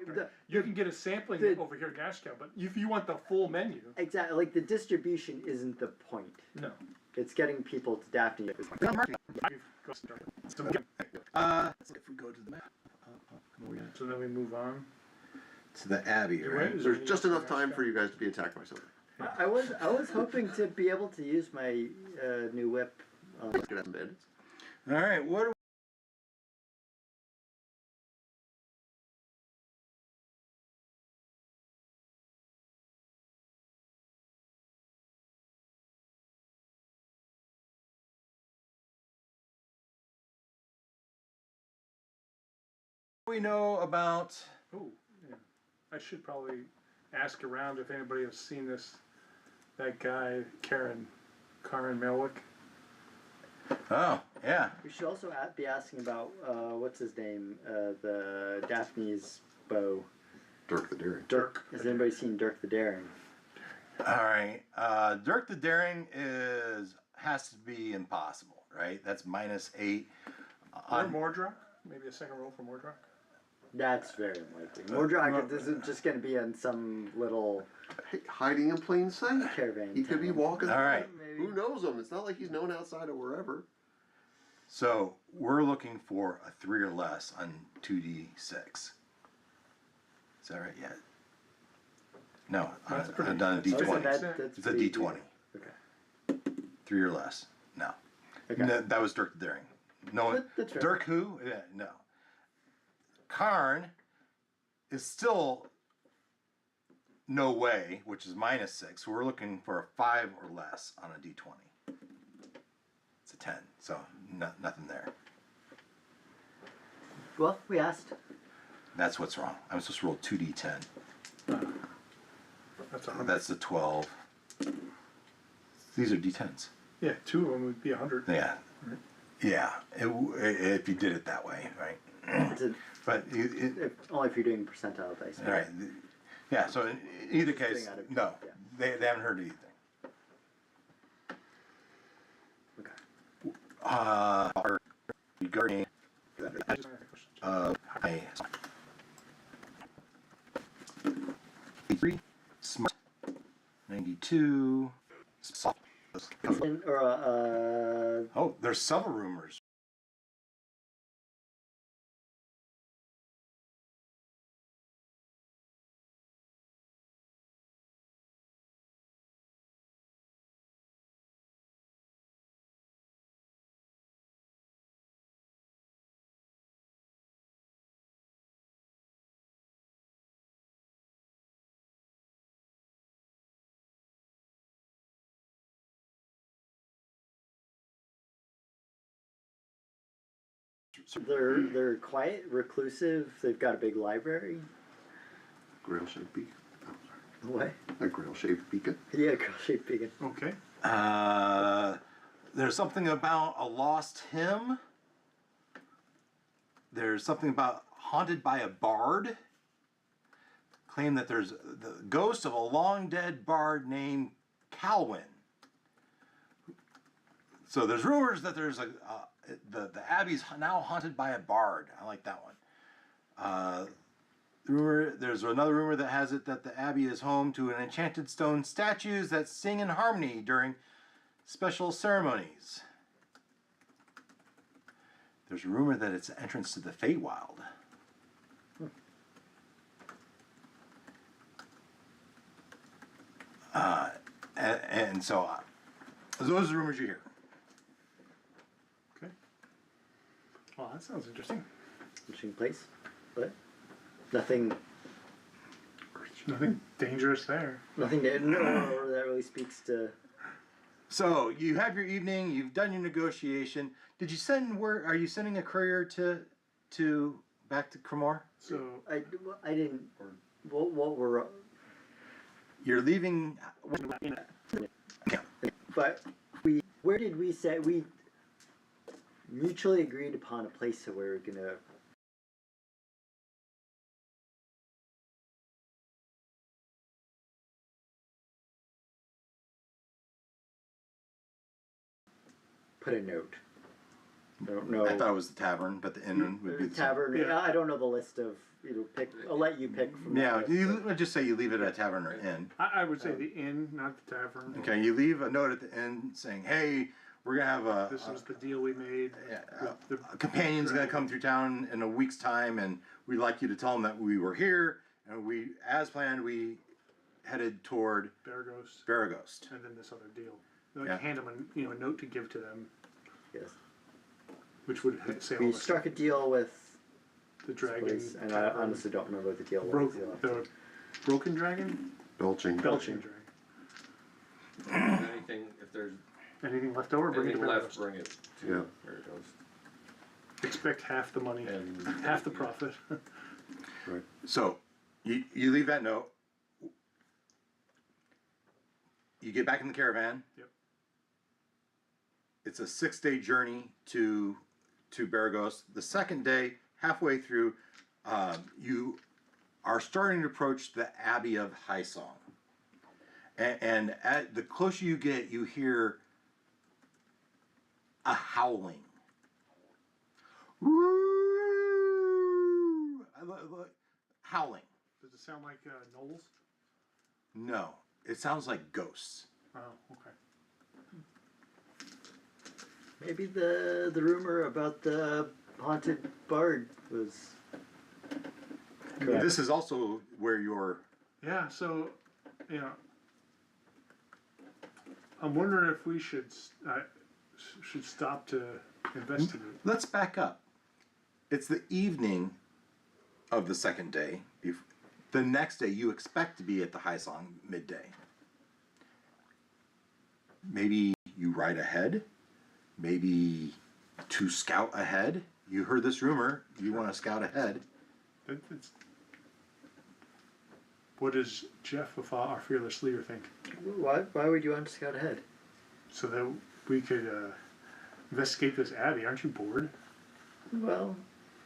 You can get a sampling the- over here at Nashkel, but if you want the full menu, Exactly. Like the distribution isn't the point. no. It's getting people to Daphne. We've got so If we go to the map, so then we move on. to the Abbey, right? Is there There's just enough time for you guys to be attacked by something. I was hoping to be able to use my new whip. Let's get some bandits. All right, what do we know about? Oh, yeah. I should probably ask around if anybody has seen this. That guy, Karen Melwick. Oh, yeah. We should also be asking about what's his name, the Daphne's bow. Dirk the Daring. Dirk. Has anybody seen Dirk the Daring? All right. Dirk the Daring has to be impossible, right? That's -8. Or Mordroc. Maybe a second roll for Mordroc. That's very unlikely. Mordroc isn't just going to be in some little Hey, hiding in plain sight. caravan. He could be town. walking. All right. Maybe. Who knows him? It's not like he's known outside of wherever. So we're looking for a 3 or less on 2d6. Is that right yet? No, That's I've pretty- done a that's- d20. That's It's a pretty d20. good. Okay. 3 or less. No. Okay. No, that was Dirk the Daring. No one. That's fair. Dirk who? Yeah, no. Karn is still no way, which is -6. We're looking for a 5 or less on a d20. It's a 10, so nothing there. Well, we asked. That's what's wrong. I'm supposed to roll 2d10. That's 100. That's the 12. These are d10s. Yeah, 2 of them would be 100. Yeah. Yeah, if you did it that way, right? It's a, But only if you're doing percentile dice. all right. Yeah, so in either case, Doing out of- no. yeah. They haven't heard anything. Okay. Regarding I 3 smart 92 soft. Or Oh, there's several rumors. they're quiet, reclusive. They've got a big library. Grail shaped beacon. What? A grail shaped beacon. Yeah, girl-shaped beacon. Okay. There's something about a lost hymn. There's something about haunted by a bard. Claim that there's the ghost of a long dead bard named Calwyn. So there's rumors that there's the abbey's now haunted by a bard. I like that one. There's another rumor that has it that the abbey is home to an enchanted stone statues that sing in harmony during special ceremonies. There's a rumor that it's the entrance to the Feywild. And so those are the rumors you hear. Okay. Well, that sounds interesting. Interesting place, but nothing Nothing dangerous there. nothing that really speaks to. So you have your evening. You've done your negotiation. Did you send word? Are you sending a courier to back to Crimmor? So I didn't. What were? You're leaving. But where did we say we mutually agreed upon a place that we were gonna. Put a note. I don't know. I thought it was the tavern, but the inn would be the Tavern. Yeah. I don't know the list of. Pick. I'll let you pick from. Yeah, that you list. let's just say you leave it at a tavern or inn. I would say the inn, not the tavern. Okay, you leave a note at the inn saying, "Hey, we're gonna have This is the deal we made. with a companion's gonna come through town in a week's time, and we'd like you to tell them that we were here, and we, as planned, we headed toward Baragos, Baragost." and then this other deal. Like Yeah. hand them a note to give to them, Yes. which would say all We the struck a deal with. the dragon. Place, and I tavern, honestly don't remember what the deal broke, was. the broken dragon, Belching. belching dragon. Anything, if there's Anything left over, bring it to anything left, Baragos. bring it to Yeah. where it goes. Expect half the money, And half the profit. Right. So you leave that note. You get back in the caravan. Yep. It's a 6-day journey to Baragos. The second day, halfway through, you are starting to approach the Abbey of High Song. And at the closer you get, you hear a howling. Woo! Howling. Does it sound like Knowles? No, it sounds like ghosts. Oh, okay. Maybe the rumor about the haunted bard was. Correct. This is also where you're. Yeah, so, I'm wondering if we should stop to investigate. Let's back up. It's the evening of the second day. The next day, you expect to be at the High Song midday. Maybe you ride ahead. Maybe to scout ahead. You heard this rumor. You want to scout ahead. What does Jeff, our fearless leader, think? Why would you want to scout ahead? So that we could investigate this abbey. Aren't you bored? Well,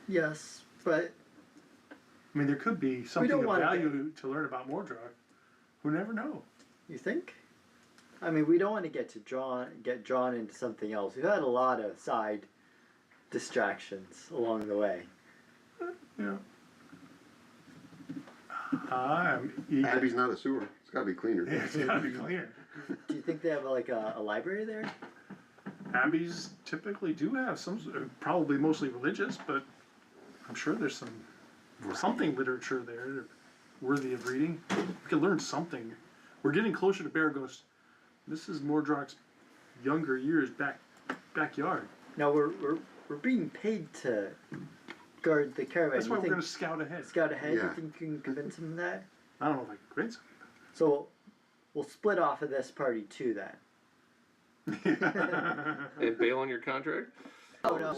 yes, but I mean, there could be something don't of wanna value to learn about Mordroc. Who never know? you think? I mean, we don't want to get drawn into something else. We've had a lot of side distractions along the way. Yeah. I'm eager. Abbey's not a sewer. It's got to be cleaner. Yeah, it's gotta be clear. Do you think they have like a library there? Abbeys typically do have some, probably mostly religious, but I'm sure there's something literature there worthy of reading. We could learn something. We're getting closer to Baragos. This is Mordroc's younger years backyard. No, we're being paid to guard the caravan. That's why You we're think going to scout ahead. scout ahead. You Yeah. think you can convince him of that? I don't know if I can convince So we'll split off of this party too then. him. And bail on your contract? Oh no.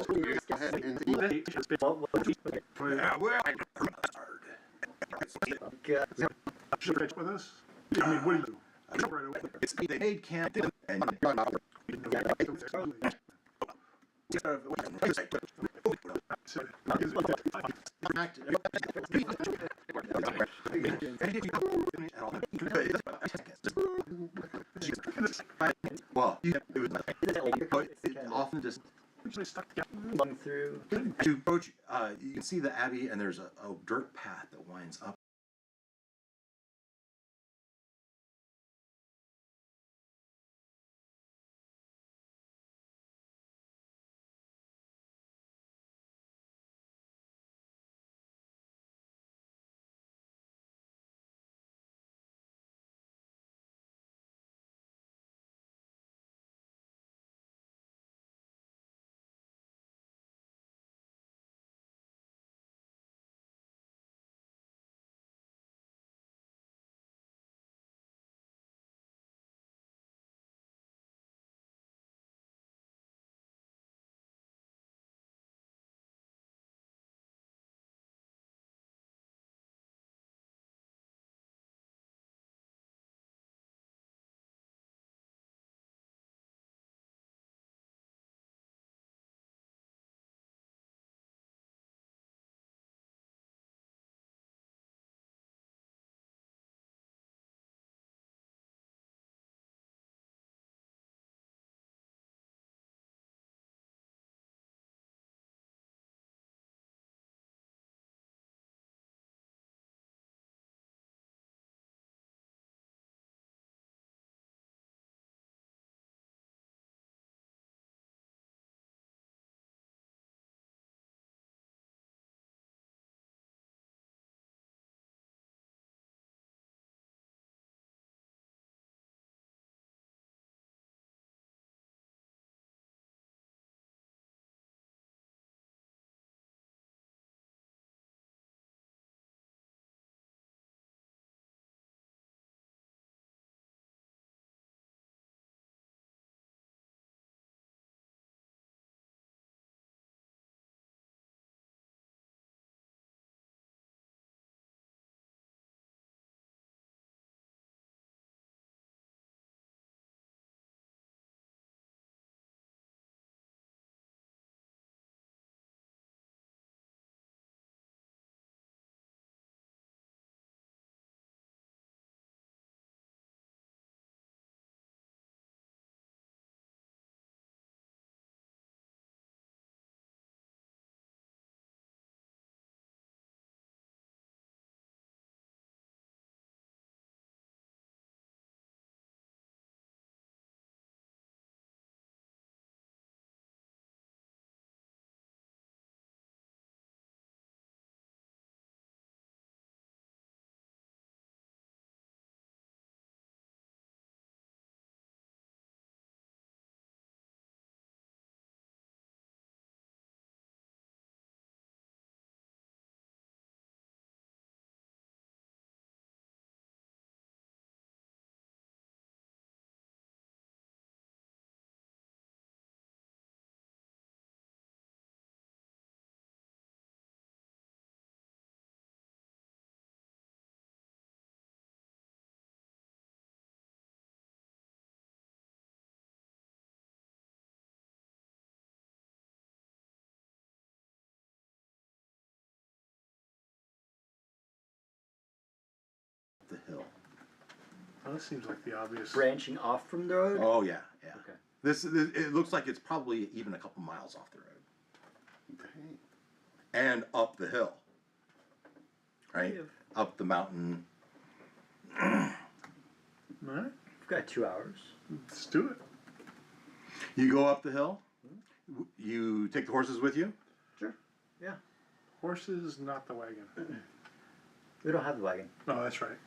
Should with us? I mean, what do you do? Right away. It's the aid camp and well, it often just through. to approach. You can see the abbey, and there's a dirt path that winds up Well, this seems like the obvious. Branching off from the road? Oh yeah, yeah. Okay. This it looks like it's probably even a couple miles off the road Okay. and up the hill, right? Yeah. Up the mountain. Alright, We've got 2 hours. let's do it. You go up the hill. You take the horses with you. Sure. Yeah. Horses, not the wagon. We don't have the wagon. Oh, that's right.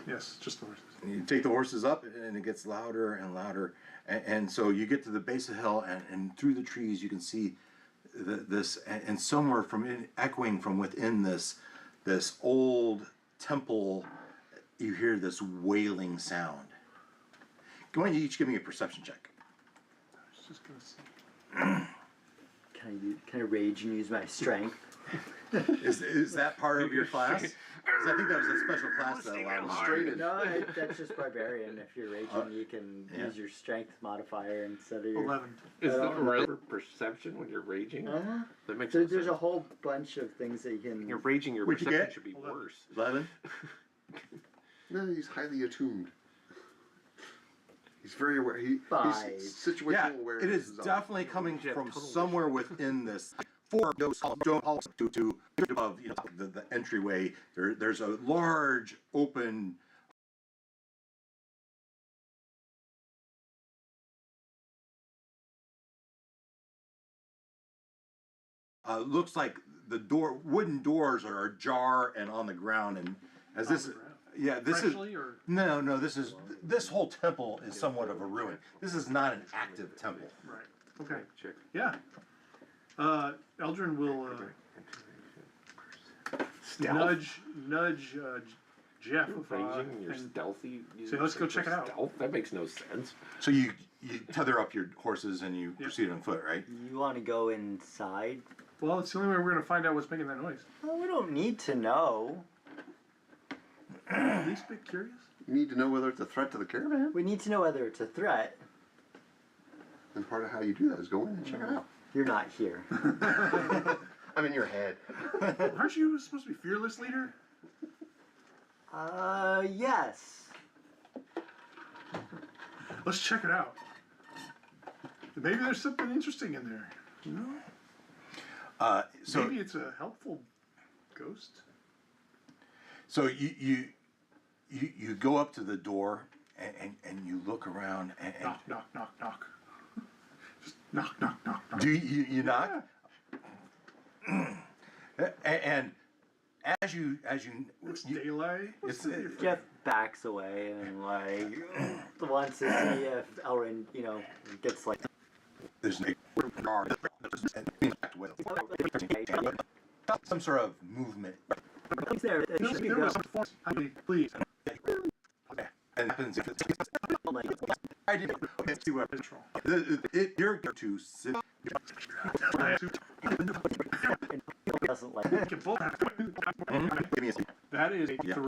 Yes, just the horses. And you take the horses up, and it gets louder and louder, and so you get to the base of the hill, and through the trees you can see this, and somewhere echoing from within this old temple, you hear this wailing sound. Go on, you each give me a perception check. I was just gonna say. Can I rage and use my strength? Is that part of your class? 'Cause I think that was a special class that allowed No, that's just barbarian. If you're raging, you can use your strength modifier instead of your. 11. Is I that don't real perception when you're raging? Uh-huh. That makes So no there's sense. a whole bunch of things that you can. You're raging, your What'd you perception get? should be 11. worse. 11. No, he's highly attuned. He's very aware. He's 5. situational Yeah, awareness. it is up. definitely coming Yeah, from totally. somewhere within this. Four those stone halls to above, the entryway. There's a large open. Looks like the wooden doors are ajar and on the ground, and as this, On the ground. yeah, this Freshly, is or no, this whole temple is somewhat of a ruin. This is not an active temple. right? Okay. Check. Yeah. Eldrin will Stealth? nudge Jeff Raging, and you're and stealthy. You say, "Let's go check it out." Stealth? That makes no sense. So you tether up your horses and you proceed on foot, right? You want to go inside? well, it's the only way we're gonna find out what's making that noise. Well, we don't need to know. At least bit curious. You need to know whether it's a threat to the caravan. We need to know whether it's a threat. And part of how you do that is go in and check it out. You're not here. I'm in your head. Aren't you supposed to be fearless leader? Yes. Let's check it out. Maybe there's something interesting in there. So Maybe it's a helpful ghost. So you go up to the door and you look around and Knock, knock, knock, knock. Just knock, knock, knock, knock. do you knock? And as you It's daylight. it's Jeff backs away and wants to see if Elrin, gets like. there's some sort of movement He's there. There There should be was go. some force. Please. and happens. I did see what Control. you're to sit. Doesn't like. Give me Give me a That is Yeah.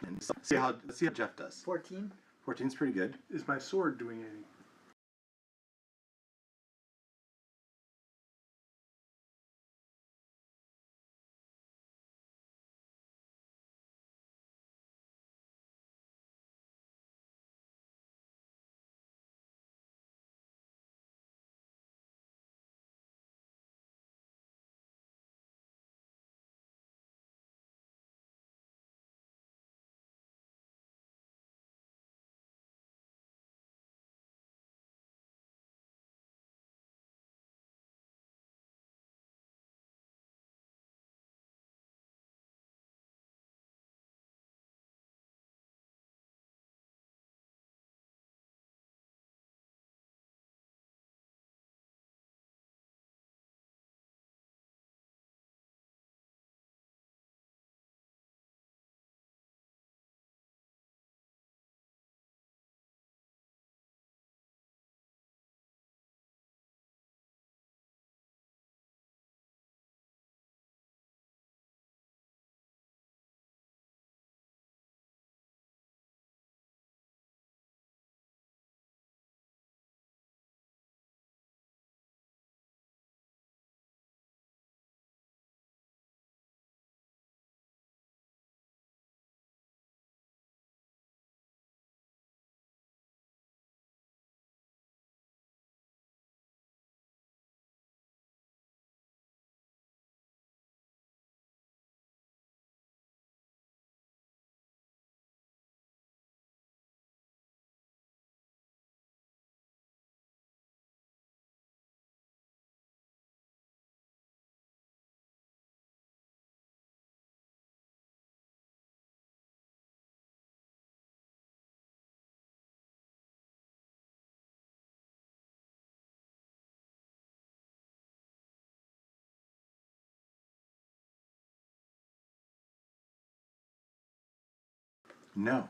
and see how Jeff does. 14. 14's pretty good. Is my sword doing anything? No.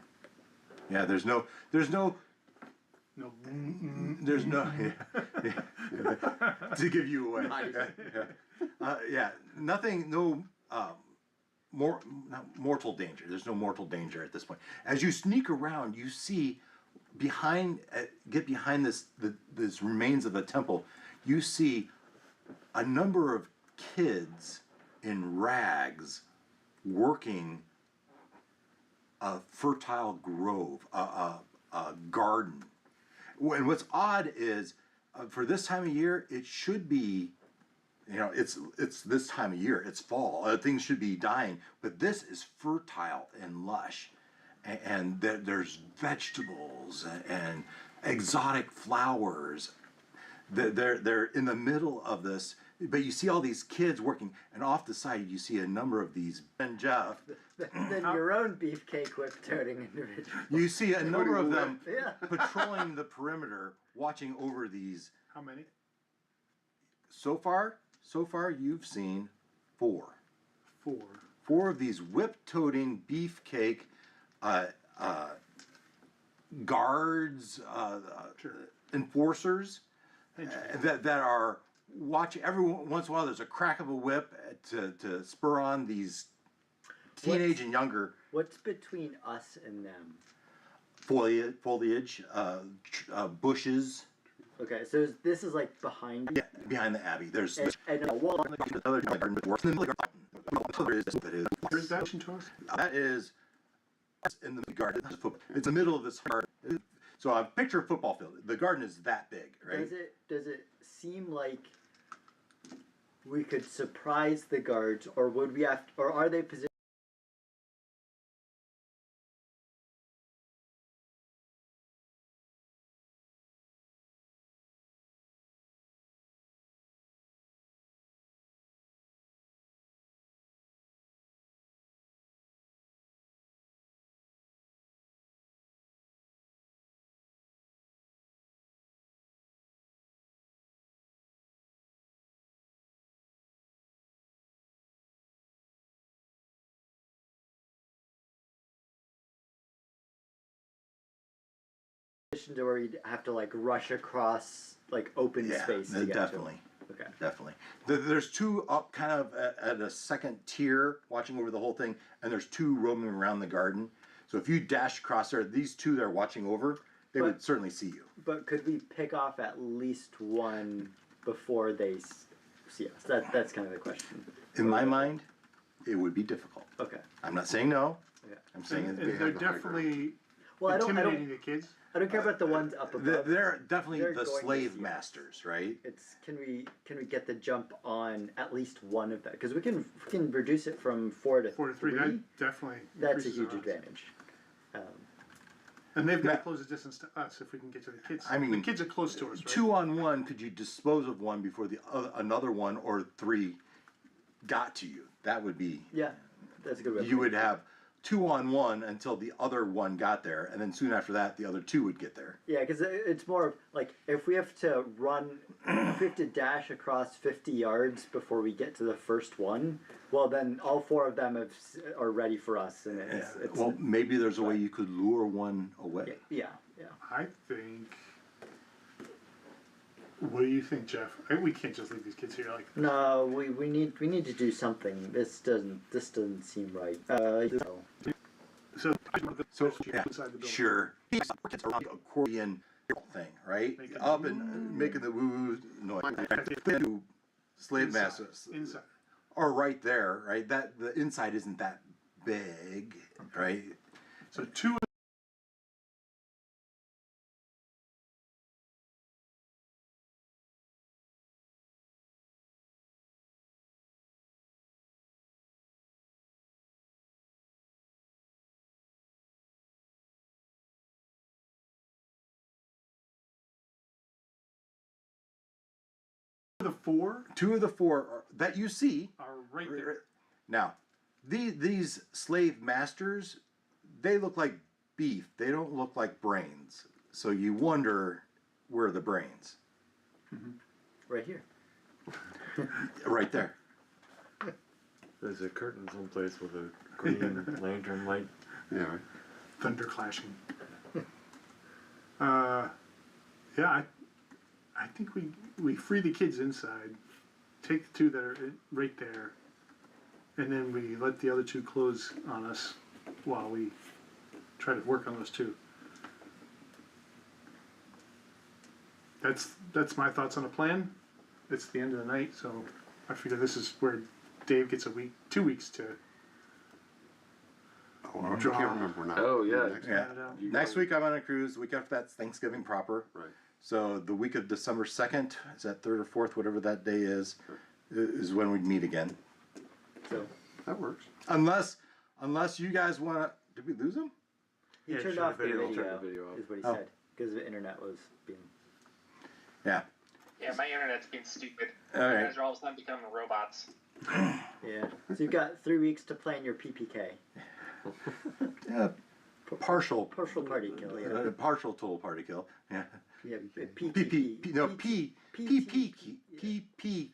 Yeah, there's no, No. there's no, yeah, to give you away. Yeah, nothing, no, not mortal danger. There's no mortal danger at this point. As you sneak around, you see behind, get behind this remains of a temple. You see a number of kids in rags working a fertile grove, a garden. And what's odd is, for this time of year, it should be, it's this time of year. It's fall. Things should be dying, but this is fertile and lush, and there's vegetables and exotic flowers. They're in the middle of this, but you see all these kids working, and off the side you see a number of these. And Jeff, Then your own beefcake whip-toting individual. you see a number of them Yeah. patrolling the perimeter, watching over these. How many? So far, you've seen 4. 4. 4 of these whip-toting beefcake guards, Sure. enforcers Interesting. that are watching. Every once in a while, there's a crack of a whip to spur on these teenage and younger What's between us and them? foliage, bushes. Okay, so this is like behind you. Yeah, behind the abbey. There's And a wall. another garden that works in the middle of the garden. Where's that to us? That is in the garden. It's the middle of this garden. So a picture of football field. The garden is that big, right? Does it seem like we could surprise the guards, or would we have, or are they positioned? To where you'd have to like rush across like open space to get definitely. to them. Okay. Definitely. There's 2 up kind of at a second tier watching over the whole thing, and there's 2 roaming around the garden. So if you dash across there, these 2 that are watching over, they would certainly see you. But could we pick off at least one before they see us? That's kind of the question. In my mind, it would be difficult. Okay. I'm not saying no. Okay. I'm saying And it's they're definitely Well, intimidating the kids. I don't care about the ones up above. they're definitely They're the going to slave see us. masters, right? It's can we get the jump on at least one of them, because we can reduce it from 4 to 4 to 3. That definitely. That's a increases huge our odds. advantage. And they've got Now- to close the distance to us if we can get to the kids. I mean, the kids are close to us, right? 2 on 1, could you dispose of one before the another one or 3 got to you? That would be. Yeah, that's a good way. You would have 2 on 1 until the other one got there, and then soon after that, the other 2 would get there. Yeah, because it's more of, like, if we have to run, if we have to dash across 50 yards before we get to the first one, well, then all 4 of them are ready for us, and it's Well, maybe there's a way you could lure one away. yeah. I think. What do you think, Jeff? We can't just leave these kids here like. No, we need to do something. This doesn't seem right. So Yeah, inside the building. sure. It's a accordion thing, right? Make it Up and making the woo noise. Slave Inside. masters Inside. are right there, right? That the inside isn't that big, right? So 2. The 4 2 of the 4 that you see are right there. now. These slave masters, they look like beef. They don't look like brains. So you wonder where are the brains? Right here. Right there. There's a curtain someplace with a green lantern light. Yeah, right. thunder clashing. Yeah, I think we free the kids inside, take the two that are right there, and then we let the other two close on us while we try to work on those two. That's my thoughts on a plan. It's the end of the night, so I figure this is where Dave gets 2 weeks to. Oh, I can't remember now. Oh, yeah. Yeah. Next week I'm on a cruise. The week after that's Thanksgiving proper. Right. So the week of December 2nd, is that 3rd or 4th, whatever that day is when we'd meet again. So That works. Unless you guys want to. Did we lose him? he Yeah, turned shut off the the video. video, Turn the video off. is what he Oh. said, because the internet was being. Yeah. Yeah, my internet's being stupid. All You right. guys are all of a sudden becoming robots. Yeah. So you've got 3 weeks to plan your PPK. Yeah. Partial. Partial party kill, yeah. Partial total party kill. Yeah. Yeah, P P P no P P P P